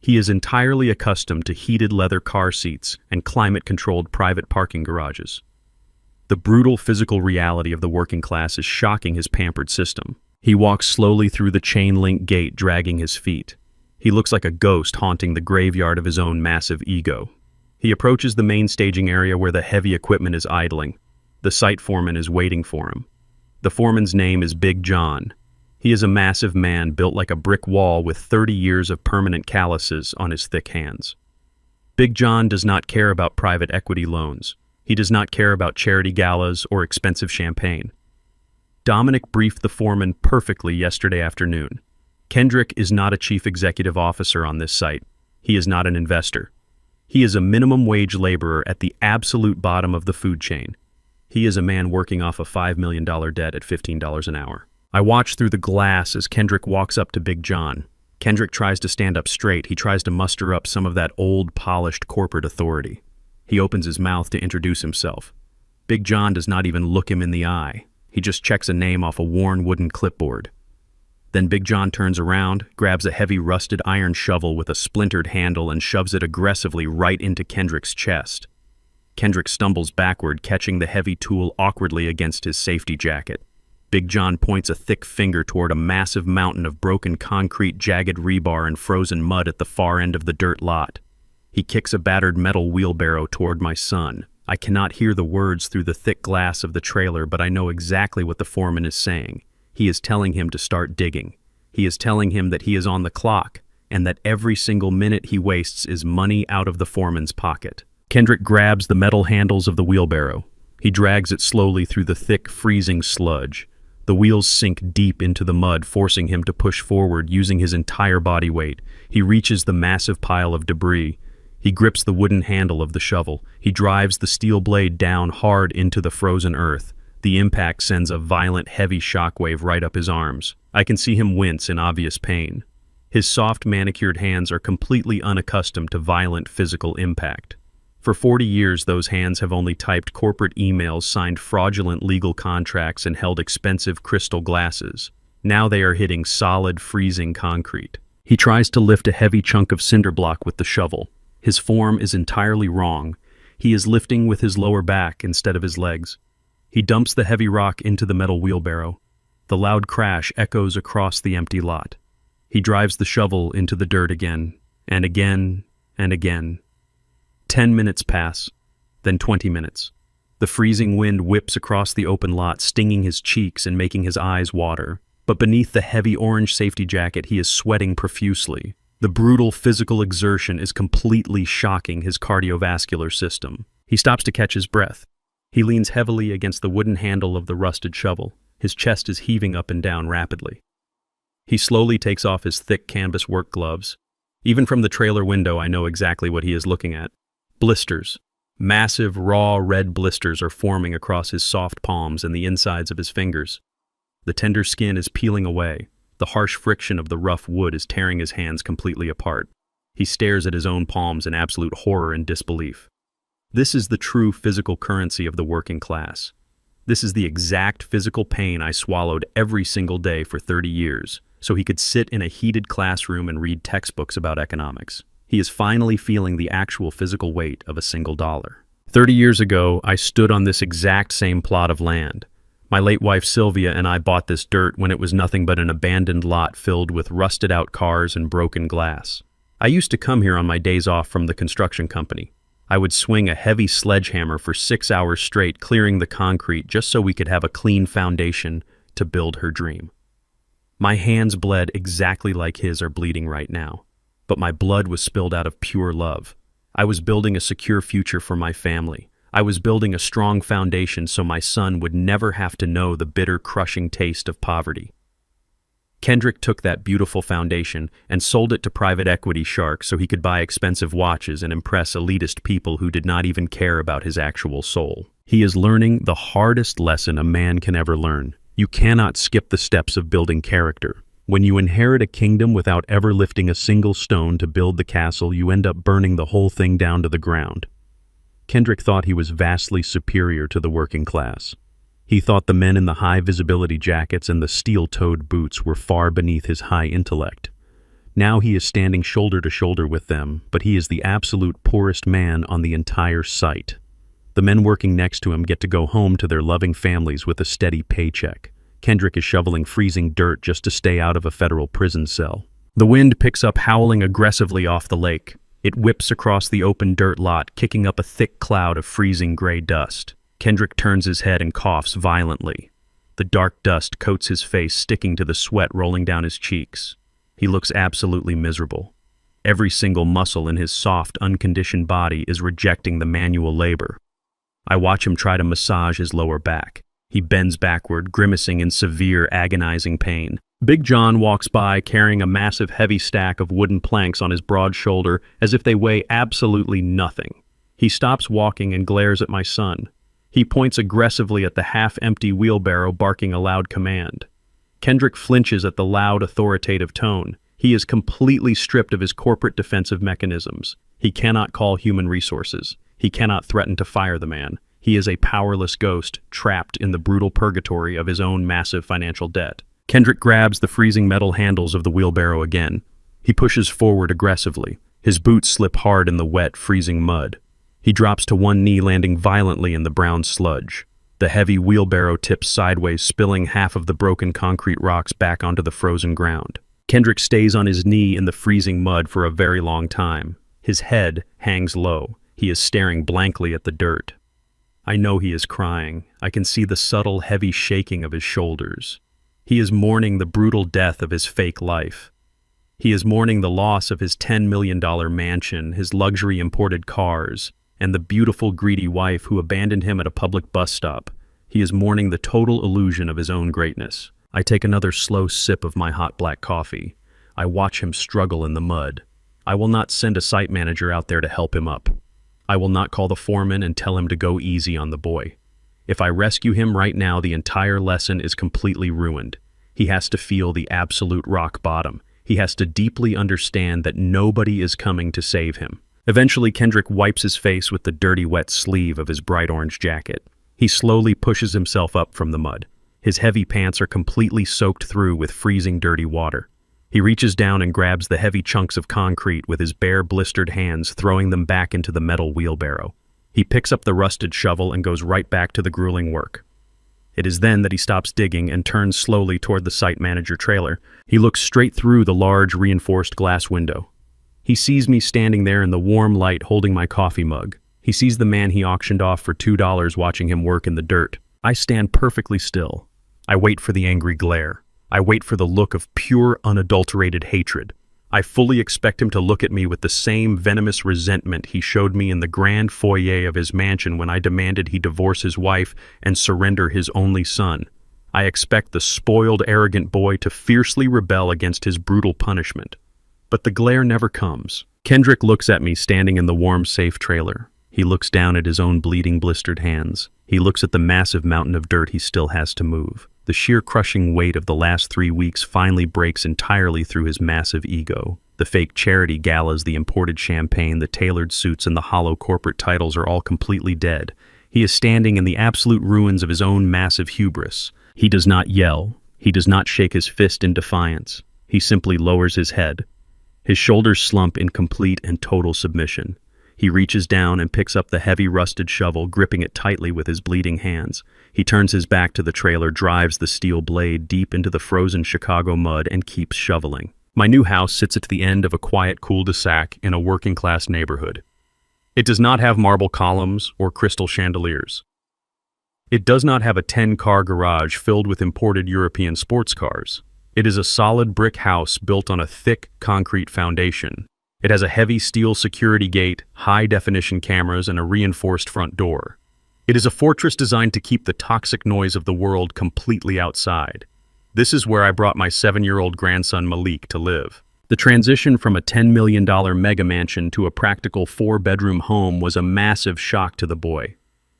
He is entirely accustomed to heated leather car seats and climate-controlled private parking garages. The brutal physical reality of the working class is shocking his pampered system. He walks slowly through the chain-link gate, dragging his feet. He looks like a ghost haunting the graveyard of his own massive ego. He approaches the main staging area where the heavy equipment is idling. The site foreman is waiting for him. The foreman's name is Big John. He is a massive man built like a brick wall with 30 years of permanent calluses on his thick hands. Big John does not care about private equity loans. He does not care about charity galas or expensive champagne. Dominic briefed the foreman perfectly yesterday afternoon. Kendrick is not a chief executive officer on this site. He is not an investor. He is a minimum wage laborer at the absolute bottom of the food chain. He is a man working off a $5 million debt at $15 an hour. I watch through the glass as Kendrick walks up to Big John. Kendrick tries to stand up straight. He tries to muster up some of that old, polished corporate authority. He opens his mouth to introduce himself. Big John does not even look him in the eye. He just checks a name off a worn wooden clipboard. Then Big John turns around, grabs a heavy rusted iron shovel with a splintered handle and shoves it aggressively right into Kendrick's chest. Kendrick stumbles backward, catching the heavy tool awkwardly against his safety jacket. Big John points a thick finger toward a massive mountain of broken concrete, jagged rebar, and frozen mud at the far end of the dirt lot. He kicks a battered metal wheelbarrow toward my son. I cannot hear the words through the thick glass of the trailer, but I know exactly what the foreman is saying. He is telling him to start digging. He is telling him that he is on the clock, and that every single minute he wastes is money out of the foreman's pocket. Kendrick grabs the metal handles of the wheelbarrow. He drags it slowly through the thick, freezing sludge. The wheels sink deep into the mud, forcing him to push forward using his entire body weight. He reaches the massive pile of debris. He grips the wooden handle of the shovel. He drives the steel blade down hard into the frozen earth. The impact sends a violent, heavy shockwave right up his arms. I can see him wince in obvious pain. His soft, manicured hands are completely unaccustomed to violent physical impact. For 40 years, those hands have only typed corporate emails, signed fraudulent legal contracts, and held expensive crystal glasses. Now they are hitting solid, freezing concrete. He tries to lift a heavy chunk of cinder block with the shovel. His form is entirely wrong. He is lifting with his lower back instead of his legs. He dumps the heavy rock into the metal wheelbarrow. The loud crash echoes across the empty lot. He drives the shovel into the dirt again, and again, and again. 10 minutes pass, then 20 minutes. The freezing wind whips across the open lot, stinging his cheeks and making his eyes water. But beneath the heavy orange safety jacket, he is sweating profusely. The brutal physical exertion is completely shocking his cardiovascular system. He stops to catch his breath. He leans heavily against the wooden handle of the rusted shovel. His chest is heaving up and down rapidly. He slowly takes off his thick canvas work gloves. Even from the trailer window, I know exactly what he is looking at. Blisters. Massive, raw, red blisters are forming across his soft palms and the insides of his fingers. The tender skin is peeling away. The harsh friction of the rough wood is tearing his hands completely apart. He stares at his own palms in absolute horror and disbelief. This is the true physical currency of the working class. This is the exact physical pain I swallowed every single day for 30 years, so he could sit in a heated classroom and read textbooks about economics. He is finally feeling the actual physical weight of a single dollar. 30 years ago, I stood on this exact same plot of land. My late wife Sylvia and I bought this dirt when it was nothing but an abandoned lot filled with rusted-out cars and broken glass. I used to come here on my days off from the construction company. I would swing a heavy sledgehammer for 6 hours straight, clearing the concrete just so we could have a clean foundation to build her dream. My hands bled exactly like his are bleeding right now, but my blood was spilled out of pure love. I was building a secure future for my family. I was building a strong foundation so my son would never have to know the bitter, crushing taste of poverty. Kendrick took that beautiful foundation and sold it to private equity sharks so he could buy expensive watches and impress elitist people who did not even care about his actual soul. He is learning the hardest lesson a man can ever learn. You cannot skip the steps of building character. When you inherit a kingdom without ever lifting a single stone to build the castle, you end up burning the whole thing down to the ground. Kendrick thought he was vastly superior to the working class. He thought the men in the high-visibility jackets and the steel-toed boots were far beneath his high intellect. Now he is standing shoulder to shoulder with them, but he is the absolute poorest man on the entire site. The men working next to him get to go home to their loving families with a steady paycheck. Kendrick is shoveling freezing dirt just to stay out of a federal prison cell. The wind picks up howling aggressively off the lake. It whips across the open dirt lot, kicking up a thick cloud of freezing gray dust. Kendrick turns his head and coughs violently. The dark dust coats his face, sticking to the sweat rolling down his cheeks. He looks absolutely miserable. Every single muscle in his soft, unconditioned body is rejecting the manual labor. I watch him try to massage his lower back. He bends backward, grimacing in severe, agonizing pain. Big John walks by carrying a massive heavy stack of wooden planks on his broad shoulder as if they weigh absolutely nothing. He stops walking and glares at my son. He points aggressively at the half-empty wheelbarrow, barking a loud command. Kendrick flinches at the loud, authoritative tone. He is completely stripped of his corporate defensive mechanisms. He cannot call human resources. He cannot threaten to fire the man. He is a powerless ghost, trapped in the brutal purgatory of his own massive financial debt. Kendrick grabs the freezing metal handles of the wheelbarrow again. He pushes forward aggressively. His boots slip hard in the wet, freezing mud. He drops to one knee, landing violently in the brown sludge. The heavy wheelbarrow tips sideways, spilling half of the broken concrete rocks back onto the frozen ground. Kendrick stays on his knee in the freezing mud for a very long time. His head hangs low. He is staring blankly at the dirt. I know he is crying. I can see the subtle, heavy shaking of his shoulders. He is mourning the brutal death of his fake life. He is mourning the loss of his $10 million mansion, his luxury imported cars, and the beautiful, greedy wife who abandoned him at a public bus stop. He is mourning the total illusion of his own greatness. I take another slow sip of my hot black coffee. I watch him struggle in the mud. I will not send a site manager out there to help him up. I will not call the foreman and tell him to go easy on the boy. If I rescue him right now, the entire lesson is completely ruined. He has to feel the absolute rock bottom. He has to deeply understand that nobody is coming to save him. Eventually, Kendrick wipes his face with the dirty, wet sleeve of his bright orange jacket. He slowly pushes himself up from the mud. His heavy pants are completely soaked through with freezing, dirty water. He reaches down and grabs the heavy chunks of concrete with his bare, blistered hands, throwing them back into the metal wheelbarrow. He picks up the rusted shovel and goes right back to the grueling work. It is then that he stops digging and turns slowly toward the site manager trailer. He looks straight through the large, reinforced glass window. He sees me standing there in the warm light holding my coffee mug. He sees the man he auctioned off for $2 watching him work in the dirt. I stand perfectly still. I wait for the angry glare. I wait for the look of pure, unadulterated hatred. I fully expect him to look at me with the same venomous resentment he showed me in the grand foyer of his mansion when I demanded he divorce his wife and surrender his only son. I expect the spoiled, arrogant boy to fiercely rebel against his brutal punishment. But the glare never comes. Kendrick looks at me standing in the warm, safe trailer. He looks down at his own bleeding, blistered hands. He looks at the massive mountain of dirt he still has to move. The sheer crushing weight of the last 3 weeks finally breaks entirely through his massive ego. The fake charity galas, the imported champagne, the tailored suits, and the hollow corporate titles are all completely dead. He is standing in the absolute ruins of his own massive hubris. He does not yell. He does not shake his fist in defiance. He simply lowers his head. His shoulders slump in complete and total submission. He reaches down and picks up the heavy rusted shovel, gripping it tightly with his bleeding hands. He turns his back to the trailer, drives the steel blade deep into the frozen Chicago mud, and keeps shoveling. My new house sits at the end of a quiet cul-de-sac in a working-class neighborhood. It does not have marble columns or crystal chandeliers. It does not have a 10-car garage filled with imported European sports cars. It is a solid brick house built on a thick concrete foundation. It has a heavy steel security gate, high-definition cameras, and a reinforced front door. It is a fortress designed to keep the toxic noise of the world completely outside. This is where I brought my 7-year-old grandson Malik to live. The transition from a $10 million mega mansion to a practical 4-bedroom home was a massive shock to the boy.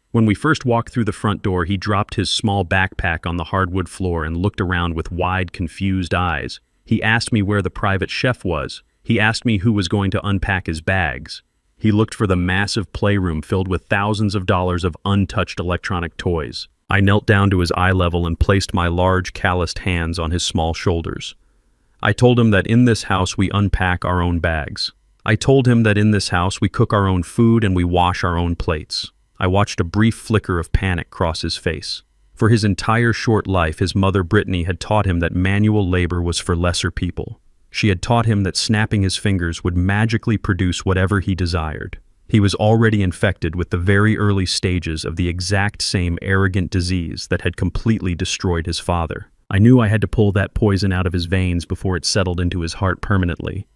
When we first walked through the front door, he dropped his small backpack on the hardwood floor and looked around with wide, confused eyes. He asked me where the private chef was. He asked me who was going to unpack his bags. He looked for the massive playroom filled with thousands of dollars of untouched electronic toys. I knelt down to his eye level and placed my large, calloused hands on his small shoulders. I told him that in this house we unpack our own bags. I told him that in this house we cook our own food and we wash our own plates. I watched a brief flicker of panic cross his face. For his entire short life, his mother Brittany had taught him that manual labor was for lesser people. She had taught him that snapping his fingers would magically produce whatever he desired. He was already infected with the very early stages of the exact same arrogant disease that had completely destroyed his father. I knew I had to pull that poison out of his veins before it settled into his heart permanently.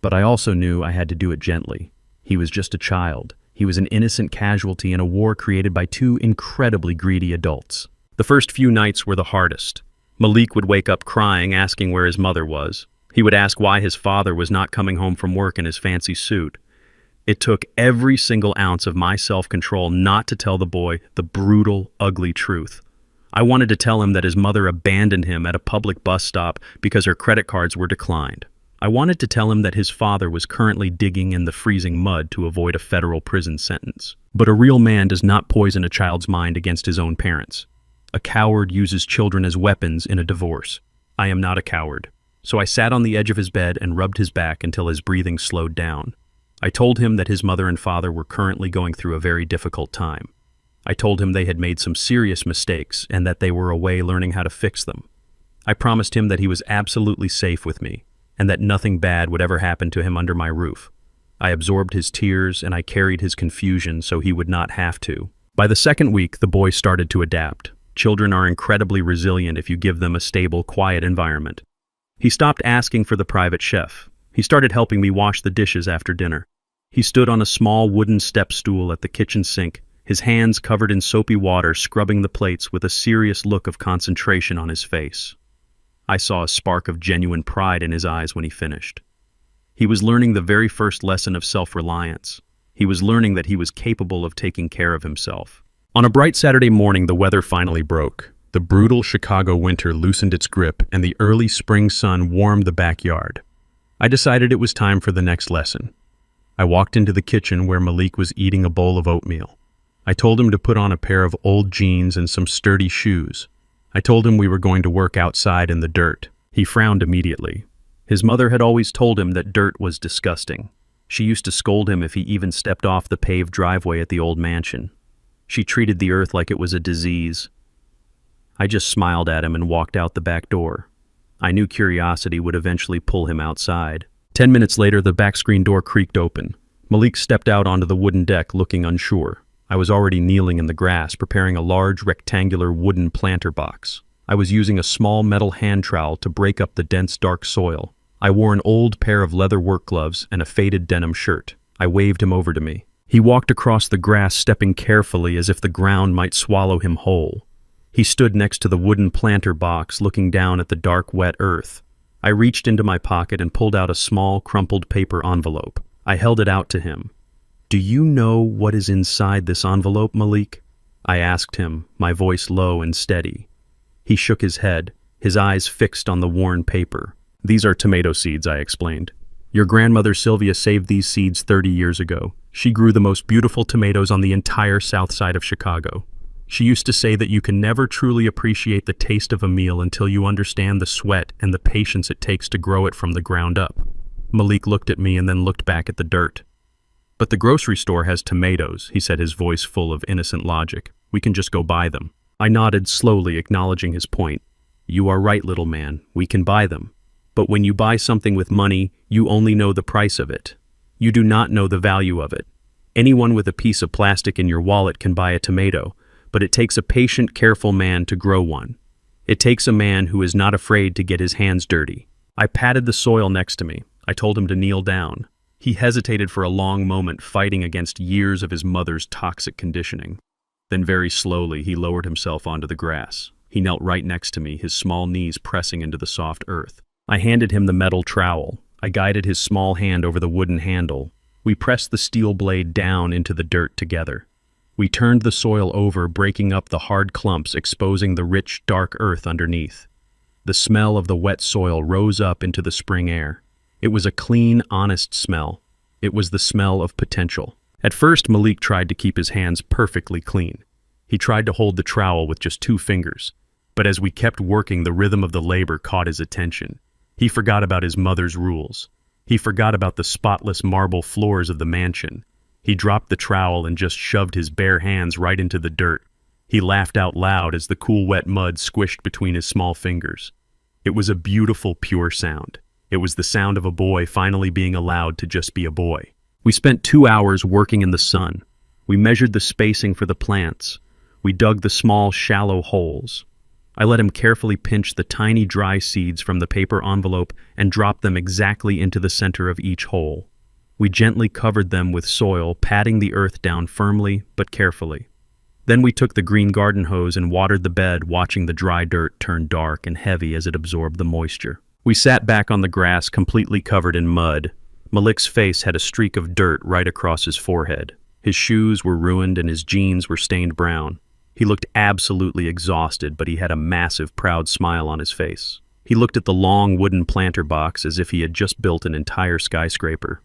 But I also knew I had to do it gently. He was just a child. He was an innocent casualty in a war created by 2 incredibly greedy adults. The first few nights were the hardest. Malik would wake up crying, asking where his mother was. He would ask why his father was not coming home from work in his fancy suit. It took every single ounce of my self-control not to tell the boy the brutal, ugly truth. I wanted to tell him that his mother abandoned him at a public bus stop because her credit cards were declined. I wanted to tell him that his father was currently digging in the freezing mud to avoid a federal prison sentence. But a real man does not poison a child's mind against his own parents. A coward uses children as weapons in a divorce. I am not a coward. So I sat on the edge of his bed and rubbed his back until his breathing slowed down. I told him that his mother and father were currently going through a very difficult time. I told him they had made some serious mistakes and that they were away learning how to fix them. I promised him that he was absolutely safe with me and that nothing bad would ever happen to him under my roof. I absorbed his tears and I carried his confusion so he would not have to. By the second week, the boy started to adapt. Children are incredibly resilient if you give them a stable, quiet environment. He stopped asking for the private chef. He started helping me wash the dishes after dinner. He stood on a small wooden step stool at the kitchen sink, his hands covered in soapy water, scrubbing the plates with a serious look of concentration on his face. I saw a spark of genuine pride in his eyes when he finished. He was learning the very first lesson of self-reliance. He was learning that he was capable of taking care of himself. On a bright Saturday morning, the weather finally broke. The brutal Chicago winter loosened its grip, and the early spring sun warmed the backyard. I decided it was time for the next lesson. I walked into the kitchen where Malik was eating a bowl of oatmeal. I told him to put on a pair of old jeans and some sturdy shoes. I told him we were going to work outside in the dirt. He frowned immediately. His mother had always told him that dirt was disgusting. She used to scold him if he even stepped off the paved driveway at the old mansion. She treated the earth like it was a disease. I just smiled at him and walked out the back door. I knew curiosity would eventually pull him outside. 10 minutes later, the back screen door creaked open. Malik stepped out onto the wooden deck, looking unsure. I was already kneeling in the grass, preparing a large rectangular wooden planter box. I was using a small metal hand trowel to break up the dense, dark soil. I wore an old pair of leather work gloves and a faded denim shirt. I waved him over to me. He walked across the grass, stepping carefully as if the ground might swallow him whole. He stood next to the wooden planter box, looking down at the dark, wet earth. I reached into my pocket and pulled out a small, crumpled paper envelope. I held it out to him. "Do you know what is inside this envelope, Malik?" I asked him, my voice low and steady. He shook his head, his eyes fixed on the worn paper. "These are tomato seeds," I explained. "Your grandmother Sylvia saved these seeds 30 years ago. She grew the most beautiful tomatoes on the entire south side of Chicago. She used to say that you can never truly appreciate the taste of a meal until you understand the sweat and the patience it takes to grow it from the ground up." Malik looked at me and then looked back at the dirt. "But the grocery store has tomatoes," he said, his voice full of innocent logic. "We can just go buy them." I nodded slowly, acknowledging his point. "You are right, little man. We can buy them. But when you buy something with money, you only know the price of it. You do not know the value of it. Anyone with a piece of plastic in your wallet can buy a tomato, but it takes a patient, careful man to grow one. It takes a man who is not afraid to get his hands dirty." I patted the soil next to me. I told him to kneel down. He hesitated for a long moment, fighting against years of his mother's toxic conditioning. Then very slowly, he lowered himself onto the grass. He knelt right next to me, his small knees pressing into the soft earth. I handed him the metal trowel. I guided his small hand over the wooden handle. We pressed the steel blade down into the dirt together. We turned the soil over, breaking up the hard clumps, exposing the rich, dark earth underneath. The smell of the wet soil rose up into the spring air. It was a clean, honest smell. It was the smell of potential. At first, Malik tried to keep his hands perfectly clean. He tried to hold the trowel with just 2 fingers. But as we kept working, the rhythm of the labor caught his attention. He forgot about his mother's rules. He forgot about the spotless marble floors of the mansion. He dropped the trowel and just shoved his bare hands right into the dirt. He laughed out loud as the cool, wet mud squished between his small fingers. It was a beautiful, pure sound. It was the sound of a boy finally being allowed to just be a boy. We spent 2 hours working in the sun. We measured the spacing for the plants. We dug the small, shallow holes. I let him carefully pinch the tiny dry seeds from the paper envelope and drop them exactly into the center of each hole. We gently covered them with soil, patting the earth down firmly but carefully. Then we took the green garden hose and watered the bed, watching the dry dirt turn dark and heavy as it absorbed the moisture. We sat back on the grass, completely covered in mud. Malik's face had a streak of dirt right across his forehead. His shoes were ruined and his jeans were stained brown. He looked absolutely exhausted, but he had a massive, proud smile on his face. He looked at the long wooden planter box as if he had just built an entire skyscraper.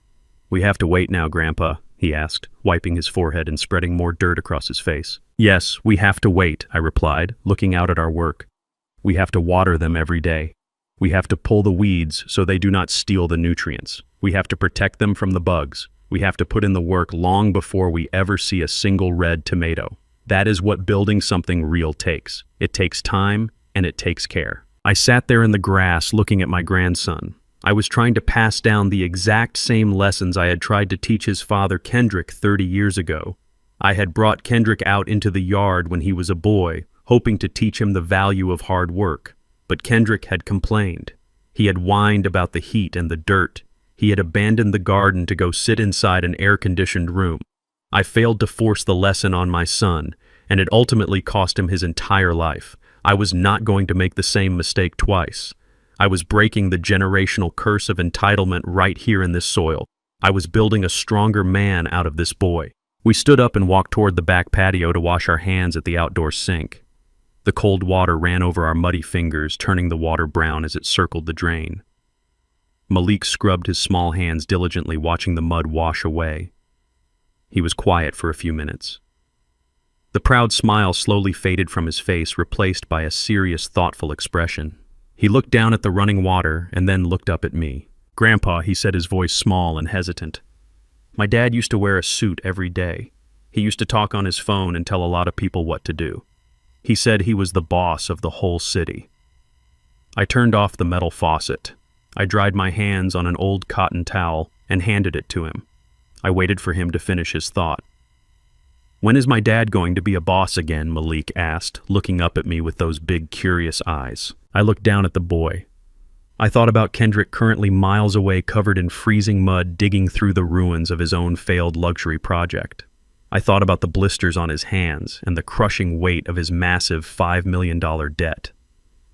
"We have to wait now, Grandpa," he asked, wiping his forehead and spreading more dirt across his face. "Yes, we have to wait," I replied, looking out at our work. "We have to water them every day. We have to pull the weeds so they do not steal the nutrients. We have to protect them from the bugs. We have to put in the work long before we ever see a single red tomato. That is what building something real takes. It takes time, and it takes care." I sat there in the grass looking at my grandson. I was trying to pass down the exact same lessons I had tried to teach his father Kendrick 30 years ago. I had brought Kendrick out into the yard when he was a boy, hoping to teach him the value of hard work. But Kendrick had complained. He had whined about the heat and the dirt. He had abandoned the garden to go sit inside an air-conditioned room. I failed to force the lesson on my son, and it ultimately cost him his entire life. I was not going to make the same mistake twice. I was breaking the generational curse of entitlement right here in this soil. I was building a stronger man out of this boy. We stood up and walked toward the back patio to wash our hands at the outdoor sink. The cold water ran over our muddy fingers, turning the water brown as it circled the drain. Malik scrubbed his small hands diligently, watching the mud wash away. He was quiet for a few minutes. The proud smile slowly faded from his face, replaced by a serious, thoughtful expression. He looked down at the running water and then looked up at me. "Grandpa," he said, his voice small and hesitant. "My dad used to wear a suit every day. He used to talk on his phone and tell a lot of people what to do. He said he was the boss of the whole city." I turned off the metal faucet. I dried my hands on an old cotton towel and handed it to him. I waited for him to finish his thought. "When is my dad going to be a boss again?" Malik asked, looking up at me with those big, curious eyes. I looked down at the boy. I thought about Kendrick currently miles away, covered in freezing mud, digging through the ruins of his own failed luxury project. I thought about the blisters on his hands and the crushing weight of his massive $5 million debt.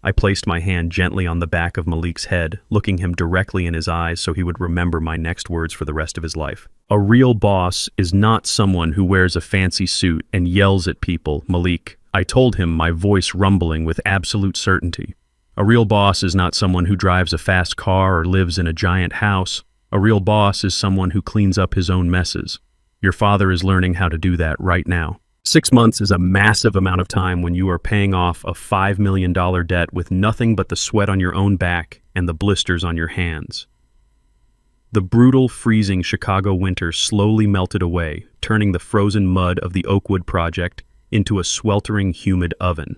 I placed my hand gently on the back of Malik's head, looking him directly in his eyes so he would remember my next words for the rest of his life. "A real boss is not someone who wears a fancy suit and yells at people, Malik," I told him, my voice rumbling with absolute certainty. A real boss is not someone who drives a fast car or lives in a giant house. A real boss is someone who cleans up his own messes. Your father is learning how to do that right now. 6 months is a massive amount of time when you are paying off a $5 million debt with nothing but the sweat on your own back and the blisters on your hands. The brutal, freezing Chicago winter slowly melted away, turning the frozen mud of the Oakwood project into a sweltering, humid oven.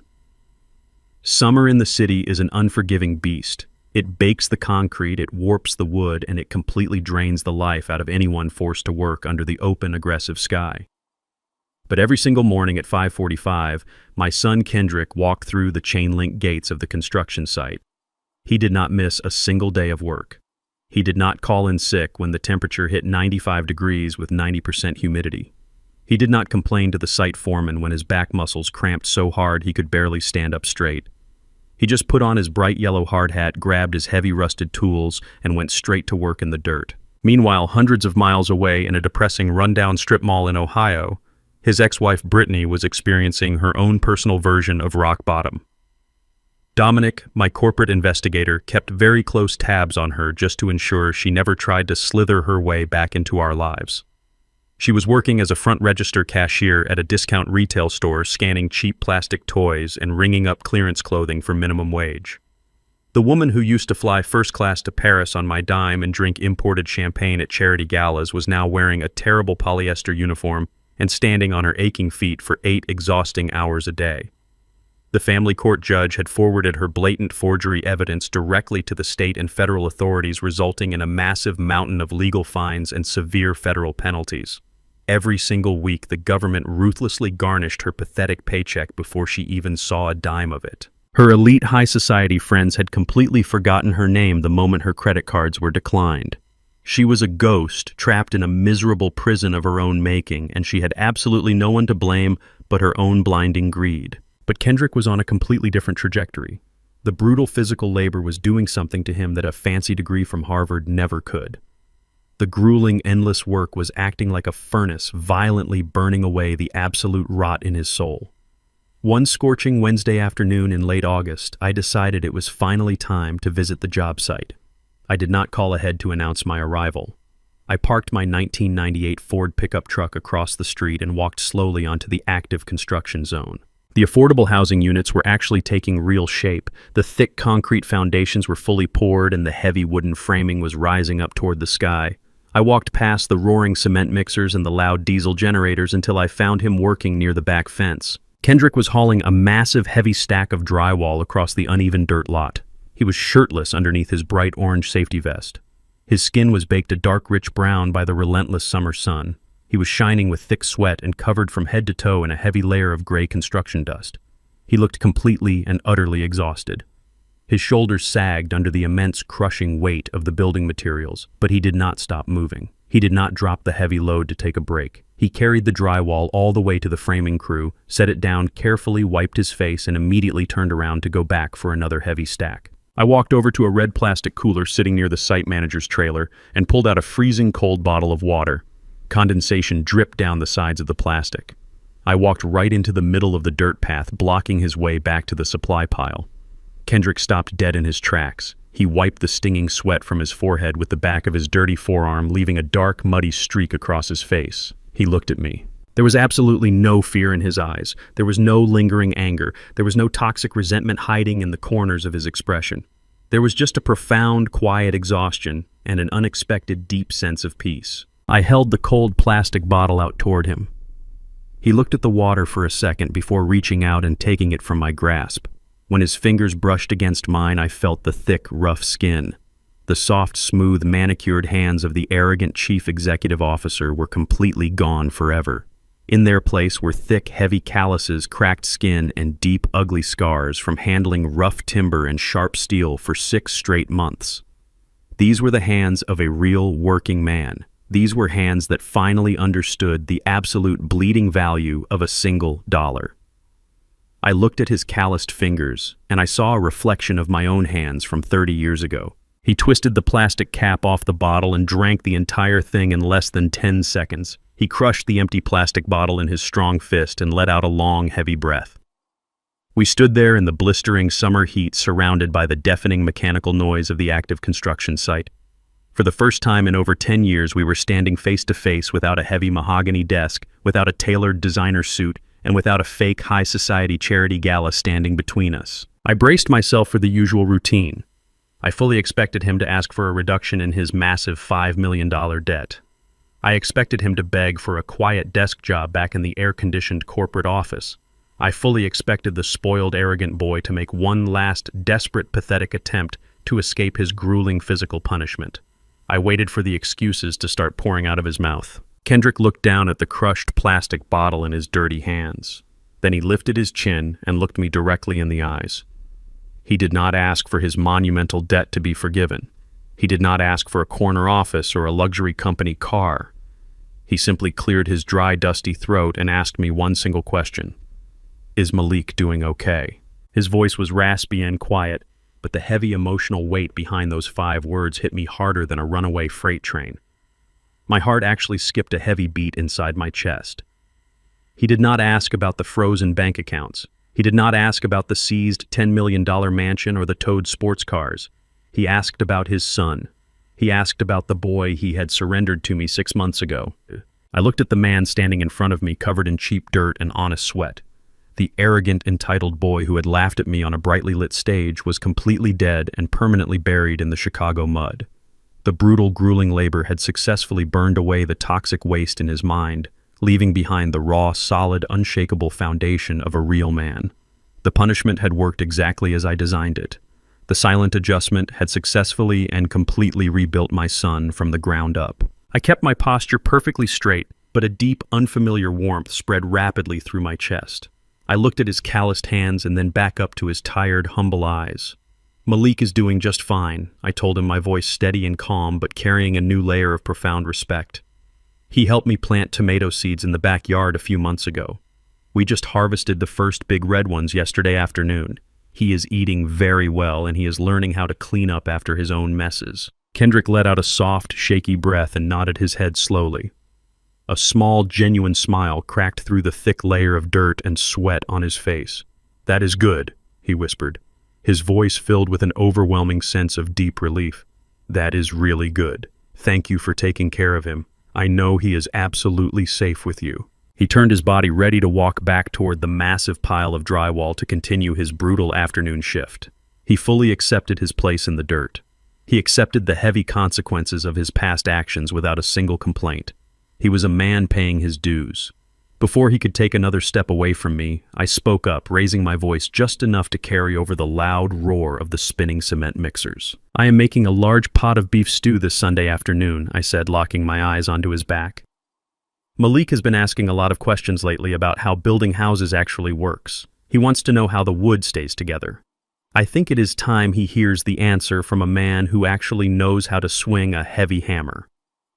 Summer in the city is an unforgiving beast. It bakes the concrete, it warps the wood, and it completely drains the life out of anyone forced to work under the open, aggressive sky. But every single morning at 5:45, my son Kendrick walked through the chain-link gates of the construction site. He did not miss a single day of work. He did not call in sick when the temperature hit 95 degrees with 90% humidity. He did not complain to the site foreman when his back muscles cramped so hard he could barely stand up straight. He just put on his bright yellow hard hat, grabbed his heavy rusted tools, and went straight to work in the dirt. Meanwhile, hundreds of miles away in a depressing rundown strip mall in Ohio, his ex-wife Brittany was experiencing her own personal version of rock bottom. Dominic, my corporate investigator, kept very close tabs on her just to ensure she never tried to slither her way back into our lives. She was working as a front register cashier at a discount retail store, scanning cheap plastic toys and ringing up clearance clothing for minimum wage. The woman who used to fly first class to Paris on my dime and drink imported champagne at charity galas was now wearing a terrible polyester uniform and standing on her aching feet for 8 exhausting hours a day. The family court judge had forwarded her blatant forgery evidence directly to the state and federal authorities, resulting in a massive mountain of legal fines and severe federal penalties. Every single week, the government ruthlessly garnished her pathetic paycheck before she even saw a dime of it. Her elite high society friends had completely forgotten her name the moment her credit cards were declined. She was a ghost, trapped in a miserable prison of her own making, and she had absolutely no one to blame but her own blinding greed. But Kendrick was on a completely different trajectory. The brutal physical labor was doing something to him that a fancy degree from Harvard never could. The grueling, endless work was acting like a furnace, violently burning away the absolute rot in his soul. One scorching Wednesday afternoon in late August, I decided it was finally time to visit the job site. I did not call ahead to announce my arrival. I parked my 1998 Ford pickup truck across the street and walked slowly onto the active construction zone. The affordable housing units were actually taking real shape. The thick concrete foundations were fully poured and the heavy wooden framing was rising up toward the sky. I walked past the roaring cement mixers and the loud diesel generators until I found him working near the back fence. Kendrick was hauling a massive heavy stack of drywall across the uneven dirt lot. He was shirtless underneath his bright orange safety vest. His skin was baked a dark rich brown by the relentless summer sun. He was shining with thick sweat and covered from head to toe in a heavy layer of gray construction dust. He looked completely and utterly exhausted. His shoulders sagged under the immense crushing weight of the building materials, but he did not stop moving. He did not drop the heavy load to take a break. He carried the drywall all the way to the framing crew, set it down carefully, wiped his face, and immediately turned around to go back for another heavy stack. I walked over to a red plastic cooler sitting near the site manager's trailer and pulled out a freezing cold bottle of water. Condensation dripped down the sides of the plastic. I walked right into the middle of the dirt path, blocking his way back to the supply pile. Kendrick stopped dead in his tracks. He wiped the stinging sweat from his forehead with the back of his dirty forearm, leaving a dark, muddy streak across his face. He looked at me. There was absolutely no fear in his eyes. There was no lingering anger. There was no toxic resentment hiding in the corners of his expression. There was just a profound, quiet exhaustion and an unexpected, deep sense of peace. I held the cold plastic bottle out toward him. He looked at the water for a second before reaching out and taking it from my grasp. When his fingers brushed against mine, I felt the thick, rough skin. The soft, smooth, manicured hands of the arrogant chief executive officer were completely gone forever. In their place were thick, heavy calluses, cracked skin, and deep, ugly scars from handling rough timber and sharp steel for 6 straight months. These were the hands of a real working man. These were hands that finally understood the absolute bleeding value of a single dollar. I looked at his calloused fingers, and I saw a reflection of my own hands from 30 years ago. He twisted the plastic cap off the bottle and drank the entire thing in less than 10 seconds. He crushed the empty plastic bottle in his strong fist and let out a long, heavy breath. We stood there in the blistering summer heat, surrounded by the deafening mechanical noise of the active construction site. For the first time in over 10 years, we were standing face to face without a heavy mahogany desk, without a tailored designer suit, and without a fake high society charity gala standing between us. I braced myself for the usual routine. I fully expected him to ask for a reduction in his massive $5 million debt. I expected him to beg for a quiet desk job back in the air-conditioned corporate office. I fully expected the spoiled, arrogant boy to make one last, desperate, pathetic attempt to escape his grueling physical punishment. I waited for the excuses to start pouring out of his mouth. Kendrick looked down at the crushed plastic bottle in his dirty hands. Then he lifted his chin and looked me directly in the eyes. He did not ask for his monumental debt to be forgiven. He did not ask for a corner office or a luxury company car. He simply cleared his dry, dusty throat and asked me one single question. Is Malik doing okay? His voice was raspy and quiet, but the heavy emotional weight behind those 5 words hit me harder than a runaway freight train. My heart actually skipped a heavy beat inside my chest. He did not ask about the frozen bank accounts. He did not ask about the seized $10 million mansion or the towed sports cars. He asked about his son. He asked about the boy he had surrendered to me 6 months ago. I looked at the man standing in front of me, covered in cheap dirt and honest sweat. The arrogant, entitled boy who had laughed at me on a brightly lit stage was completely dead and permanently buried in the Chicago mud. The brutal, grueling labor had successfully burned away the toxic waste in his mind, leaving behind the raw, solid, unshakable foundation of a real man. The punishment had worked exactly as I designed it. The silent adjustment had successfully and completely rebuilt my son from the ground up. I kept my posture perfectly straight, but a deep, unfamiliar warmth spread rapidly through my chest. I looked at his calloused hands and then back up to his tired, humble eyes. Malik is doing just fine, I told him, my voice steady and calm, but carrying a new layer of profound respect. He helped me plant tomato seeds in the backyard a few months ago. We just harvested the first big red ones yesterday afternoon. He is eating very well, and he is learning how to clean up after his own messes. Kendrick let out a soft, shaky breath and nodded his head slowly. A small, genuine smile cracked through the thick layer of dirt and sweat on his face. "That is good," he whispered, his voice filled with an overwhelming sense of deep relief. "That is really good. Thank you for taking care of him. I know he is absolutely safe with you." He turned his body, ready to walk back toward the massive pile of drywall to continue his brutal afternoon shift. He fully accepted his place in the dirt. He accepted the heavy consequences of his past actions without a single complaint. He was a man paying his dues. Before he could take another step away from me, I spoke up, raising my voice just enough to carry over the loud roar of the spinning cement mixers. "I am making a large pot of beef stew this Sunday afternoon," I said, locking my eyes onto his back. Malik has been asking a lot of questions lately about how building houses actually works. He wants to know how the wood stays together. I think it is time he hears the answer from a man who actually knows how to swing a heavy hammer.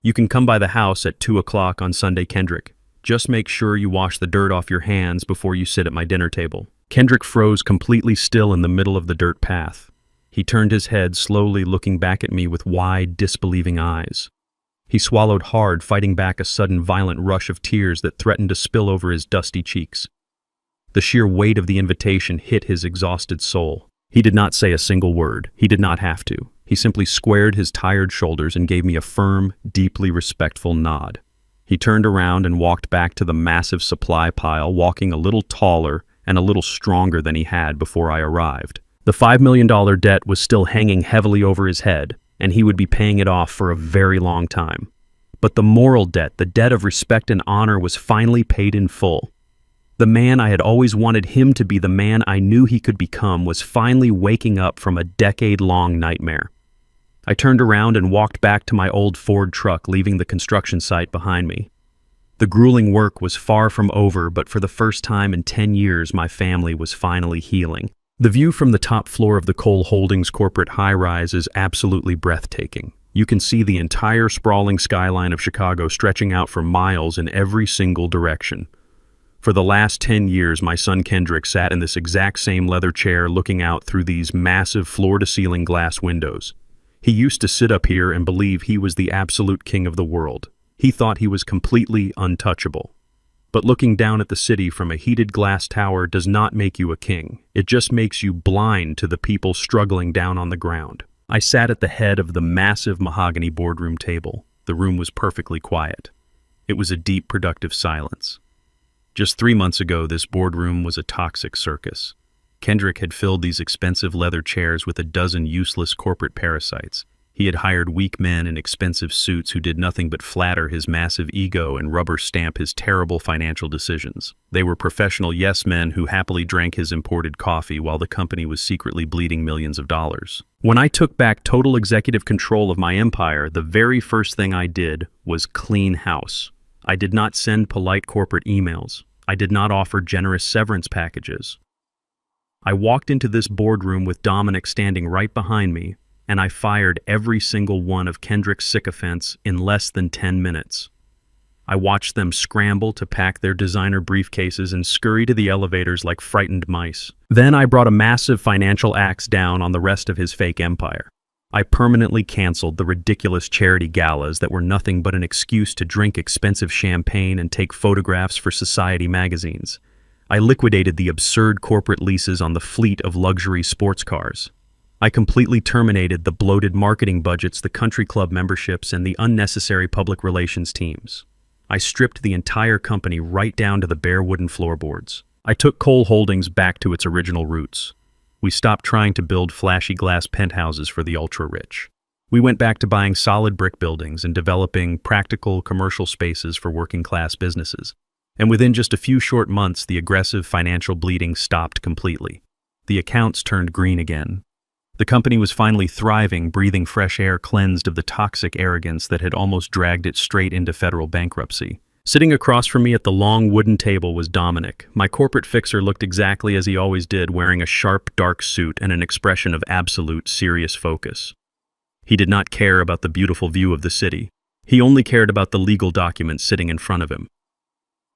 "You can come by the house at 2 o'clock on Sunday, Kendrick. Just make sure you wash the dirt off your hands before you sit at my dinner table." Kendrick froze completely still in the middle of the dirt path. He turned his head, slowly looking back at me with wide, disbelieving eyes. He swallowed hard, fighting back a sudden violent rush of tears that threatened to spill over his dusty cheeks. The sheer weight of the invitation hit his exhausted soul. He did not say a single word. He did not have to. He simply squared his tired shoulders and gave me a firm, deeply respectful nod. He turned around and walked back to the massive supply pile, walking a little taller and a little stronger than he had before I arrived. The $5 million debt was still hanging heavily over his head, and he would be paying it off for a very long time. But the moral debt, the debt of respect and honor, was finally paid in full. The man I had always wanted him to be, the man I knew he could become, was finally waking up from a decade-long nightmare. I turned around and walked back to my old Ford truck, leaving the construction site behind me. The grueling work was far from over, but for the first time in 10 years, my family was finally healing. The view from the top floor of the Cole Holdings corporate high-rise is absolutely breathtaking. You can see the entire sprawling skyline of Chicago stretching out for miles in every single direction. For the last 10 years, my son Kendrick sat in this exact same leather chair looking out through these massive floor-to-ceiling glass windows. He used to sit up here and believe he was the absolute king of the world. He thought he was completely untouchable. But looking down at the city from a heated glass tower does not make you a king. It just makes you blind to the people struggling down on the ground. I sat at the head of the massive mahogany boardroom table. The room was perfectly quiet. It was a deep, productive silence. Just 3 months ago, this boardroom was a toxic circus. Kendrick had filled these expensive leather chairs with a dozen useless corporate parasites. He had hired weak men in expensive suits who did nothing but flatter his massive ego and rubber stamp his terrible financial decisions. They were professional yes-men who happily drank his imported coffee while the company was secretly bleeding millions of dollars. When I took back total executive control of my empire, the very first thing I did was clean house. I did not send polite corporate emails. I did not offer generous severance packages. I walked into this boardroom with Dominic standing right behind me, and I fired every single one of Kendrick's sycophants in less than 10 minutes. I watched them scramble to pack their designer briefcases and scurry to the elevators like frightened mice. Then I brought a massive financial axe down on the rest of his fake empire. I permanently canceled the ridiculous charity galas that were nothing but an excuse to drink expensive champagne and take photographs for society magazines. I liquidated the absurd corporate leases on the fleet of luxury sports cars. I completely terminated the bloated marketing budgets, the country club memberships, and the unnecessary public relations teams. I stripped the entire company right down to the bare wooden floorboards. I took Cole Holdings back to its original roots. We stopped trying to build flashy glass penthouses for the ultra-rich. We went back to buying solid brick buildings and developing practical commercial spaces for working-class businesses. And within just a few short months, the aggressive financial bleeding stopped completely. The accounts turned green again. The company was finally thriving, breathing fresh air cleansed of the toxic arrogance that had almost dragged it straight into federal bankruptcy. Sitting across from me at the long wooden table was Dominic. My corporate fixer looked exactly as he always did, wearing a sharp, dark suit and an expression of absolute, serious focus. He did not care about the beautiful view of the city. He only cared about the legal documents sitting in front of him.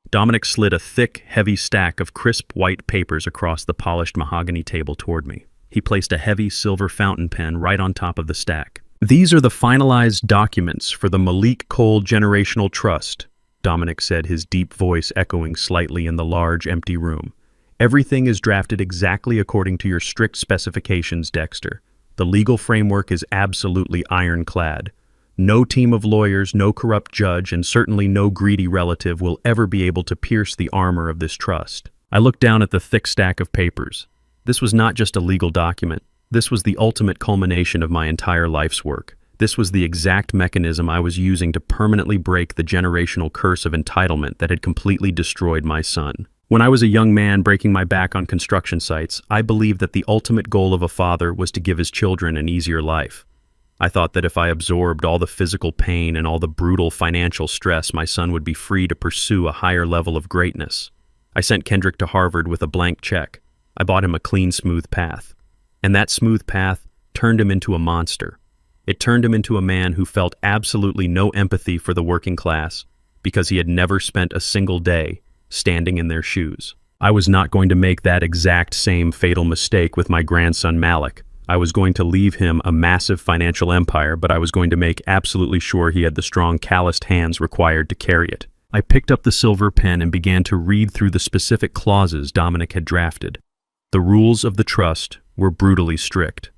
Dominic slid a thick, heavy stack of crisp white papers across the polished mahogany table toward me. He placed a heavy silver fountain pen right on top of the stack. "These are the finalized documents for the Malik Cole Generational Trust," Dominic said, his deep voice echoing slightly in the large, empty room. "Everything is drafted exactly according to your strict specifications, Dexter. The legal framework is absolutely ironclad. No team of lawyers, no corrupt judge, and certainly no greedy relative will ever be able to pierce the armor of this trust." I looked down at the thick stack of papers. This was not just a legal document. This was the ultimate culmination of my entire life's work. This was the exact mechanism I was using to permanently break the generational curse of entitlement that had completely destroyed my son. When I was a young man breaking my back on construction sites, I believed that the ultimate goal of a father was to give his children an easier life. I thought that if I absorbed all the physical pain and all the brutal financial stress, my son would be free to pursue a higher level of greatness. I sent Kendrick to Harvard with a blank check. I bought him a clean, smooth path. And that smooth path turned him into a monster. It turned him into a man who felt absolutely no empathy for the working class because he had never spent a single day standing in their shoes. I was not going to make that exact same fatal mistake with my grandson Malik. I was going to leave him a massive financial empire, but I was going to make absolutely sure he had the strong, calloused hands required to carry it. I picked up the silver pen and began to read through the specific clauses Dominic had drafted. The rules of the trust were brutally strict.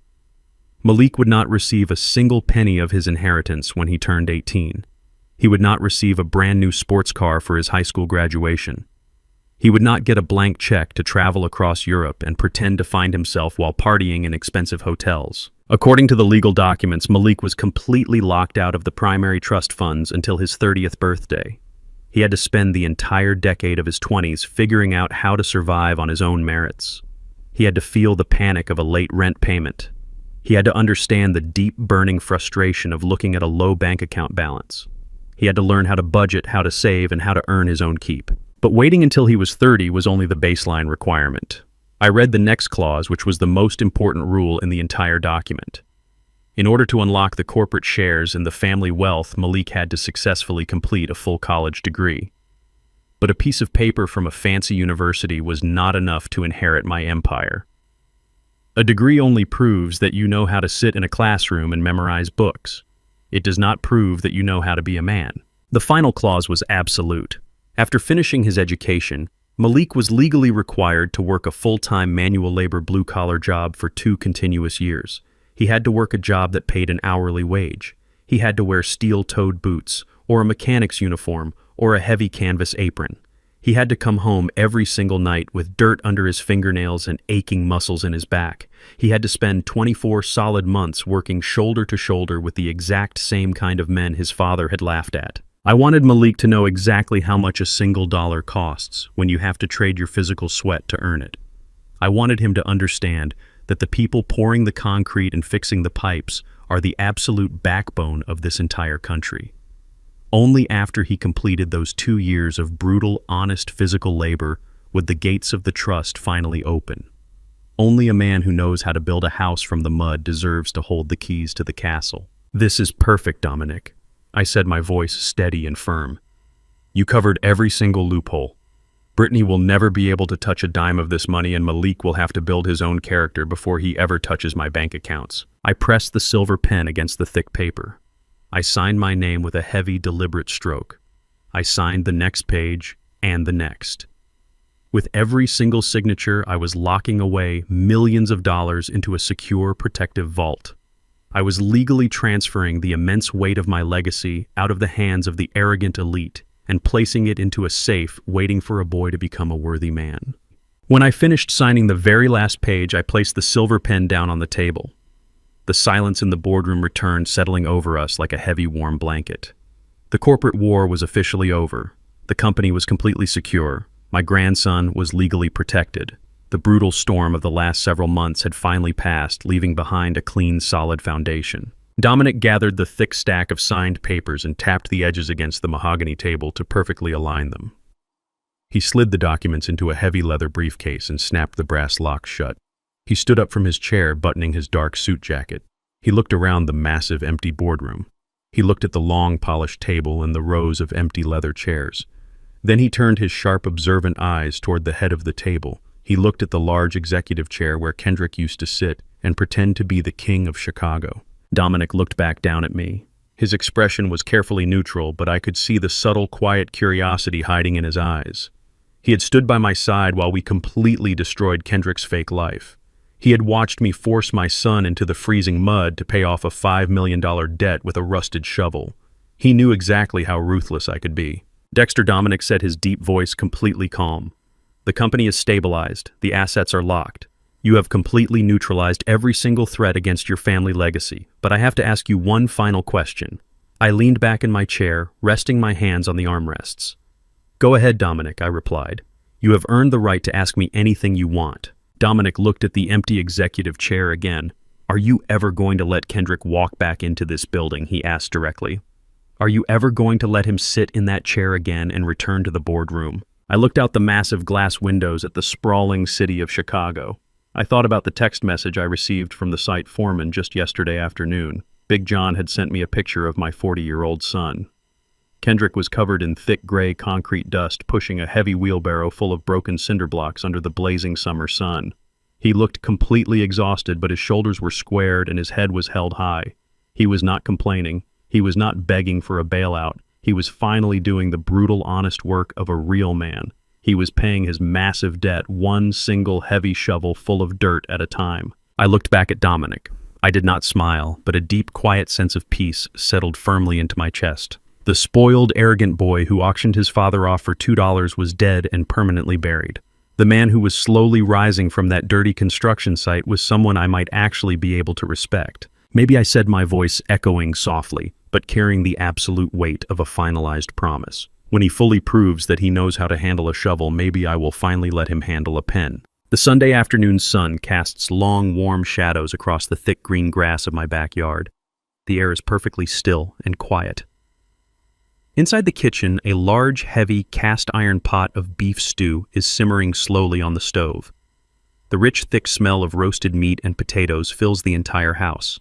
Malik would not receive a single penny of his inheritance when he turned 18. He would not receive a brand new sports car for his high school graduation. He would not get a blank check to travel across Europe and pretend to find himself while partying in expensive hotels. According to the legal documents, Malik was completely locked out of the primary trust funds until his 30th birthday. He had to spend the entire decade of his 20s figuring out how to survive on his own merits. He had to feel the panic of a late rent payment. He had to understand the deep, burning frustration of looking at a low bank account balance. He had to learn how to budget, how to save, and how to earn his own keep. But waiting until he was 30 was only the baseline requirement. I read the next clause, which was the most important rule in the entire document. In order to unlock the corporate shares and the family wealth, Malik had to successfully complete a full college degree. But a piece of paper from a fancy university was not enough to inherit my empire. A degree only proves that you know how to sit in a classroom and memorize books. It does not prove that you know how to be a man. The final clause was absolute. After finishing his education, Malik was legally required to work a full-time manual labor blue-collar job for 2 continuous years. He had to work a job that paid an hourly wage. He had to wear steel-toed boots, or a mechanic's uniform, or a heavy canvas apron. He had to come home every single night with dirt under his fingernails and aching muscles in his back. He had to spend 24 solid months working shoulder to shoulder with the exact same kind of men his father had laughed at. I wanted Malik to know exactly how much a single dollar costs when you have to trade your physical sweat to earn it. I wanted him to understand that the people pouring the concrete and fixing the pipes are the absolute backbone of this entire country. Only after he completed those 2 years of brutal, honest physical labor would the gates of the trust finally open. Only a man who knows how to build a house from the mud deserves to hold the keys to the castle. "This is perfect, Dominic," I said, my voice steady and firm. "You covered every single loophole. Brittany will never be able to touch a dime of this money, and Malik will have to build his own character before he ever touches my bank accounts." I pressed the silver pen against the thick paper. I signed my name with a heavy, deliberate stroke. I signed the next page and the next. With every single signature, I was locking away millions of dollars into a secure, protective vault. I was legally transferring the immense weight of my legacy out of the hands of the arrogant elite and placing it into a safe waiting for a boy to become a worthy man. When I finished signing the very last page, I placed the silver pen down on the table. The silence in the boardroom returned, settling over us like a heavy, warm blanket. The corporate war was officially over. The company was completely secure. My grandson was legally protected. The brutal storm of the last several months had finally passed, leaving behind a clean, solid foundation. Dominic gathered the thick stack of signed papers and tapped the edges against the mahogany table to perfectly align them. He slid the documents into a heavy leather briefcase and snapped the brass lock shut. He stood up from his chair, buttoning his dark suit jacket. He looked around the massive, empty boardroom. He looked at the long, polished table and the rows of empty leather chairs. Then he turned his sharp, observant eyes toward the head of the table. He looked at the large executive chair where Kendrick used to sit and pretend to be the king of Chicago. Dominic looked back down at me. His expression was carefully neutral, but I could see the subtle, quiet curiosity hiding in his eyes. He had stood by my side while we completely destroyed Kendrick's fake life. He had watched me force my son into the freezing mud to pay off a $5 million debt with a rusted shovel. He knew exactly how ruthless I could be. Dexter, Dominic said, his deep voice completely calm. "The company is stabilized. The assets are locked. You have completely neutralized every single threat against your family legacy. But I have to ask you one final question." I leaned back in my chair, resting my hands on the armrests. "Go ahead, Dominic," I replied. "You have earned the right to ask me anything you want." Dominic looked at the empty executive chair again. "Are you ever going to let Kendrick walk back into this building?" he asked directly. "Are you ever going to let him sit in that chair again and return to the boardroom?" I looked out the massive glass windows at the sprawling city of Chicago. I thought about the text message I received from the site foreman just yesterday afternoon. Big John had sent me a picture of my 40-year-old son. Kendrick was covered in thick gray concrete dust, pushing a heavy wheelbarrow full of broken cinder blocks under the blazing summer sun. He looked completely exhausted, but his shoulders were squared and his head was held high. He was not complaining. He was not begging for a bailout. He was finally doing the brutal, honest work of a real man. He was paying his massive debt, one single heavy shovel full of dirt at a time. I looked back at Dominic. I did not smile, but a deep, quiet sense of peace settled firmly into my chest. The spoiled, arrogant boy who auctioned his father off for $2 was dead and permanently buried. The man who was slowly rising from that dirty construction site was someone I might actually be able to respect. Maybe I said, my voice echoing softly, but carrying the absolute weight of a finalized promise. When he fully proves that he knows how to handle a shovel, maybe I will finally let him handle a pen. The Sunday afternoon sun casts long, warm shadows across the thick green grass of my backyard. The air is perfectly still and quiet. Inside the kitchen, a large, heavy, cast-iron pot of beef stew is simmering slowly on the stove. The rich, thick smell of roasted meat and potatoes fills the entire house.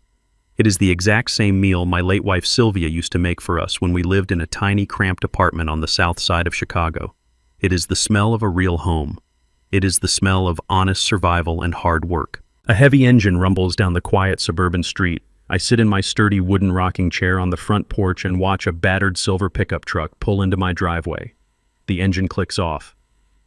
It is the exact same meal my late wife Sylvia used to make for us when we lived in a tiny, cramped apartment on the south side of Chicago. It is the smell of a real home. It is the smell of honest survival and hard work. A heavy engine rumbles down the quiet suburban street. I sit in my sturdy wooden rocking chair on the front porch and watch a battered silver pickup truck pull into my driveway. The engine clicks off.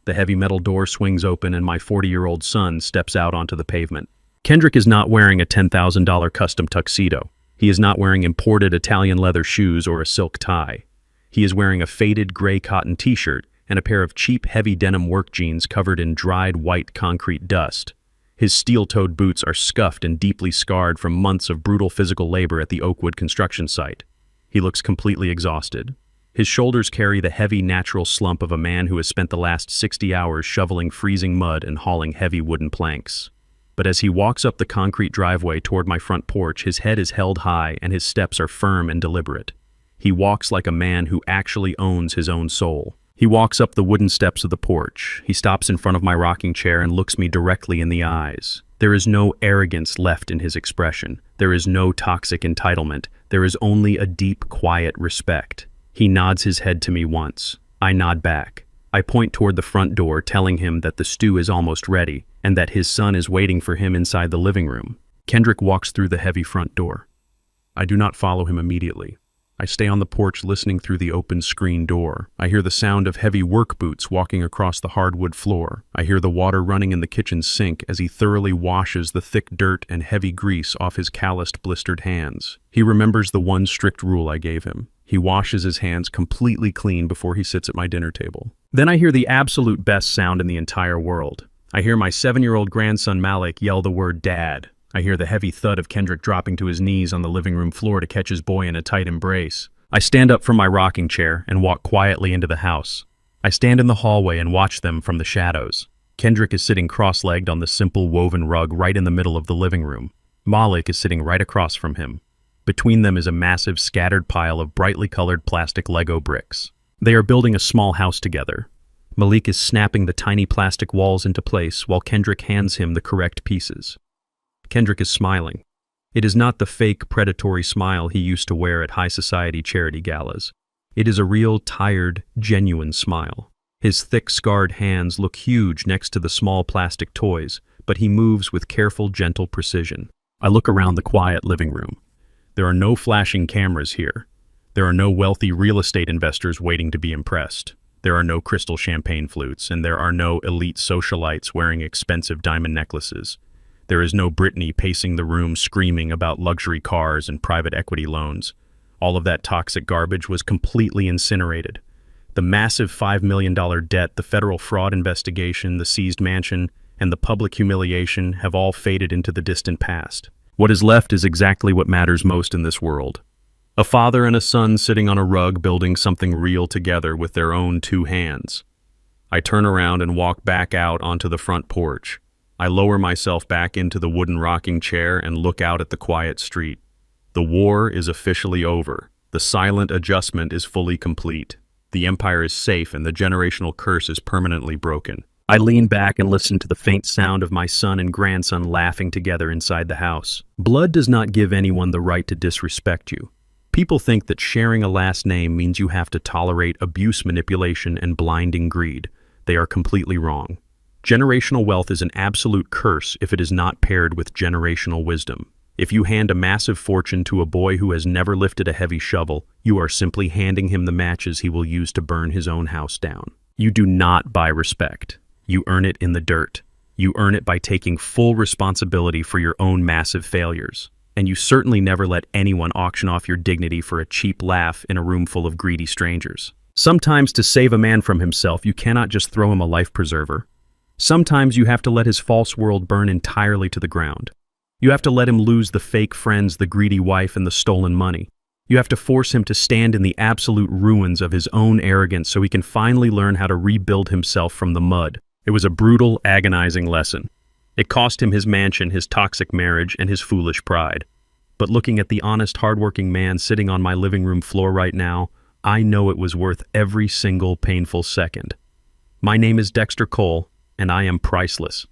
The heavy metal door swings open and my 40-year-old son steps out onto the pavement. Kendrick is not wearing a $10,000 custom tuxedo. He is not wearing imported Italian leather shoes or a silk tie. He is wearing a faded gray cotton t-shirt and a pair of cheap heavy denim work jeans covered in dried white concrete dust. His steel-toed boots are scuffed and deeply scarred from months of brutal physical labor at the Oakwood construction site. He looks completely exhausted. His shoulders carry the heavy natural slump of a man who has spent the last 60 hours shoveling freezing mud and hauling heavy wooden planks. But as he walks up the concrete driveway toward my front porch, his head is held high and his steps are firm and deliberate. He walks like a man who actually owns his own soul. He walks up the wooden steps of the porch. He stops in front of my rocking chair and looks me directly in the eyes. There is no arrogance left in his expression. There is no toxic entitlement. There is only a deep, quiet respect. He nods his head to me once. I nod back. I point toward the front door, telling him that the stew is almost ready and that his son is waiting for him inside the living room. Kendrick walks through the heavy front door. I do not follow him immediately. I stay on the porch listening through the open screen door. I hear the sound of heavy work boots walking across the hardwood floor. I hear the water running in the kitchen sink as he thoroughly washes the thick dirt and heavy grease off his calloused, blistered hands. He remembers the one strict rule I gave him. He washes his hands completely clean before he sits at my dinner table. Then I hear the absolute best sound in the entire world. I hear my 7-year-old grandson Malik yell the word "Dad." I hear the heavy thud of Kendrick dropping to his knees on the living room floor to catch his boy in a tight embrace. I stand up from my rocking chair and walk quietly into the house. I stand in the hallway and watch them from the shadows. Kendrick is sitting cross-legged on the simple woven rug right in the middle of the living room. Malik is sitting right across from him. Between them is a massive scattered pile of brightly colored plastic Lego bricks. They are building a small house together. Malik is snapping the tiny plastic walls into place while Kendrick hands him the correct pieces. Kendrick is smiling. It is not the fake, predatory smile he used to wear at high society charity galas. It is a real, tired, genuine smile. His thick, scarred hands look huge next to the small plastic toys, but he moves with careful, gentle precision. I look around the quiet living room. There are no flashing cameras here. There are no wealthy real estate investors waiting to be impressed. There are no crystal champagne flutes, and there are no elite socialites wearing expensive diamond necklaces. There is no Britney pacing the room screaming about luxury cars and private equity loans. All of that toxic garbage was completely incinerated. The massive $5 million debt, the federal fraud investigation, the seized mansion, and the public humiliation have all faded into the distant past. What is left is exactly what matters most in this world. A father and a son sitting on a rug building something real together with their own 2 hands. I turn around and walk back out onto the front porch. I lower myself back into the wooden rocking chair and look out at the quiet street. The war is officially over. The silent adjustment is fully complete. The empire is safe and the generational curse is permanently broken. I lean back and listen to the faint sound of my son and grandson laughing together inside the house. Blood does not give anyone the right to disrespect you. People think that sharing a last name means you have to tolerate abuse, manipulation, and blinding greed. They are completely wrong. Generational wealth is an absolute curse if it is not paired with generational wisdom. If you hand a massive fortune to a boy who has never lifted a heavy shovel, you are simply handing him the matches he will use to burn his own house down. You do not buy respect. You earn it in the dirt. You earn it by taking full responsibility for your own massive failures. And you certainly never let anyone auction off your dignity for a cheap laugh in a room full of greedy strangers. Sometimes to save a man from himself, you cannot just throw him a life preserver. Sometimes you have to let his false world burn entirely to the ground. You have to let him lose the fake friends, the greedy wife, and the stolen money. You have to force him to stand in the absolute ruins of his own arrogance so he can finally learn how to rebuild himself from the mud. It was a brutal, agonizing lesson. It cost him his mansion, his toxic marriage, and his foolish pride. But looking at the honest, hardworking man sitting on my living room floor right now, I know it was worth every single painful second. My name is Dexter Cole, and I am priceless.